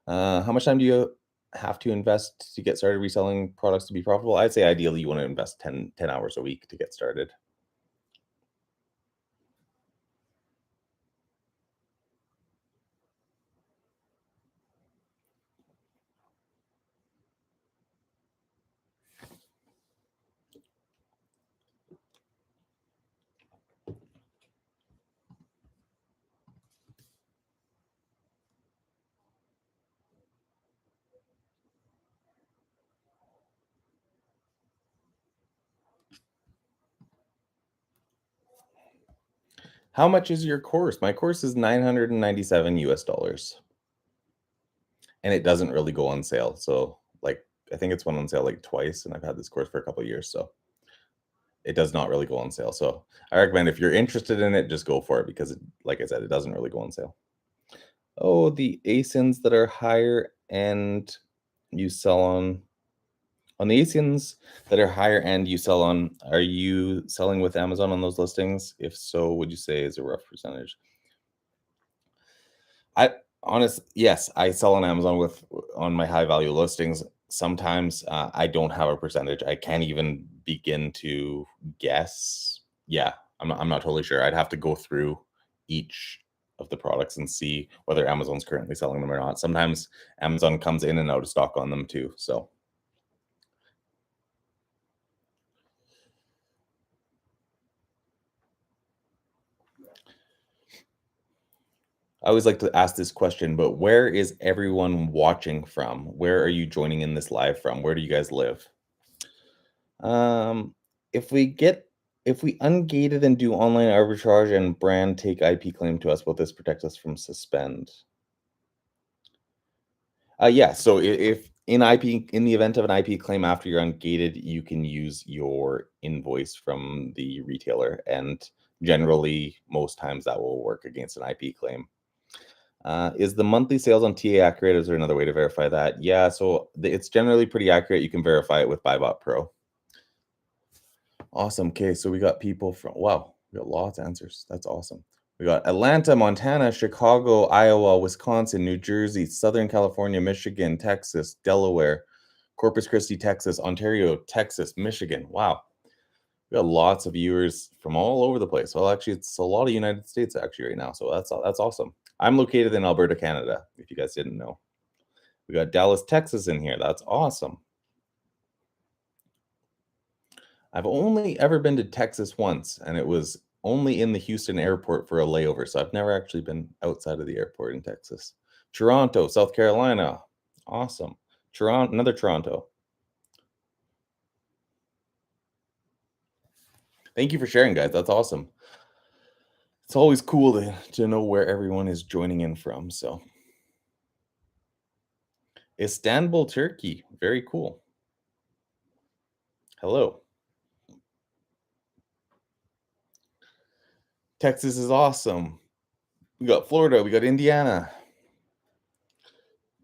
how much time do you have to invest to get started reselling products to be profitable? I'd say ideally you want to invest 10 hours a week to get started. How much is your course? My course is 997 US dollars. And it doesn't really go on sale. So like I think it's went on sale like twice, and I've had this course for a couple of years. So it does not really go on sale. So I recommend if you're interested in it, just go for it because like I said, it doesn't really go on sale. Oh, the ASINs that are higher end you sell on the ASINs that are higher end you sell on, are you selling with Amazon on those listings? If so, would you say is a rough percentage? I yes, I sell on Amazon with on my high value listings. Sometimes I don't have a percentage. I can't even begin to guess. Yeah, I'm not totally sure. I'd have to go through each of the products and see whether Amazon's currently selling them or not. Sometimes Amazon comes in and out of stock on them too. So I always like to ask this question, but where is everyone watching from? Where are you joining in this live from? Where do you guys live? Um, if we get if we ungate it and do online arbitrage and brand take IP claim to us, will this protect us from suspend? Yeah. So if in IP in the event of an IP claim after you're ungated, you can use your invoice from the retailer, and generally most times that will work against an IP claim. Is the monthly sales on TA accurate? Is there another way to verify that? Yeah, so it's generally pretty accurate. You can verify it with BuyBot Pro. Awesome. Okay, so we got people from wow, we got lots of answers. That's awesome. We got Atlanta, Montana, Chicago, Iowa, Wisconsin, New Jersey, Southern California, Michigan, Texas, Delaware, Corpus Christi, Texas, Ontario, Texas, Michigan. Wow. We got lots of viewers from all over the place. Well, actually, it's a lot of United States actually right now. So that's awesome. I'm located in Alberta, Canada, if you guys didn't know. We got Dallas, Texas in here. That's awesome. I've only ever been to Texas once, and it was only in the Houston airport for a layover. So I've never actually been outside of the airport in Texas. Toronto, South Carolina. Awesome. Toronto, another Toronto. Thank you for sharing, guys. That's awesome. It's always cool to know where everyone is joining in from. So Istanbul, Turkey. Very cool. Hello. Texas is awesome. We got Florida. We got Indiana.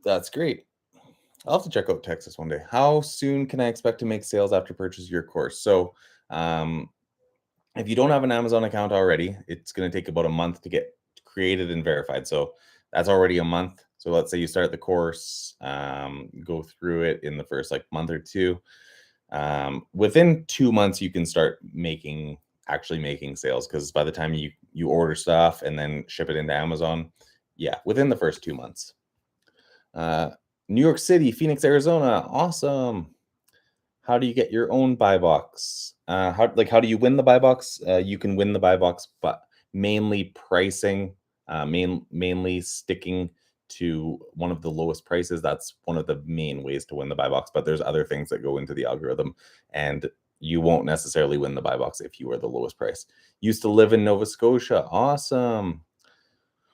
That's great. I'll have to check out Texas one day. How soon can I expect to make sales after purchase of your course? So, if you don't have an Amazon account already, it's going to take about a month to get created and verified. So that's already a month. So let's say you start the course, go through it in the first like month or two. Within 2 months, you can start actually making sales, because by the time you order stuff and then ship it into Amazon, yeah, within the first 2 months. New York City, Phoenix, Arizona, awesome. How do you get your own buy box? How do you win the buy box? You can win the buy box, but mainly pricing, mainly sticking to one of the lowest prices. That's one of the main ways to win the buy box. But there's other things that go into the algorithm, and you won't necessarily win the buy box if you are the lowest price. Used to live in Nova Scotia. Awesome.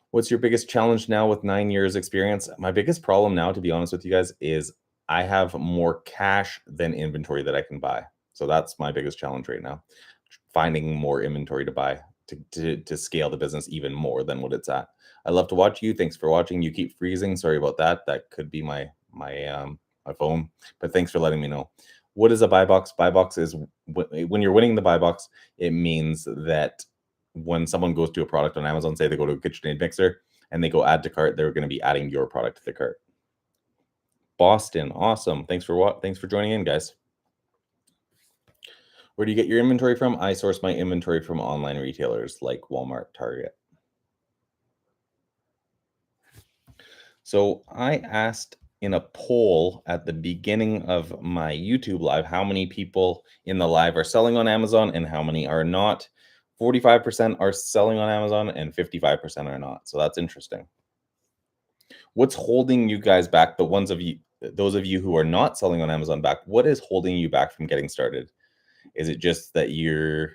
What's your biggest challenge now with 9 years experience? My biggest problem now, to be honest with you guys, is I have more cash than inventory that I can buy. So that's my biggest challenge right now. Finding more inventory to buy to scale the business even more than what it's at. I love to watch you. Thanks for watching. You keep freezing. Sorry about that. That could be my phone, but thanks for letting me know. What is a buy box? Buy box is when you're winning the buy box, it means that when someone goes to a product on Amazon, say they go to a KitchenAid mixer and they go add to cart, they're going to be adding your product to the cart. Boston, awesome. Thanks for joining in, guys. Where do you get your inventory from? I source my inventory from online retailers like Walmart, Target. So I asked in a poll at the beginning of my YouTube live how many people in the live are selling on Amazon and how many are not. 45% are selling on Amazon and 55% are not. So that's interesting. What's holding you guys back? Those of you who are not selling on Amazon back, what is holding you back from getting started? Is it just that you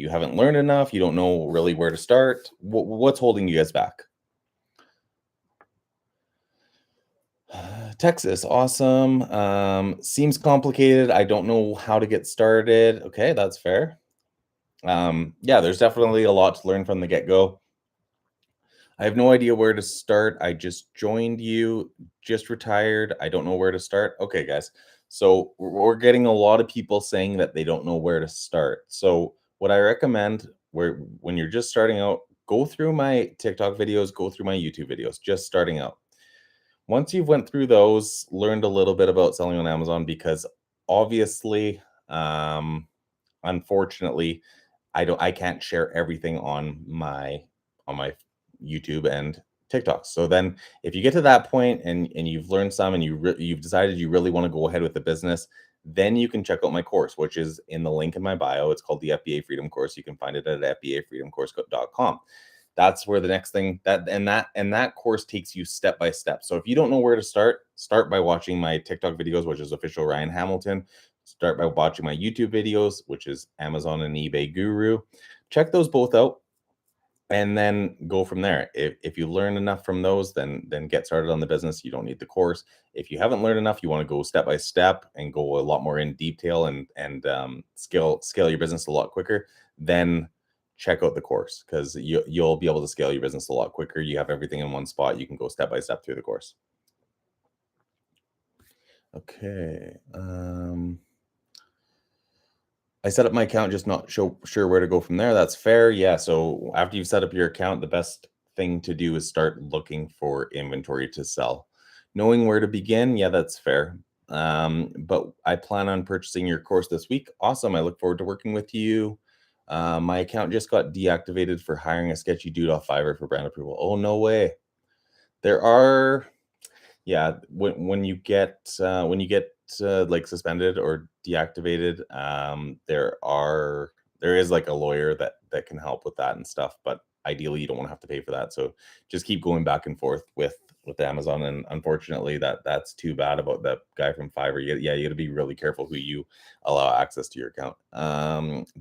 haven't learned enough? You don't know really where to start? What's holding you guys back? Texas, awesome. Seems complicated. I don't know how to get started. Okay, that's fair. Yeah, there's definitely a lot to learn from the get-go. I have no idea where to start. I just joined you, just retired. I don't know where to start. Okay, guys. So we're getting a lot of people saying that they don't know where to start. So what I recommend, when you're just starting out, go through my TikTok videos, go through my YouTube videos, just starting out. Once you've went through those, learned a little bit about selling on Amazon, because obviously, unfortunately, I can't share everything on my YouTube and TikTok. So then if you get to that point and you've learned some and you've decided you really want to go ahead with the business, then you can check out my course, which is in the link in my bio. It's called the FBA Freedom Course. You can find it at fbafreedomcourse.com. That's where the next thing that course takes you step by step. So if you don't know where to start by watching my TikTok videos, which is official Ryan Hamilton. Start by watching my YouTube videos, which is Amazon and eBay Guru. Check those both out and then go from there. If you learn enough from those, then get started on the business. You don't need the course. If you haven't learned enough, you want to go step by step and go a lot more in detail and scale your business a lot quicker, then check out the course, because you'll be able to scale your business a lot quicker. You have everything in one spot. You can go step by step through the course. Okay. I set up my account, just not sure where to go from there. That's fair. Yeah. So after you've set up your account, the best thing to do is start looking for inventory to sell. Knowing where to begin, yeah, that's fair. But I plan on purchasing your course this week. Awesome. I look forward to working with you. My account just got deactivated for hiring a sketchy dude off Fiverr for brand approval. Oh, no way. There are yeah, when you get like suspended or deactivated, there is like a lawyer that can help with that and stuff. But ideally, you don't want to have to pay for that. So just keep going back and forth with Amazon. And unfortunately, that's too bad about that guy from Fiverr. Yeah, you got to be really careful who you allow access to your account.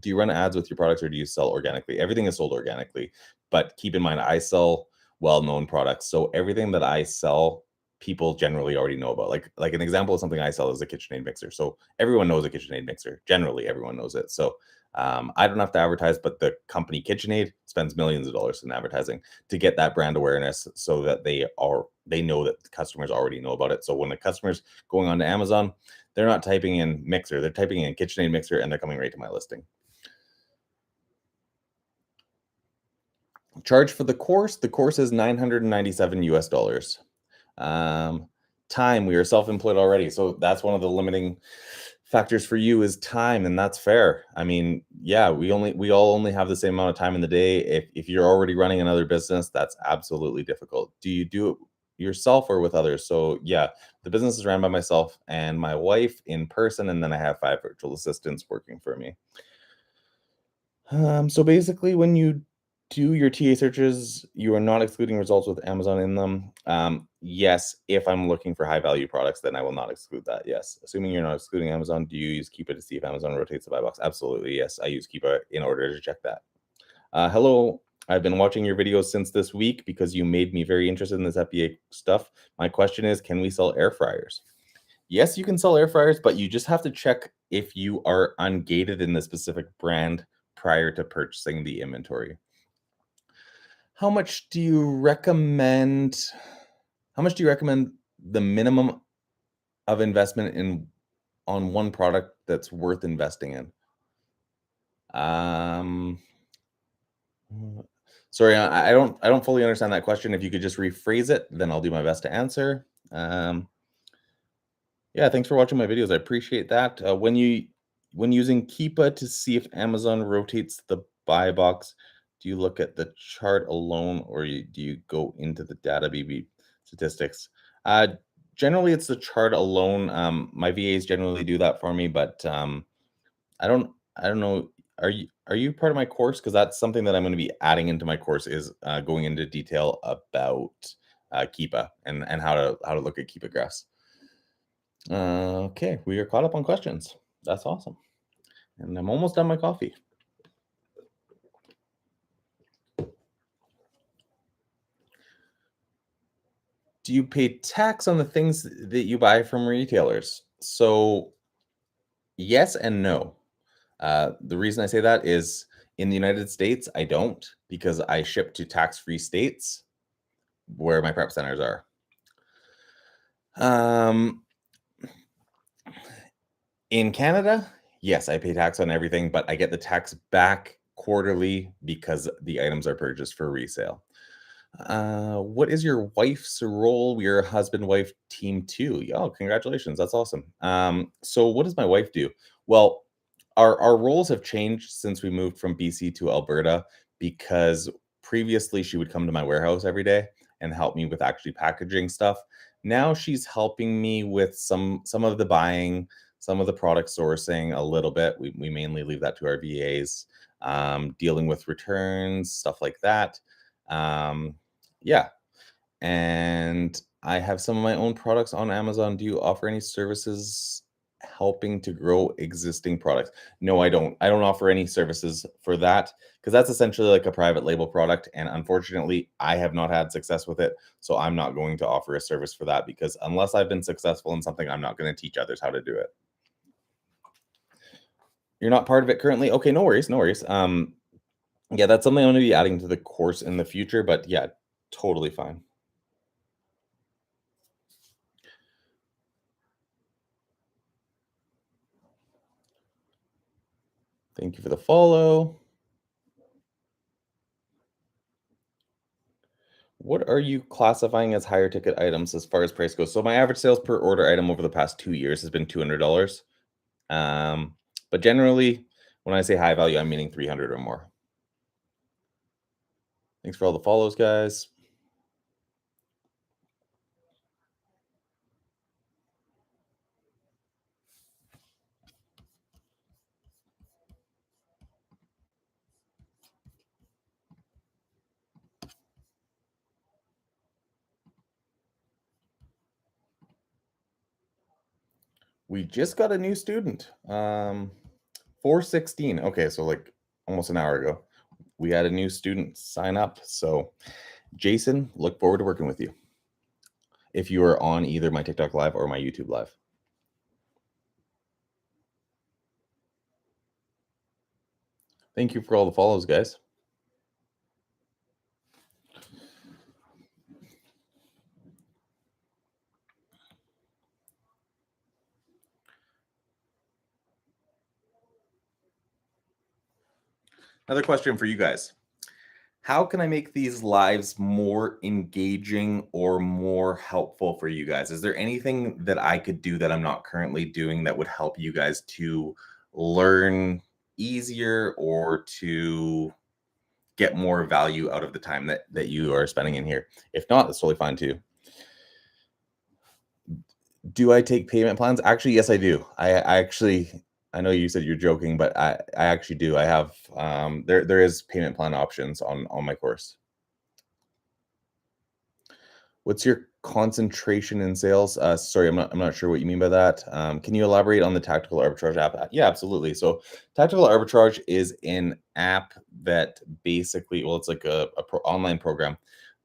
Do you run ads with your products or do you sell organically? Everything is sold organically, but keep in mind, I sell well-known products. So everything that I sell, people generally already know about. Like an example of something I sell is a KitchenAid mixer. So everyone knows a KitchenAid mixer. Generally, everyone knows it. So I don't have to advertise, but the company KitchenAid spends millions of dollars in advertising to get that brand awareness, so that they know that the customers already know about it. So when the customer's going on to Amazon, they're not typing in mixer, they're typing in KitchenAid mixer, and they're coming right to my listing. Charge for the course. The course is $997 US. Time, we are self-employed already, so that's one of the limiting factors for you is time, and that's fair. I mean, yeah, we all only have the same amount of time in the day. If you're already running another business, that's absolutely difficult. Do you do it yourself or with others? So yeah, the business is ran by myself and my wife in person, and then I have 5 virtual assistants working for me. So basically, when you do your TA searches, you are not excluding results with Amazon in them. Yes, if I'm looking for high value products, then I will not exclude that. Yes, assuming you're not excluding Amazon, do you use Keepa to see if Amazon rotates the buy box? Absolutely, yes. I use Keepa in order to check that. Hello, I've been watching your videos since this week because you made me very interested in this FBA stuff. My question is, can we sell air fryers? Yes, you can sell air fryers, but you just have to check if you are ungated in the specific brand prior to purchasing the inventory. How much do you recommend? How much do you recommend the minimum of investment in on one product that's worth investing in? Um, sorry, I don't fully understand that question. If you could just rephrase it, then I'll do my best to answer. Yeah, thanks for watching my videos. I appreciate that. When using Keepa to see if Amazon rotates the buy box, do you look at the chart alone, or do you go into the data BB statistics? Uh, Generally, it's the chart alone. My VAs generally do that for me, but I don't know. Are you part of my course? Because that's something that I'm going to be adding into my course, is going into detail about Keepa and how to look at Keepa graphs. Okay, we are caught up on questions. That's awesome. And I'm almost done my coffee. Do you pay tax on the things that you buy from retailers? So, yes and no. The reason I say that is, in the United States, I don't, because I ship to tax-free states where my prep centers are. Um, in Canada, yes, I pay tax on everything, but I get the tax back quarterly because the items are purchased for resale. What is your wife's role? We are a husband-wife team too. Oh, congratulations. That's awesome. So what does my wife do? Well, our roles have changed since we moved from BC to Alberta, because previously she would come to my warehouse every day and help me with actually packaging stuff. Now she's helping me with some of the buying, some of the product sourcing a little bit. We mainly leave that to our VAs, dealing with returns, stuff like that. Yeah, and I have some of my own products on Amazon. Do you offer any services helping to grow existing products? No, I don't. I don't offer any services for that, because that's essentially like a private label product, and unfortunately, I have not had success with it. So I'm not going to offer a service for that, because unless I've been successful in something, I'm not going to teach others how to do it. You're not part of it currently? Okay, no worries, no worries. Yeah, that's something I'm going to be adding to the course in the future, but yeah, totally fine. Thank you for the follow. What are you classifying as higher ticket items as far as price goes? So my average sales per order item over the past 2 years has been $200. Um, but generally, when I say high value, I'm meaning 300 or more. Thanks for all the follows, guys. We just got a new student. 416. Okay, so like almost an hour ago. We had a new student sign up. So Jason, look forward to working with you. If you are on either my TikTok live or my YouTube live. Thank you for all the follows, guys. Another question for you guys. How can I make these lives more engaging or more helpful for you guys? Is there anything that I could do that I'm not currently doing that would help you guys to learn easier or to get more value out of the time that you are spending in here? If not, that's totally fine too. Do I take payment plans? Actually, yes, I do. I actually, I know you said you're joking, but I actually do. I have there is payment plan options on my course. What's your concentration in sales? Sorry, I'm not sure what you mean by that. Can you elaborate on the tactical arbitrage app? Yeah, absolutely. So tactical arbitrage is an app that basically, well, it's like a online program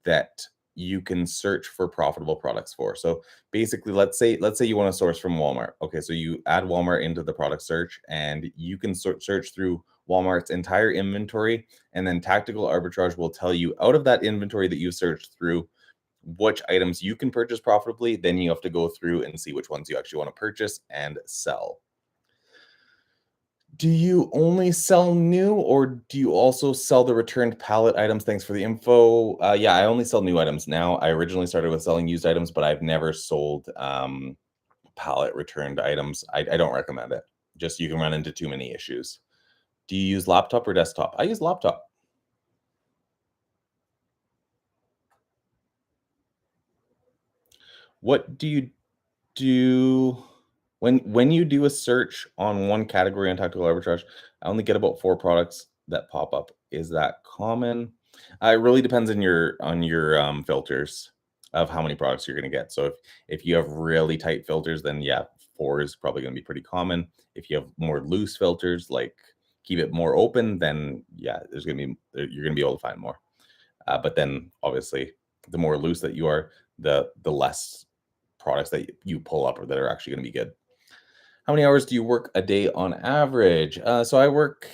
that you can search for profitable products for. So basically, let's say you want to source from Walmart. Okay, so you add Walmart into the product search, and you can search through Walmart's entire inventory, and then tactical arbitrage will tell you out of that inventory that you searched through which items you can purchase profitably. Then you have to go through and see which ones you actually want to purchase and sell. Do you only sell new, or do you also sell the returned pallet items? Thanks for the info. Yeah, I only sell new items now. I originally started with selling used items, but I've never sold pallet returned items. I don't recommend it. Just you can run into too many issues. Do you use laptop or desktop? I use laptop. What do you do when you do a search on one category on tactical arbitrage? I only get about 4 products that pop up. Is that common? It really depends on your filters of how many products you're going to get. So if you have really tight filters, then yeah, 4 is probably going to be pretty common. If you have more loose filters, like keep it more open, then yeah, you're going to be able to find more. But then obviously, the more loose that you are, the less products that you pull up or that are actually going to be good. How many hours do you work a day on average? So I work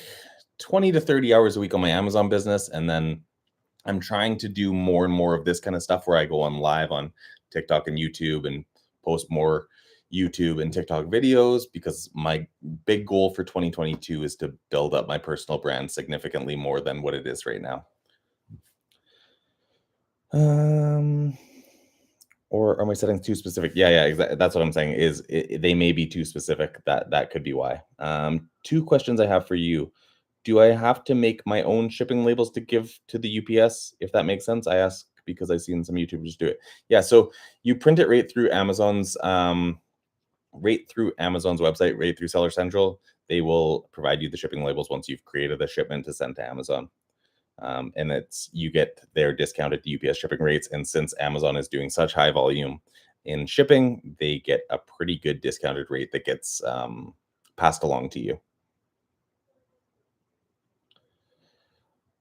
20 to 30 hours a week on my Amazon business, and then I'm trying to do more and more of this kind of stuff where I go on live on TikTok and YouTube and post more YouTube and TikTok videos, because my big goal for 2022 is to build up my personal brand significantly more than what it is right now. Um, or are my settings too specific? Yeah, exactly. That's what I'm saying. They may be too specific. That could be why. 2 questions I have for you. Do I have to make my own shipping labels to give to the UPS? If that makes sense, I ask because I've seen some YouTubers do it. Yeah, so you print it right through Amazon's website, right through Seller Central. They will provide you the shipping labels once you've created the shipment to send to Amazon. And it's you get their discounted UPS shipping rates. And since Amazon is doing such high volume in shipping, they get a pretty good discounted rate that gets passed along to you.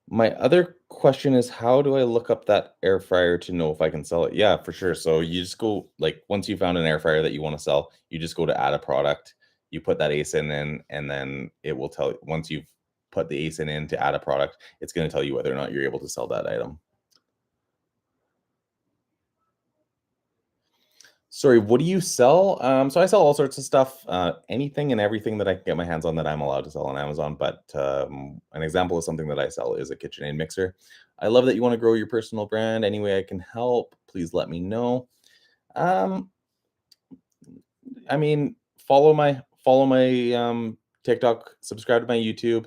My other question is, how do I look up that air fryer to know if I can sell it? Yeah, for sure. So you just go, like, once you found an air fryer that you want to sell, you just go to add a product, you put that ASIN in, and then it will tell, once you've put the ASIN in to add a product, it's going to tell you whether or not you're able to sell that item. Sorry, what do you sell? So I sell all sorts of stuff, anything and everything that I can get my hands on that I'm allowed to sell on Amazon. But an example of something that I sell is a KitchenAid mixer. I love that you want to grow your personal brand. Any way I can help, please let me know. Um, I mean, follow my TikTok, subscribe to my YouTube,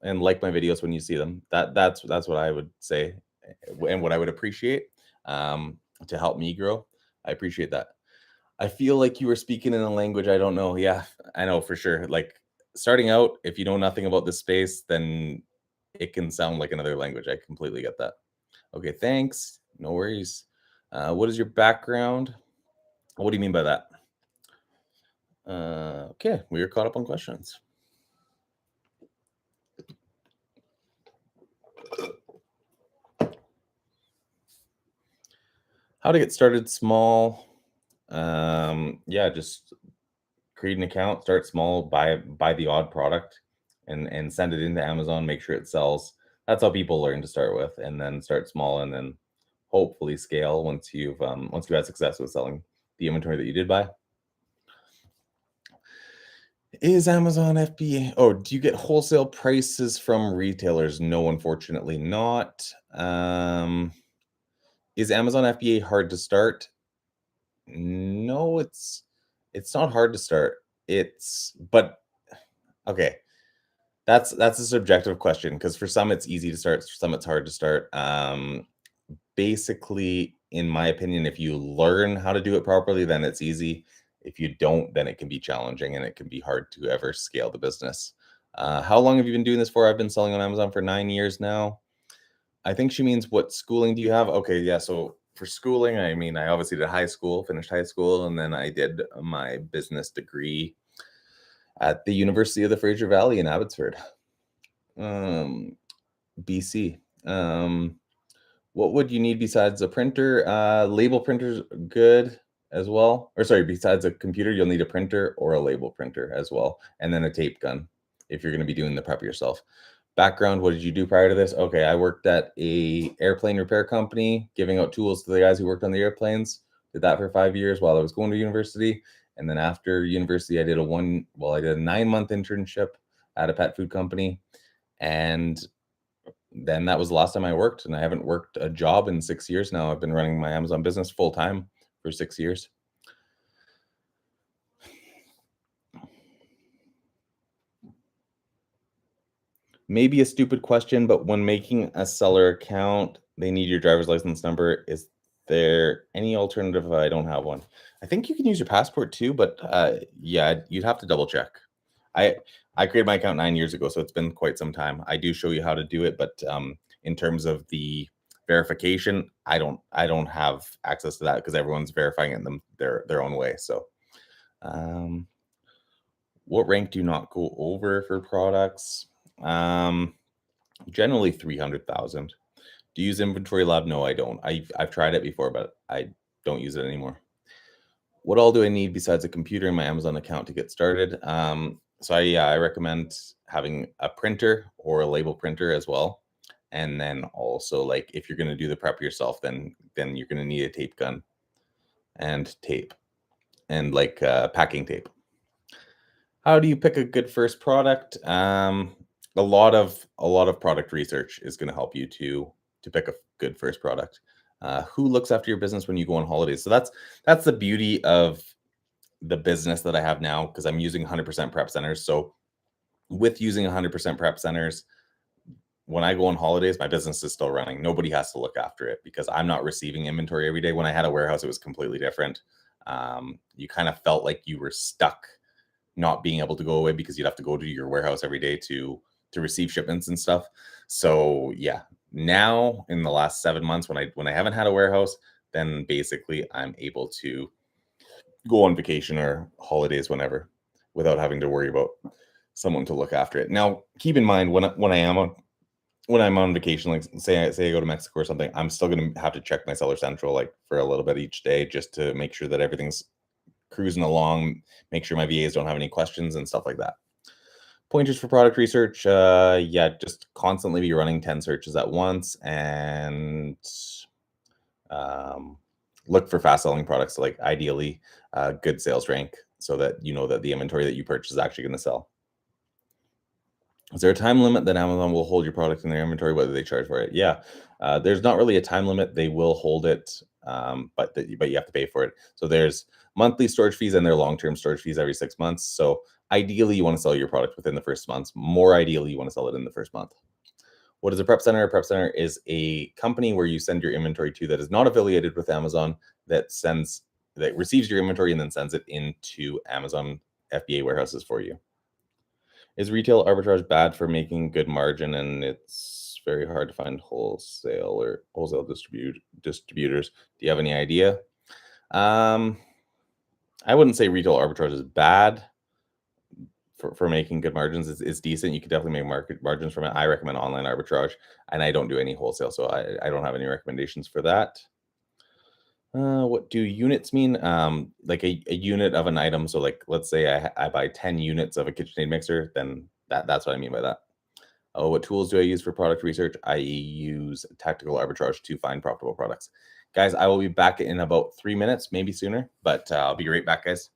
and like my videos when you see them. That's what I would say, and what I would appreciate to help me grow. I appreciate that. I feel like you were speaking in a language I don't know. Yeah, I know for sure. Like starting out, if you know nothing about this space, then it can sound like another language. I completely get that. Okay, thanks. No worries. What is your background? What do you mean by that? Okay, we are caught up on questions. How to get started small. Yeah, just create an account, start small, buy the odd product and send it into Amazon, make sure it sells. That's how people learn to start with, and then start small and then hopefully scale once you had success with selling the inventory that you did buy. Is Amazon FBA? Oh, do you get wholesale prices from retailers? No, unfortunately not. Is Amazon FBA hard to start? No, it's not hard to start. It's but okay. That's a subjective question because for some it's easy to start, for some it's hard to start. Basically, in my opinion, if you learn how to do it properly, then it's easy. If you don't, then it can be challenging and it can be hard to ever scale the business. How long have you been doing this for? I've been selling on Amazon for 9 years now. I think she means what schooling do you have? Okay, yeah. So for schooling, I mean, I obviously did high school, finished high school, and then I did my business degree at the University of the Fraser Valley in Abbotsford, um, BC. What would you need besides a printer? Label printers good as well. Or sorry, besides a computer, you'll need a printer or a label printer as well, and then a tape gun if you're going to be doing the prep yourself. Background, what did you do prior to this? Okay, I worked at a airplane repair company, giving out tools to the guys who worked on the airplanes. Did that for 5 years while I was going to university. And then after university, I did a 9-month internship at a pet food company. And then that was the last time I worked, and I haven't worked a job in 6 years now. I've been running my Amazon business full time for 6 years. Maybe a stupid question, but when making a seller account, they need your driver's license number. Is there any alternative if I don't have one? I think you can use your passport too, but yeah, you'd have to double check. I I created my account 9 years ago, so it's been quite some time. I do show you how to do it, but in terms of the verification, I don't have access to that because everyone's verifying it their own way. So, um, what rank do you not go over for products? Um, Generally 300,000. Do you use Inventory Lab? No, I don't. I've tried it before, but I don't use it anymore. What all do I need besides a computer and my Amazon account to get started? I recommend having a printer or a label printer as well. And then also, like, if you're going to do the prep yourself, then you're going to need a tape gun and tape and like packing tape. How do you pick a good first product? A lot of product research is going to help you to pick a good first product. Who looks after your business when you go on holidays? So that's the beauty of the business that I have now because I'm using 100% prep centers. So with using 100% prep centers, when I go on holidays, my business is still running. Nobody has to look after it because I'm not receiving inventory every day. When I had a warehouse, it was completely different. You kind of felt like you were stuck not being able to go away because you'd have to go to your warehouse every day to receive shipments and stuff. So yeah, now in the last 7 months when I haven't had a warehouse, then basically I'm able to go on vacation or holidays whenever without having to worry about someone to look after it. Now, keep in mind when I'm on vacation, like say I go to Mexico or something, I'm still going to have to check my Seller Central like for a little bit each day just to make sure that everything's cruising along, make sure my VAs don't have any questions and stuff like that. Pointers for product research. Yeah, just constantly be running 10 searches at once and um, Look for fast selling products, like ideally good sales rank, so that you know that the inventory that you purchase is actually going to sell. Is there a time limit that Amazon will hold your product in their inventory, whether they charge for it? Yeah, there's not really a time limit. They will hold it, but you have to pay for it. So there's monthly storage fees and their long-term storage fees every 6 months. So ideally, you want to sell your product within the first month. More ideally, you want to sell it in the first month. What is a prep center? A prep center is a company where you send your inventory to that is not affiliated with Amazon, that receives your inventory and then sends it into Amazon FBA warehouses for you. Is retail arbitrage bad for making good margin, and it's very hard to find wholesale distributors? Do you have any idea? Um, I wouldn't say retail arbitrage is bad for making good margins. It's decent. You could definitely make market margins from it. I recommend online arbitrage, and I don't do any wholesale, so I don't have any recommendations for that. What do units mean? Like a unit of an item. So like, let's say I buy 10 units of a KitchenAid mixer, then that's what I mean by that. Oh, what tools do I use for product research? I use tactical arbitrage to find profitable products. Guys, I will be back in about 3 minutes, maybe sooner, but I'll be right back, guys.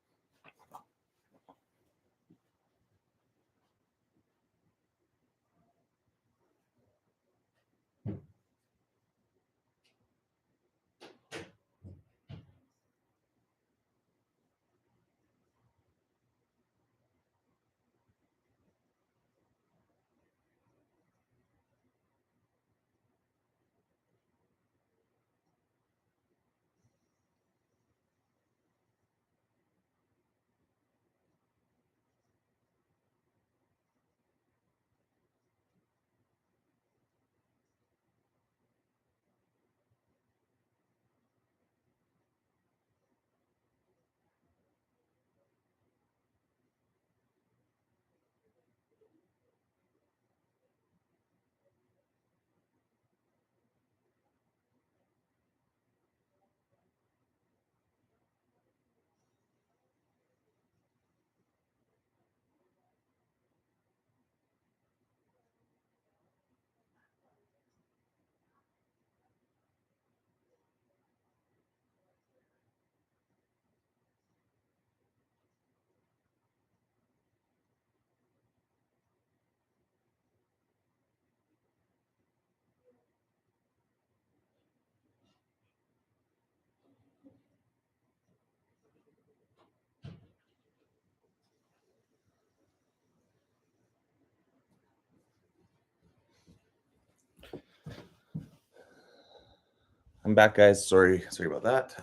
I'm back, guys. Sorry about that.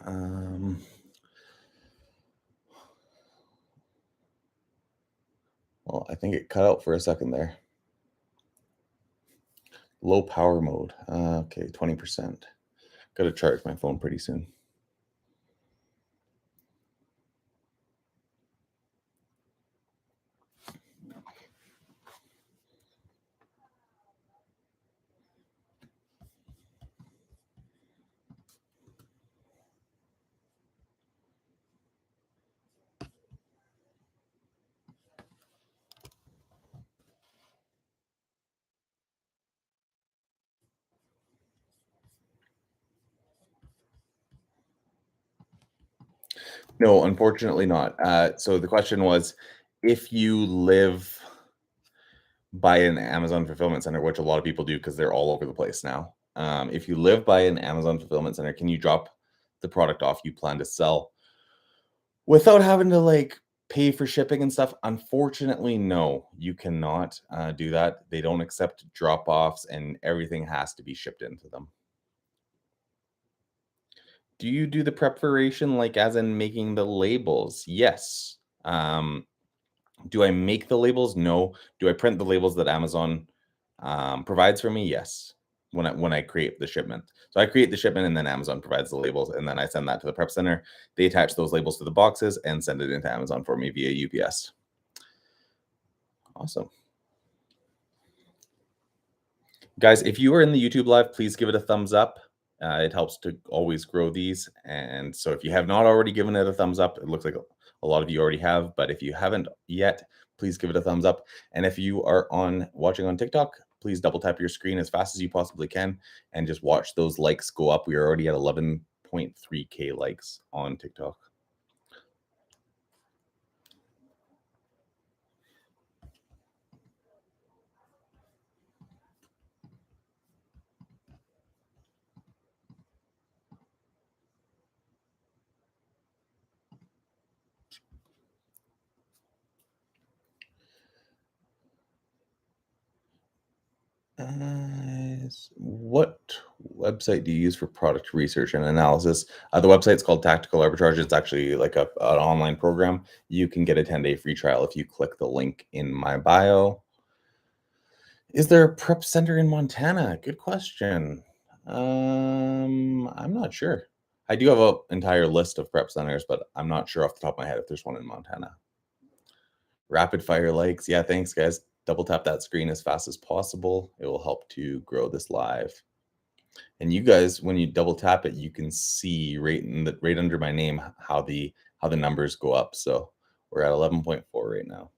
Well, I think it cut out for a second there. Low power mode. Okay, 20%. Got to charge my phone pretty soon. No, unfortunately not. So the question was, if you live by an Amazon fulfillment center, which a lot of people do because they're all over the place now. If you live by an Amazon fulfillment center, can you drop the product off you plan to sell without having to like pay for shipping and stuff? Unfortunately, no, you cannot do that. They don't accept drop offs, and everything has to be shipped into them. Do you do the preparation, like as in making the labels? Yes. Do I make the labels? No. Do I print the labels that Amazon provides for me? Yes. When I create the shipment. So I create the shipment and then Amazon provides the labels, and then I send that to the prep center. They attach those labels to the boxes and send it into Amazon for me via UPS. Awesome. Guys, if you are in the YouTube live, please give it a thumbs up. It helps to always grow these. And so if you have not already given it a thumbs up, it looks like a lot of you already have, but if you haven't yet, please give it a thumbs up. And if you are watching on TikTok, please double tap your screen as fast as you possibly can and just watch those likes go up. We are already at 11 11.3K likes on TikTok. What website do you use for product research and analysis? The website's called Tactical Arbitrage. It's actually like an online program. You can get a 10-day free trial if you click the link in my bio. Is there a prep center in Montana? Good question. I'm not sure. I do have an entire list of prep centers, but I'm not sure off the top of my head if there's one in Montana. Rapid fire likes. Yeah, thanks, guys. Double tap that screen as fast as possible. It will help to grow this live. And you guys, when you double tap it, you can see right under my name how the numbers go up. So we're at 11.4 right now.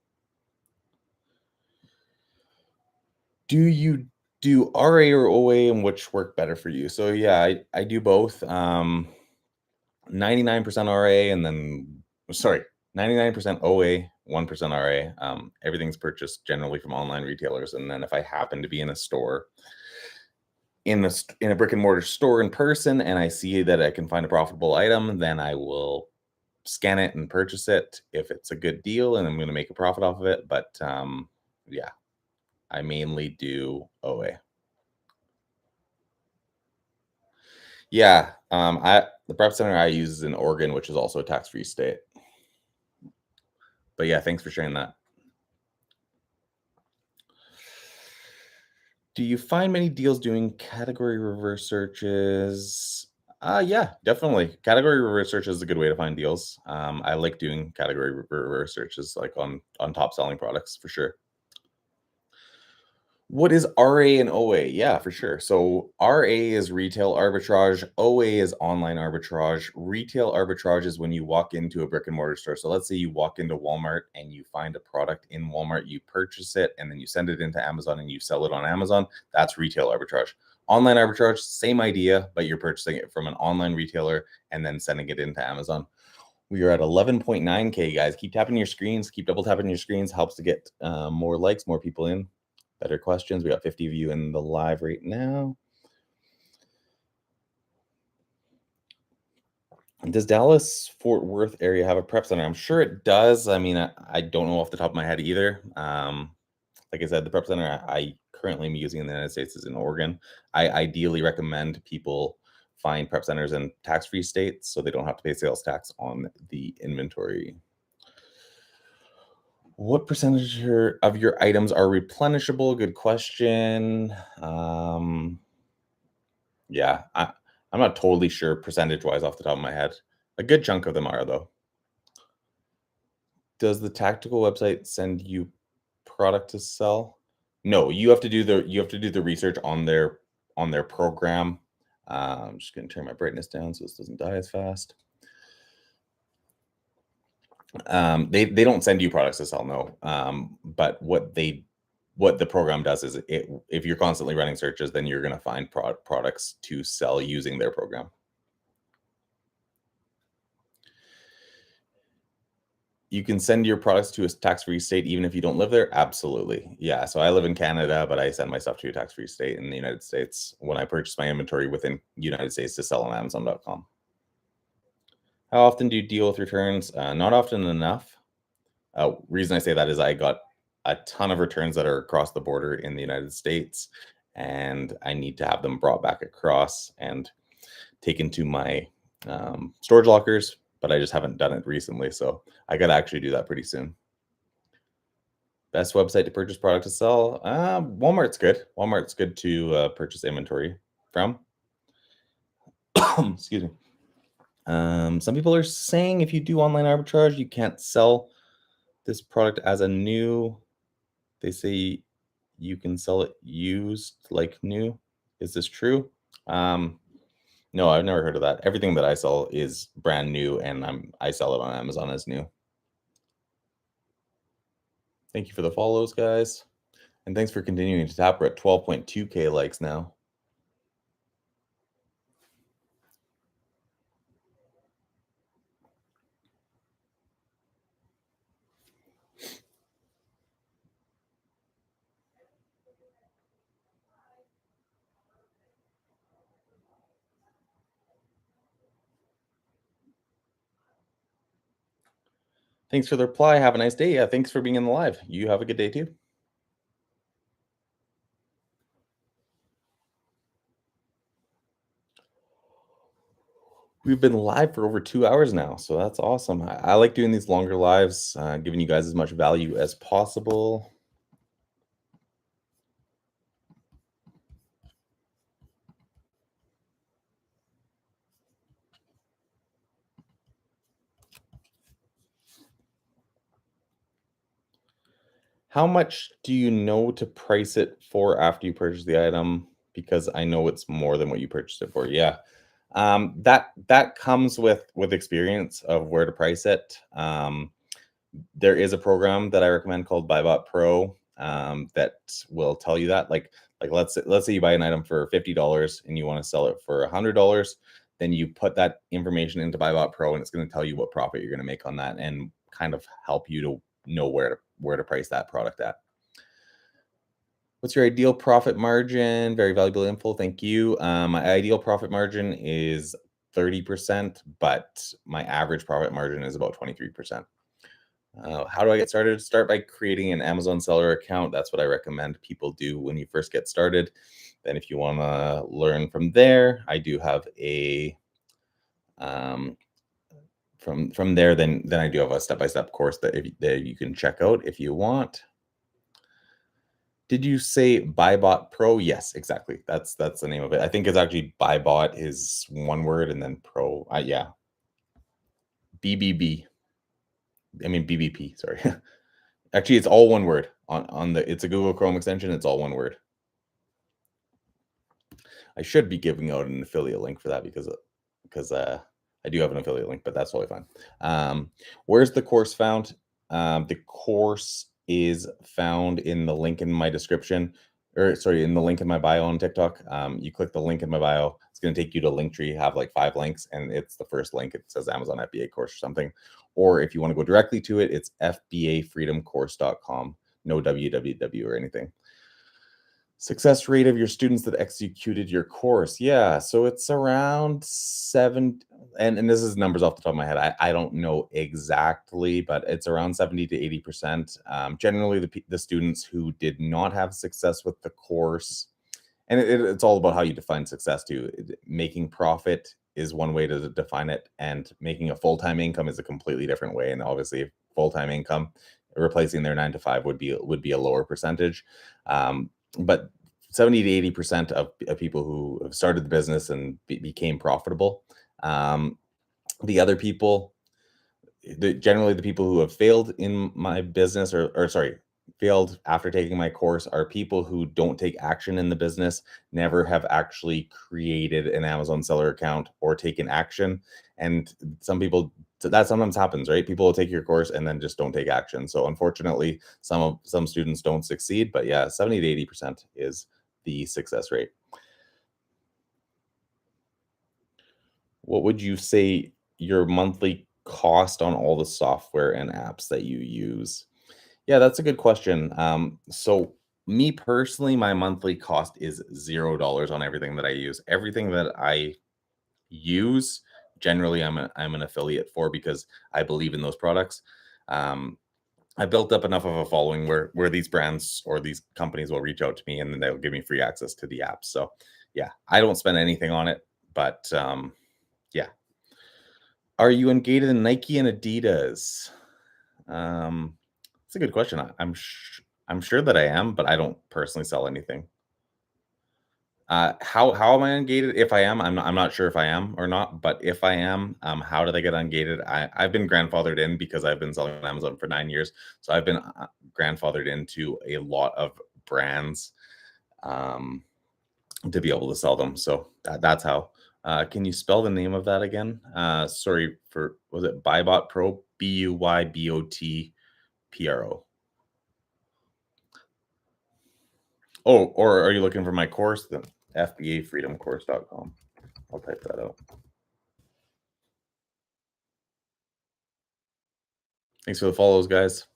Do you do RA or OA, and which work better for you? So yeah, I do both. 99% RA, and then 99% OA, 1% RA. Everything's purchased generally from online retailers, and then if I happen to be in a store, in a brick and mortar store in person, and I see that I can find a profitable item, then I will scan it and purchase it if it's a good deal and I'm going to make a profit off of it. But yeah, I mainly do OA. Yeah, the prep center I use is in Oregon, which is also a tax-free state. But yeah, thanks for sharing that. Do you find many deals doing category reverse searches? Yeah, definitely. Category reverse search is a good way to find deals. I like doing category reverse searches, like on top selling products for sure. What is RA and OA? Yeah, for sure. So RA is retail arbitrage. OA is online arbitrage. Retail arbitrage is when you walk into a brick and mortar store. So let's say you walk into Walmart and you find a product in Walmart, you purchase it, and then you send it into Amazon and you sell it on Amazon. That's retail arbitrage. Online arbitrage, same idea, but you're purchasing it from an online retailer and then sending it into Amazon. We are at 11.9K, guys. Keep tapping your screens. Keep double tapping your screens. Helps to get more likes, more people in. Better questions. We got 50 of you in the live right now. Does Dallas Fort Worth area have a prep center? I'm sure it does. I mean, I don't know off the top of my head either. Like I said, the prep center I currently am using in the United States is in Oregon. I ideally recommend people find prep centers in tax-free states so they don't have to pay sales tax on the inventory. What percentage of your items are replenishable? Good question. Yeah, I'm not totally sure percentage-wise off the top of my head. A good chunk of them are, though. Does the tactical website send you product to sell? No, you have to do the research on their program. I'm just gonna turn my brightness down so this doesn't die as fast. They don't send you products to sell, no. But what the program does is if you're constantly running searches, then you're going to find products to sell using their program. You can send your products to a tax-free state even if you don't live there? Absolutely. Yeah. So I live in Canada, but I send my stuff to a tax-free state in the United States when I purchase my inventory within United States to sell on Amazon.com. How often do you deal with returns? Not often enough. Reason I say that is I got a ton of returns that are across the border in the United States, and I need to have them brought back across and taken to my storage lockers, but I just haven't done it recently. So I got to actually do that pretty soon. Best website to purchase product to sell? Walmart's good. Walmart's good to purchase inventory from. Excuse me. Some people are saying if you do online arbitrage, you can't sell this product as a new. They say you can sell it used like new. Is this true? No, I've never heard of that. Everything that I sell is brand new, and I sell it on Amazon as new. Thank you for the follows, guys. And thanks for continuing to tap. We're at 12.2K likes now. Thanks for the reply. Have a nice day. Yeah, thanks for being in the live. You have a good day too. We've been live for over 2 hours now, so that's awesome. I like doing these longer lives, giving you guys as much value as possible. How much do you know to price it for after you purchase the item? Because I know it's more than what you purchased it for. Yeah. That comes with experience of where to price it. There is a program that I recommend called BuyBot Pro that will tell you that. Like let's say you buy an item for $50 and you want to sell it for $100, then you put that information into BuyBot Pro and it's going to tell you what profit you're going to make on that and kind of help you to know where to price that product at. What's your ideal profit margin? Very valuable info. Thank you. My ideal profit margin is 30%, but my average profit margin is about 23%. How do I get started? Start by creating an Amazon seller account. That's what I recommend people do when you first get started. Then, if you want to learn from there, I do have a um, from there. Then I do have a step-by-step course that you can check out if you want. Did you say BuyBot Pro? Yes, exactly. That's the name of it. I think it's actually BuyBot is one word and then Pro. Yeah, BBB. I mean BBP. Sorry. Actually, it's all one word on the. It's a Google Chrome extension. It's all one word. I should be giving out an affiliate link for that because I do have an affiliate link, but that's totally fine. Where's the course found? The course is found in the link in my description, or sorry, in the link in my bio on TikTok. You click the link in my bio. It's going to take you to Linktree. Have like 5 links, and it's the first link. It says Amazon FBA course or something. Or if you want to go directly to it, it's fbafreedomcourse.com. No www or anything. Success rate of your students that executed your course. Yeah, so it's around 7, and this is numbers off the top of my head. I don't know exactly, but it's around 70 to 80%. Generally, the students who did not have success with the course, and it's all about how you define success too. Making profit is one way to define it, and making a full-time income is a completely different way. And obviously, full-time income replacing their 9 to 5 would be a lower percentage. But 70 to 80% of people who have started the business and became profitable. The other people, generally the people who have failed in my business or sorry, failed after taking my course are people who don't take action in the business, never have actually created an Amazon seller account or taken action. And some people, so that sometimes happens, right? People will take your course and then just don't take action. So unfortunately, some students don't succeed, but yeah, 70 to 80% is the success rate. What would you say your monthly cost on all the software and apps that you use? Yeah, that's a good question. So me personally, my monthly cost is $0 on everything that I use. Everything that I use, generally, I'm an affiliate for because I believe in those products. Um, I built up enough of a following where these brands or these companies will reach out to me and then they'll give me free access to the apps. So yeah, I don't spend anything on it, but yeah. Are you engaged in Nike and Adidas? It's a good question. I'm sure that I am, but I don't personally sell anything. How am I ungated? If I am, I'm not sure if I am or not, but if I am, how did I get ungated? I've been grandfathered in because I've been selling on Amazon for 9 years, so I've been grandfathered into a lot of brands um, to be able to sell them. So that's how. Can you spell the name of that again? Sorry for was it Buybot Pro? BUYBOT PRO. Oh, or are you looking for my course? Then FBAFreedomCourse.com. I'll type that out. Thanks for the follows, guys.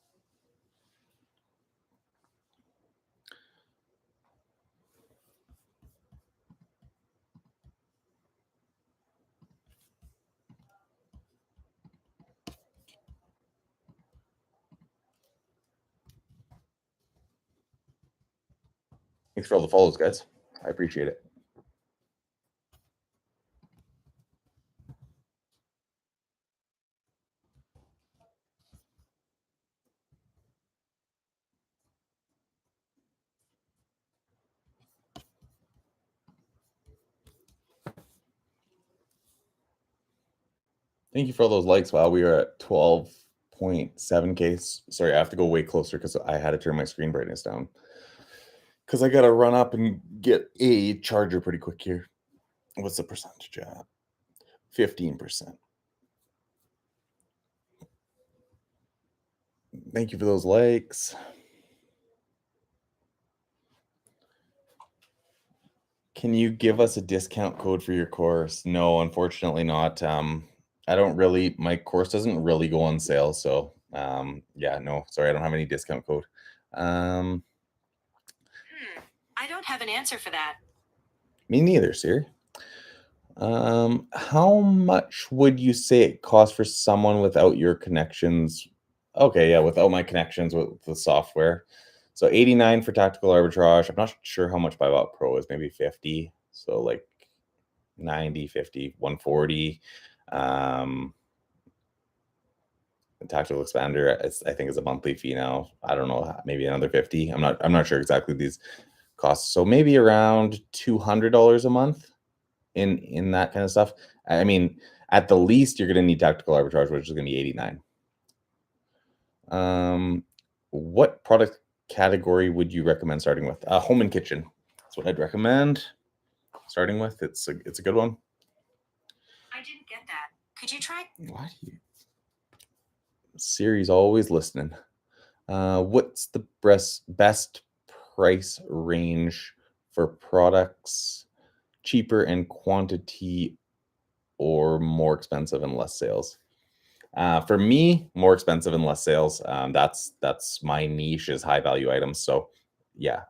Thanks for all the follows, guys. I appreciate it. Thank you for all those likes. Wow, we are at 12.7K. Sorry, I have to go way closer because I had to turn my screen brightness down. Because I got to run up and get a charger pretty quick here. What's the percentage at? 15%. Thank you for those likes. Can you give us a discount code for your course? No, unfortunately not. I don't really, my course doesn't really go on sale. So yeah, no, sorry, I don't have any discount code. I don't have an answer for that. Me neither, Siri. How much would you say it costs for someone without your connections? Okay, yeah, without my connections with the software. So 89 for tactical arbitrage. I'm not sure how much Bybot Pro is, maybe 50. So like 90, 50, 140. Tactical expander, I think is a monthly fee now. I don't know, maybe another 50. I'm not sure exactly these costs. So maybe around $200 a month in that kind of stuff. I mean, at the least, you're going to need tactical arbitrage, which is going to be 89. What product category would you recommend starting with? Home and kitchen. That's what I'd recommend starting with. It's a good one. I didn't get that. Could you try? Why do you? Siri's always listening. What's the best price range for products cheaper in quantity or more expensive and less sales? For me, more expensive and less sales. That's my niche is high value items. So yeah,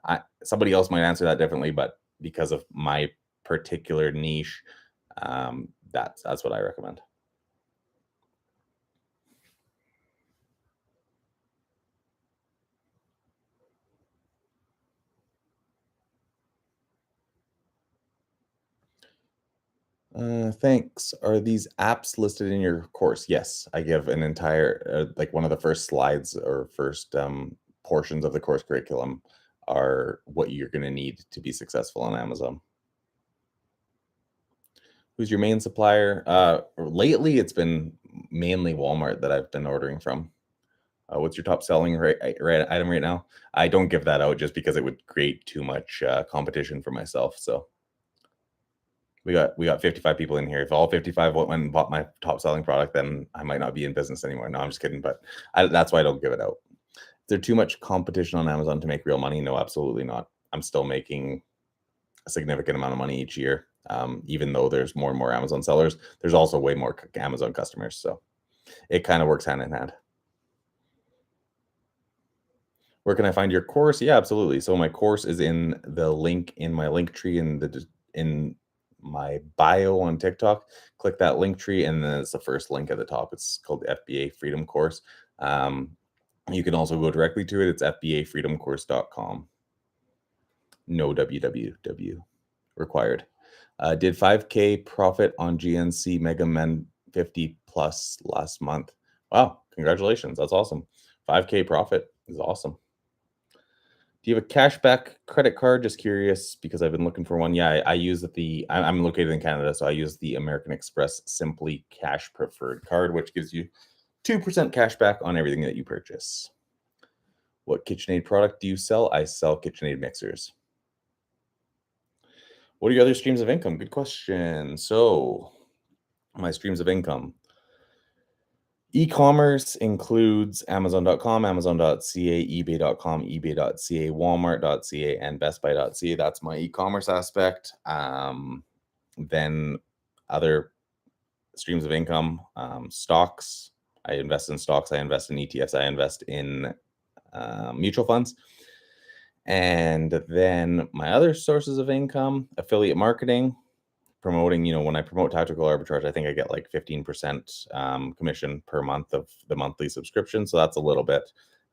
somebody else might answer that differently, but because of my particular niche, that's what I recommend. Thanks. Are these apps listed in your course? Yes, I give an entire like one of the first slides or first portions of the course curriculum are what you're going to need to be successful on Amazon. Who's your main supplier? Lately, it's been mainly Walmart that I've been ordering from. What's your top selling item right now? I don't give that out just because it would create too much competition for myself. So we got 55 people in here. If all 55 went and bought my top selling product, then I might not be in business anymore. No, I'm just kidding. But that's why I don't give it out. Is there too much competition on Amazon to make real money? No, absolutely not. I'm still making a significant amount of money each year. Even though there's more and more Amazon sellers, there's also way more Amazon customers. So it kind of works hand in hand. Where can I find your course? Yeah, absolutely. So my course is in the link in my link tree in my bio on TikTok. Click that link tree, and then it's the first link at the top. It's called the FBA Freedom Course. You can also go directly to it. It's fbafreedomcourse.com. No www required. Did 5K profit on GNC Mega Men 50 plus last month. Wow, congratulations. That's awesome. 5K profit is awesome. Do you have a cashback credit card? Just curious because I've been looking for one. Yeah, I use I'm located in Canada, so I use the American Express Simply Cash Preferred card, which gives you 2% cash back on everything that you purchase. What KitchenAid product do you sell? I sell KitchenAid mixers. What are your other streams of income? Good question. So, my streams of income. E-commerce includes Amazon.com, Amazon.ca, eBay.com, eBay.ca, Walmart.ca, and BestBuy.ca. That's my e-commerce aspect. Then other streams of income, stocks. I invest in stocks. I invest in ETFs. I invest in mutual funds. And then my other sources of income, affiliate marketing, promoting, when I promote tactical arbitrage, I think I get like 15% commission per month of the monthly subscription. So that's a little bit.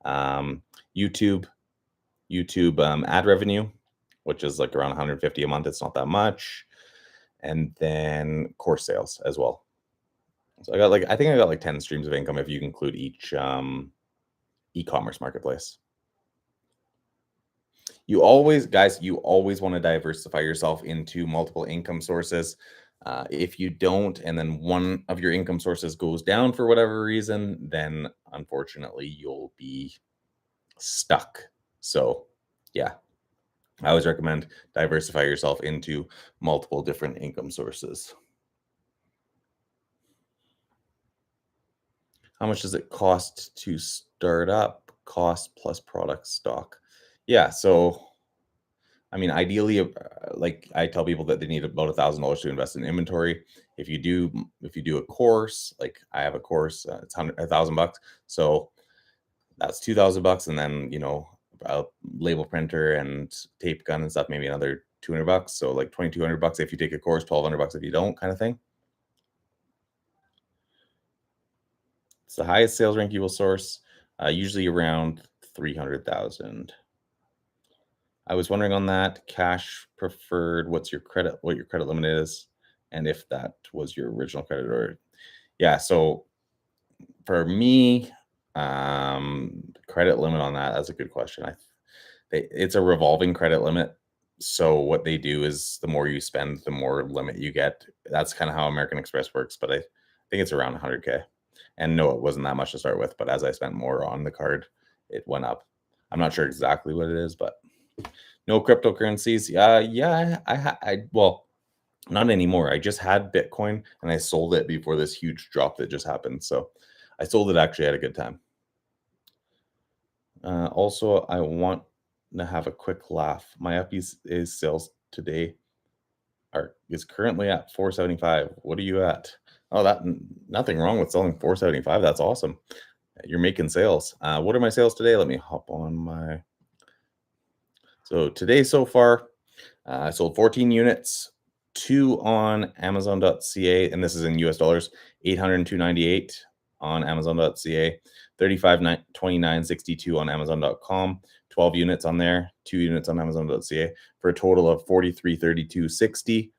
YouTube ad revenue, which is like around 150 a month. It's not that much. And then course sales as well. So I think I got like 10 streams of income if you include each e-commerce marketplace. You always, guys, you always want to diversify yourself into multiple income sources. If you don't, and then one of your income sources goes down for whatever reason, then unfortunately you'll be stuck. So yeah, I always recommend diversify yourself into multiple different income sources. How much does it cost to start up? Cost plus product stock. Yeah, so I mean, ideally, like I tell people that they need about $1,000 to invest in inventory. If you do a course, like I have a course, it's $1,000, so that's $2,000, and then a label printer and tape gun and stuff, maybe another $200. So like $2,200 if you take a course, $1,200 if you don't, kind of thing. It's the highest sales rank you will source, usually around 300,000. I was wondering on that cash preferred, what your credit limit is, and if that was your original credit or yeah. So for me, credit limit on that's a good question. It's a revolving credit limit. So what they do is the more you spend, the more limit you get. That's kind of how American Express works, but I think it's around 100K. And no, it wasn't that much to start with, but as I spent more on the card, it went up. I'm not sure exactly what it is, but no cryptocurrencies. Yeah, well, not anymore. I just had Bitcoin and I sold it before this huge drop that just happened. So I sold it actually at a good time. Also, I want to have a quick laugh. My FBA sales today is currently at 475. What are you at? Oh, nothing wrong with selling 475. That's awesome. You're making sales. What are my sales today? Let me hop on my. So today so far, I sold 14 units, 2 on Amazon.ca, and this is in US dollars, 802.98 on Amazon.ca, 35.29.62 on Amazon.com, 12 units on there, 2 units on Amazon.ca, for a total of 43.32.60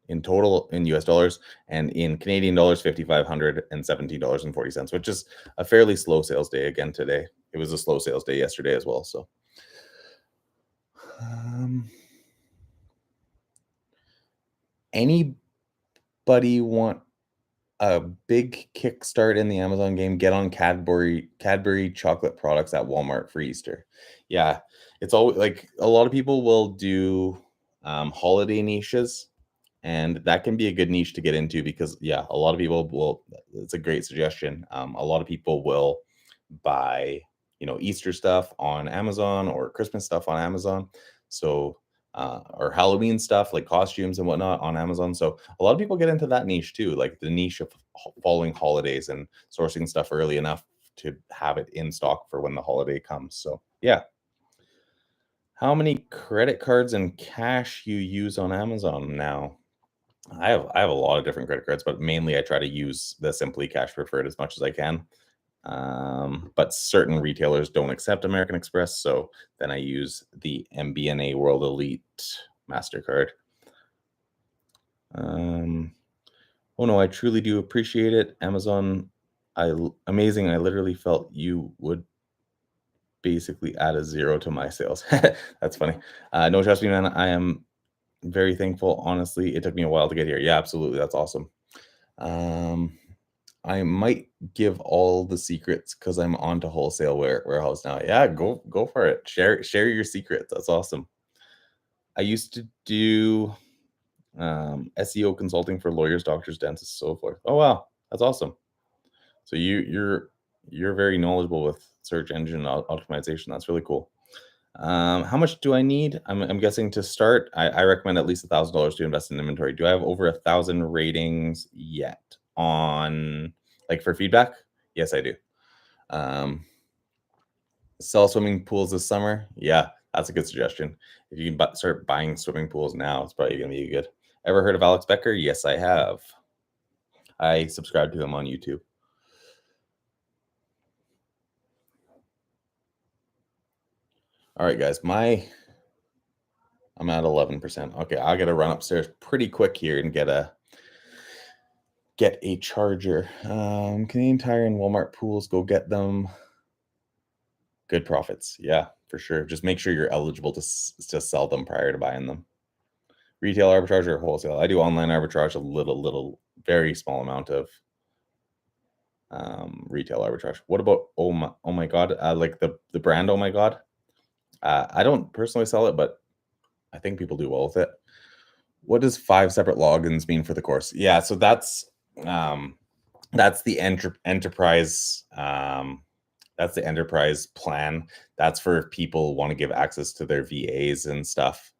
in total in US dollars, and in Canadian dollars, $5,517.40, which is a fairly slow sales day again today. It was a slow sales day yesterday as well. So anybody want a big kickstart in the Amazon game? Get on Cadbury chocolate products at Walmart for Easter. Yeah, it's always like a lot of people will do holiday niches, and that can be a good niche to get into because yeah, a lot of people will. It's a great suggestion. A lot of people will buy Easter stuff on Amazon or Christmas stuff on Amazon. So or Halloween stuff like costumes and whatnot on Amazon. So a lot of people get into that niche too, like the niche of following holidays and sourcing stuff early enough to have it in stock for when the holiday comes. So yeah. How many credit cards and cash you use on Amazon now? I have a lot of different credit cards, but mainly I try to use the Simply Cash Preferred as much as I can. But certain retailers don't accept American Express, so then I use the MBNA World Elite MasterCard. Oh no, I truly do appreciate it. Amazon, amazing. I literally felt you would basically add a 0 to my sales. That's funny. No, trust me, man. I am very thankful. Honestly, it took me a while to get here. Yeah, absolutely. That's awesome. I might give all the secrets because I'm on to wholesale warehouse now. Yeah, go for it. Share your secrets. That's awesome. I used to do SEO consulting for lawyers, doctors, dentists, so forth. Oh wow, that's awesome. So you're very knowledgeable with search engine optimization. That's really cool. How much do I need? I'm guessing to start, I recommend at least $1,000 to invest in inventory. Do I have over 1,000 ratings yet on like for feedback? Yes, I do. Sell swimming pools this summer? Yeah, that's a good suggestion. If you can start buying swimming pools now, it's probably going to be good. Ever heard of Alex Becker? Yes, I have. I subscribe to him on YouTube. All right, guys, I'm at 11%. Okay, I got to run upstairs pretty quick here and get a charger. Canadian Tire and Walmart pools, go get them. Good profits. Yeah, for sure. Just make sure you're eligible to sell them prior to buying them. Retail arbitrage or wholesale? I do online arbitrage, a little, very small amount of retail arbitrage. What about oh my god, like the brand Oh My God? I don't personally sell it, but I think people do well with it. What does 5 separate logins mean for the course? Yeah, so that's the enterprise. That's the enterprise plan. That's for if people want to give access to their VAs and stuff.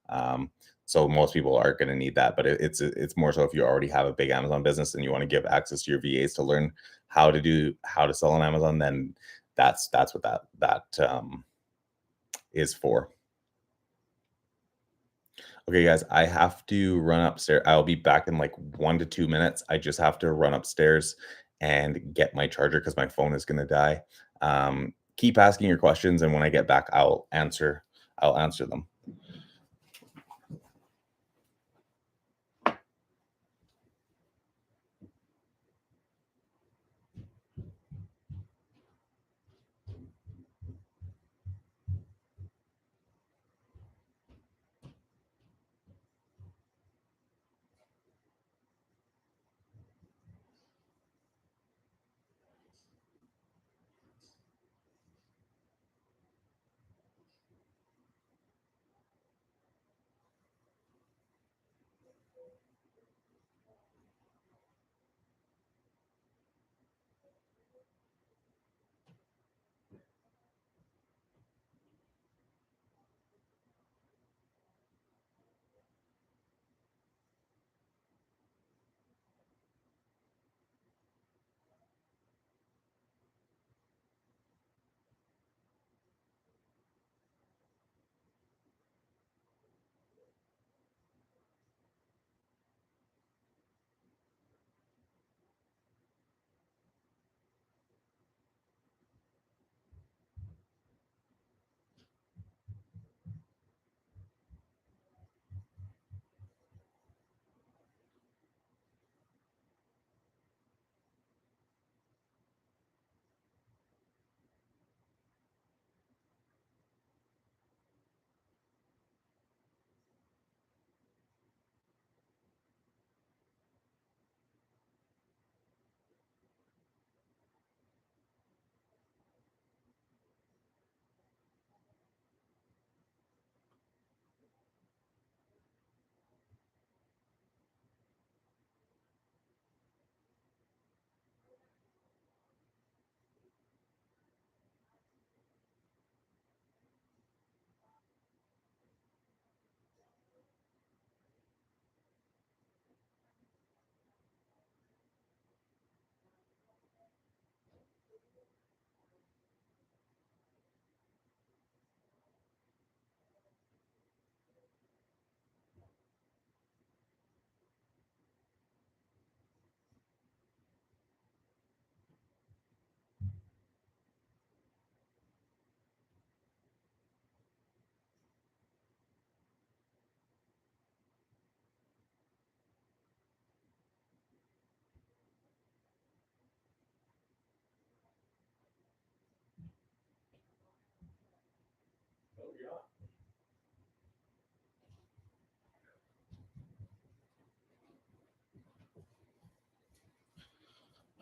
So most people aren't going to need that, but it's more so if you already have a big Amazon business and you want to give access to your VAs to learn how to sell on Amazon, then that's what that is for. Okay, guys, I have to run upstairs. I'll be back in like 1 to 2 minutes. I just have to run upstairs and get my charger because my phone is going to die. Keep asking your questions, and when I get back, I'll answer them.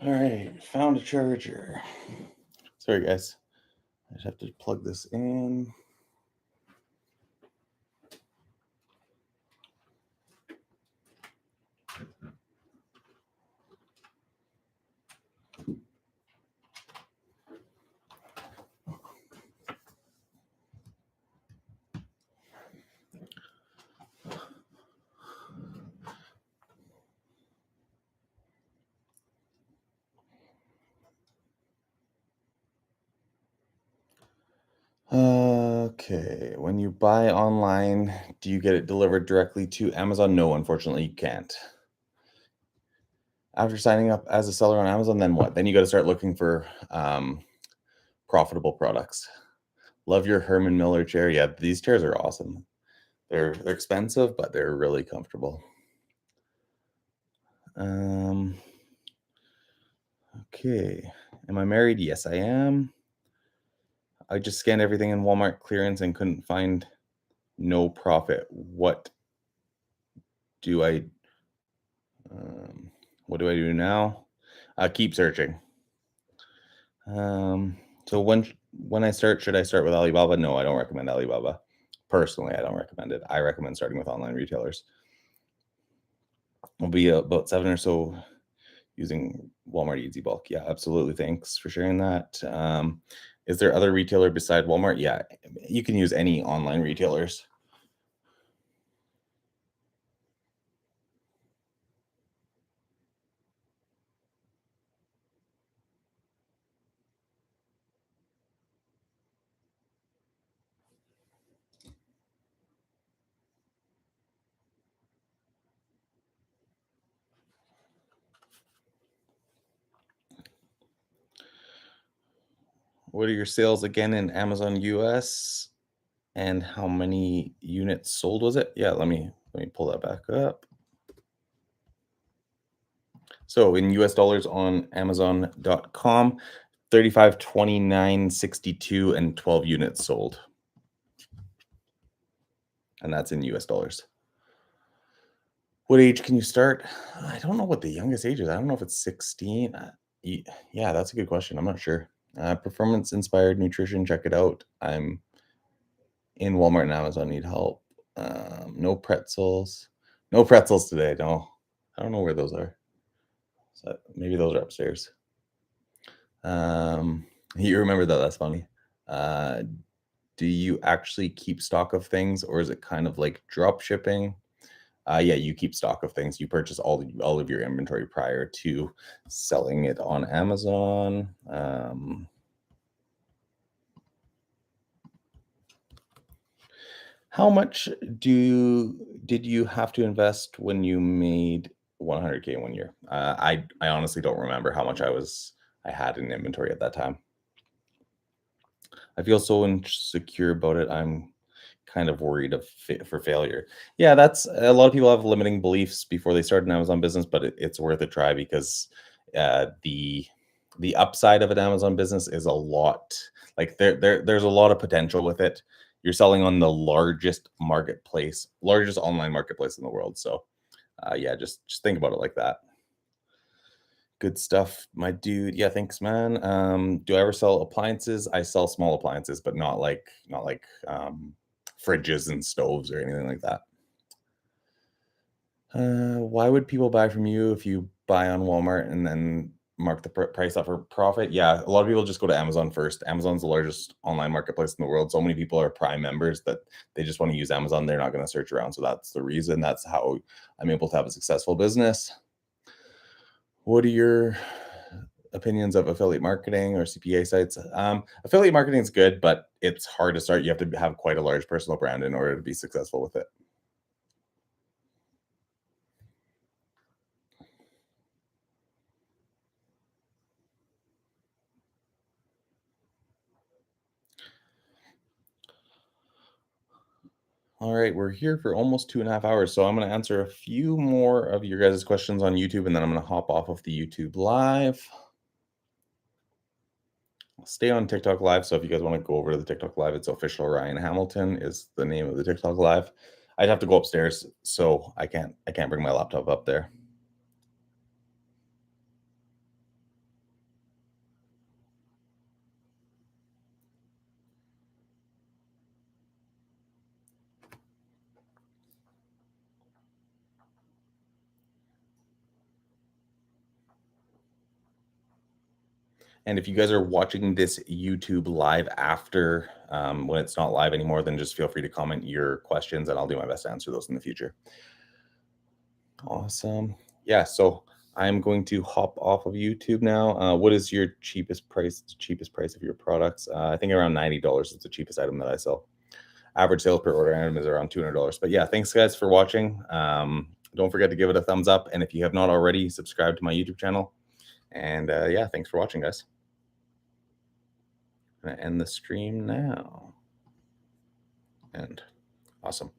All right, found a charger. Sorry, guys. I just have to plug this in. Okay, when you buy online, do you get it delivered directly to Amazon? No, unfortunately, you can't. After signing up as a seller on Amazon, then what? Then you got to start looking for profitable products. Love your Herman Miller chair. Yeah, these chairs are awesome. They're expensive, but they're really comfortable. Okay. Am I married? Yes, I am. I just scanned everything in Walmart clearance and couldn't find no profit. Do I what do I do now? Keep searching. So when I start, should I start with Alibaba? No, I don't recommend Alibaba. Personally, I don't recommend it. I recommend starting with online retailers. It'll be about 7 or so using Walmart Easy Bulk. Yeah, absolutely. Thanks for sharing that. Is there other retailer beside Walmart? Yeah, you can use any online retailers. What are your sales again in Amazon US? And how many units sold was it? Yeah, let me pull that back up. So in US dollars on Amazon.com, 35, 29, 62, and 12 units sold. And that's in US dollars. What age can you start? I don't know what the youngest age is. I don't know if it's 16. Yeah, that's a good question. I'm not sure. Performance inspired nutrition, check it out. I'm in Walmart and Amazon, need help. No pretzels. No pretzels today. No. I don't know where those are. So maybe those are upstairs. You remember that? That's funny. Do you actually keep stock of things, or is it kind of like drop shipping? Yeah, you keep stock of things. You purchase all of your inventory prior to selling it on Amazon. How much did you have to invest when you made 100K in 1 year? I honestly don't remember how much I had in inventory at that time. I feel so insecure about it. I'm kind of worried for failure. Yeah, that's a lot of people have limiting beliefs before they start an Amazon business, but it's worth a try because the upside of an Amazon business is a lot. Like there's a lot of potential with it. You're selling on the largest online marketplace in the world. So yeah, just think about it like that. Good stuff, my dude. Yeah, thanks, man. Do I ever sell appliances? I sell small appliances, but not like fridges and stoves or anything like that. Why would people buy from you if you buy on Walmart and then mark the price up for profit? Yeah, a lot of people just go to Amazon first. Amazon's the largest online marketplace in the world. So many people are Prime members that they just want to use Amazon. They're not going to search around. So that's the reason. That's how I'm able to have a successful business. What are your opinions of affiliate marketing or CPA sites? Affiliate marketing is good, but it's hard to start. You have to have quite a large personal brand in order to be successful with it. All right, we're here for almost 2.5 hours. So I'm going to answer a few more of your guys' questions on YouTube, and then I'm going to hop off of the YouTube live. I'll stay on TikTok live. So if you guys want to go over to the TikTok live, it's official Ryan Hamilton is the name of the TikTok live. I'd have to go upstairs, so I can't bring my laptop up there. And if you guys are watching this YouTube live after when it's not live anymore, then just feel free to comment your questions and I'll do my best to answer those in the future. Awesome. Yeah, so I'm going to hop off of YouTube now. What is your cheapest price of your products? I think around $90 is the cheapest item that I sell. Average sales per order item is around $200. But yeah, thanks guys for watching. Don't forget to give it a thumbs up. And if you have not already, subscribe to my YouTube channel. And yeah, thanks for watching, guys. I'm going to end the stream now. And awesome.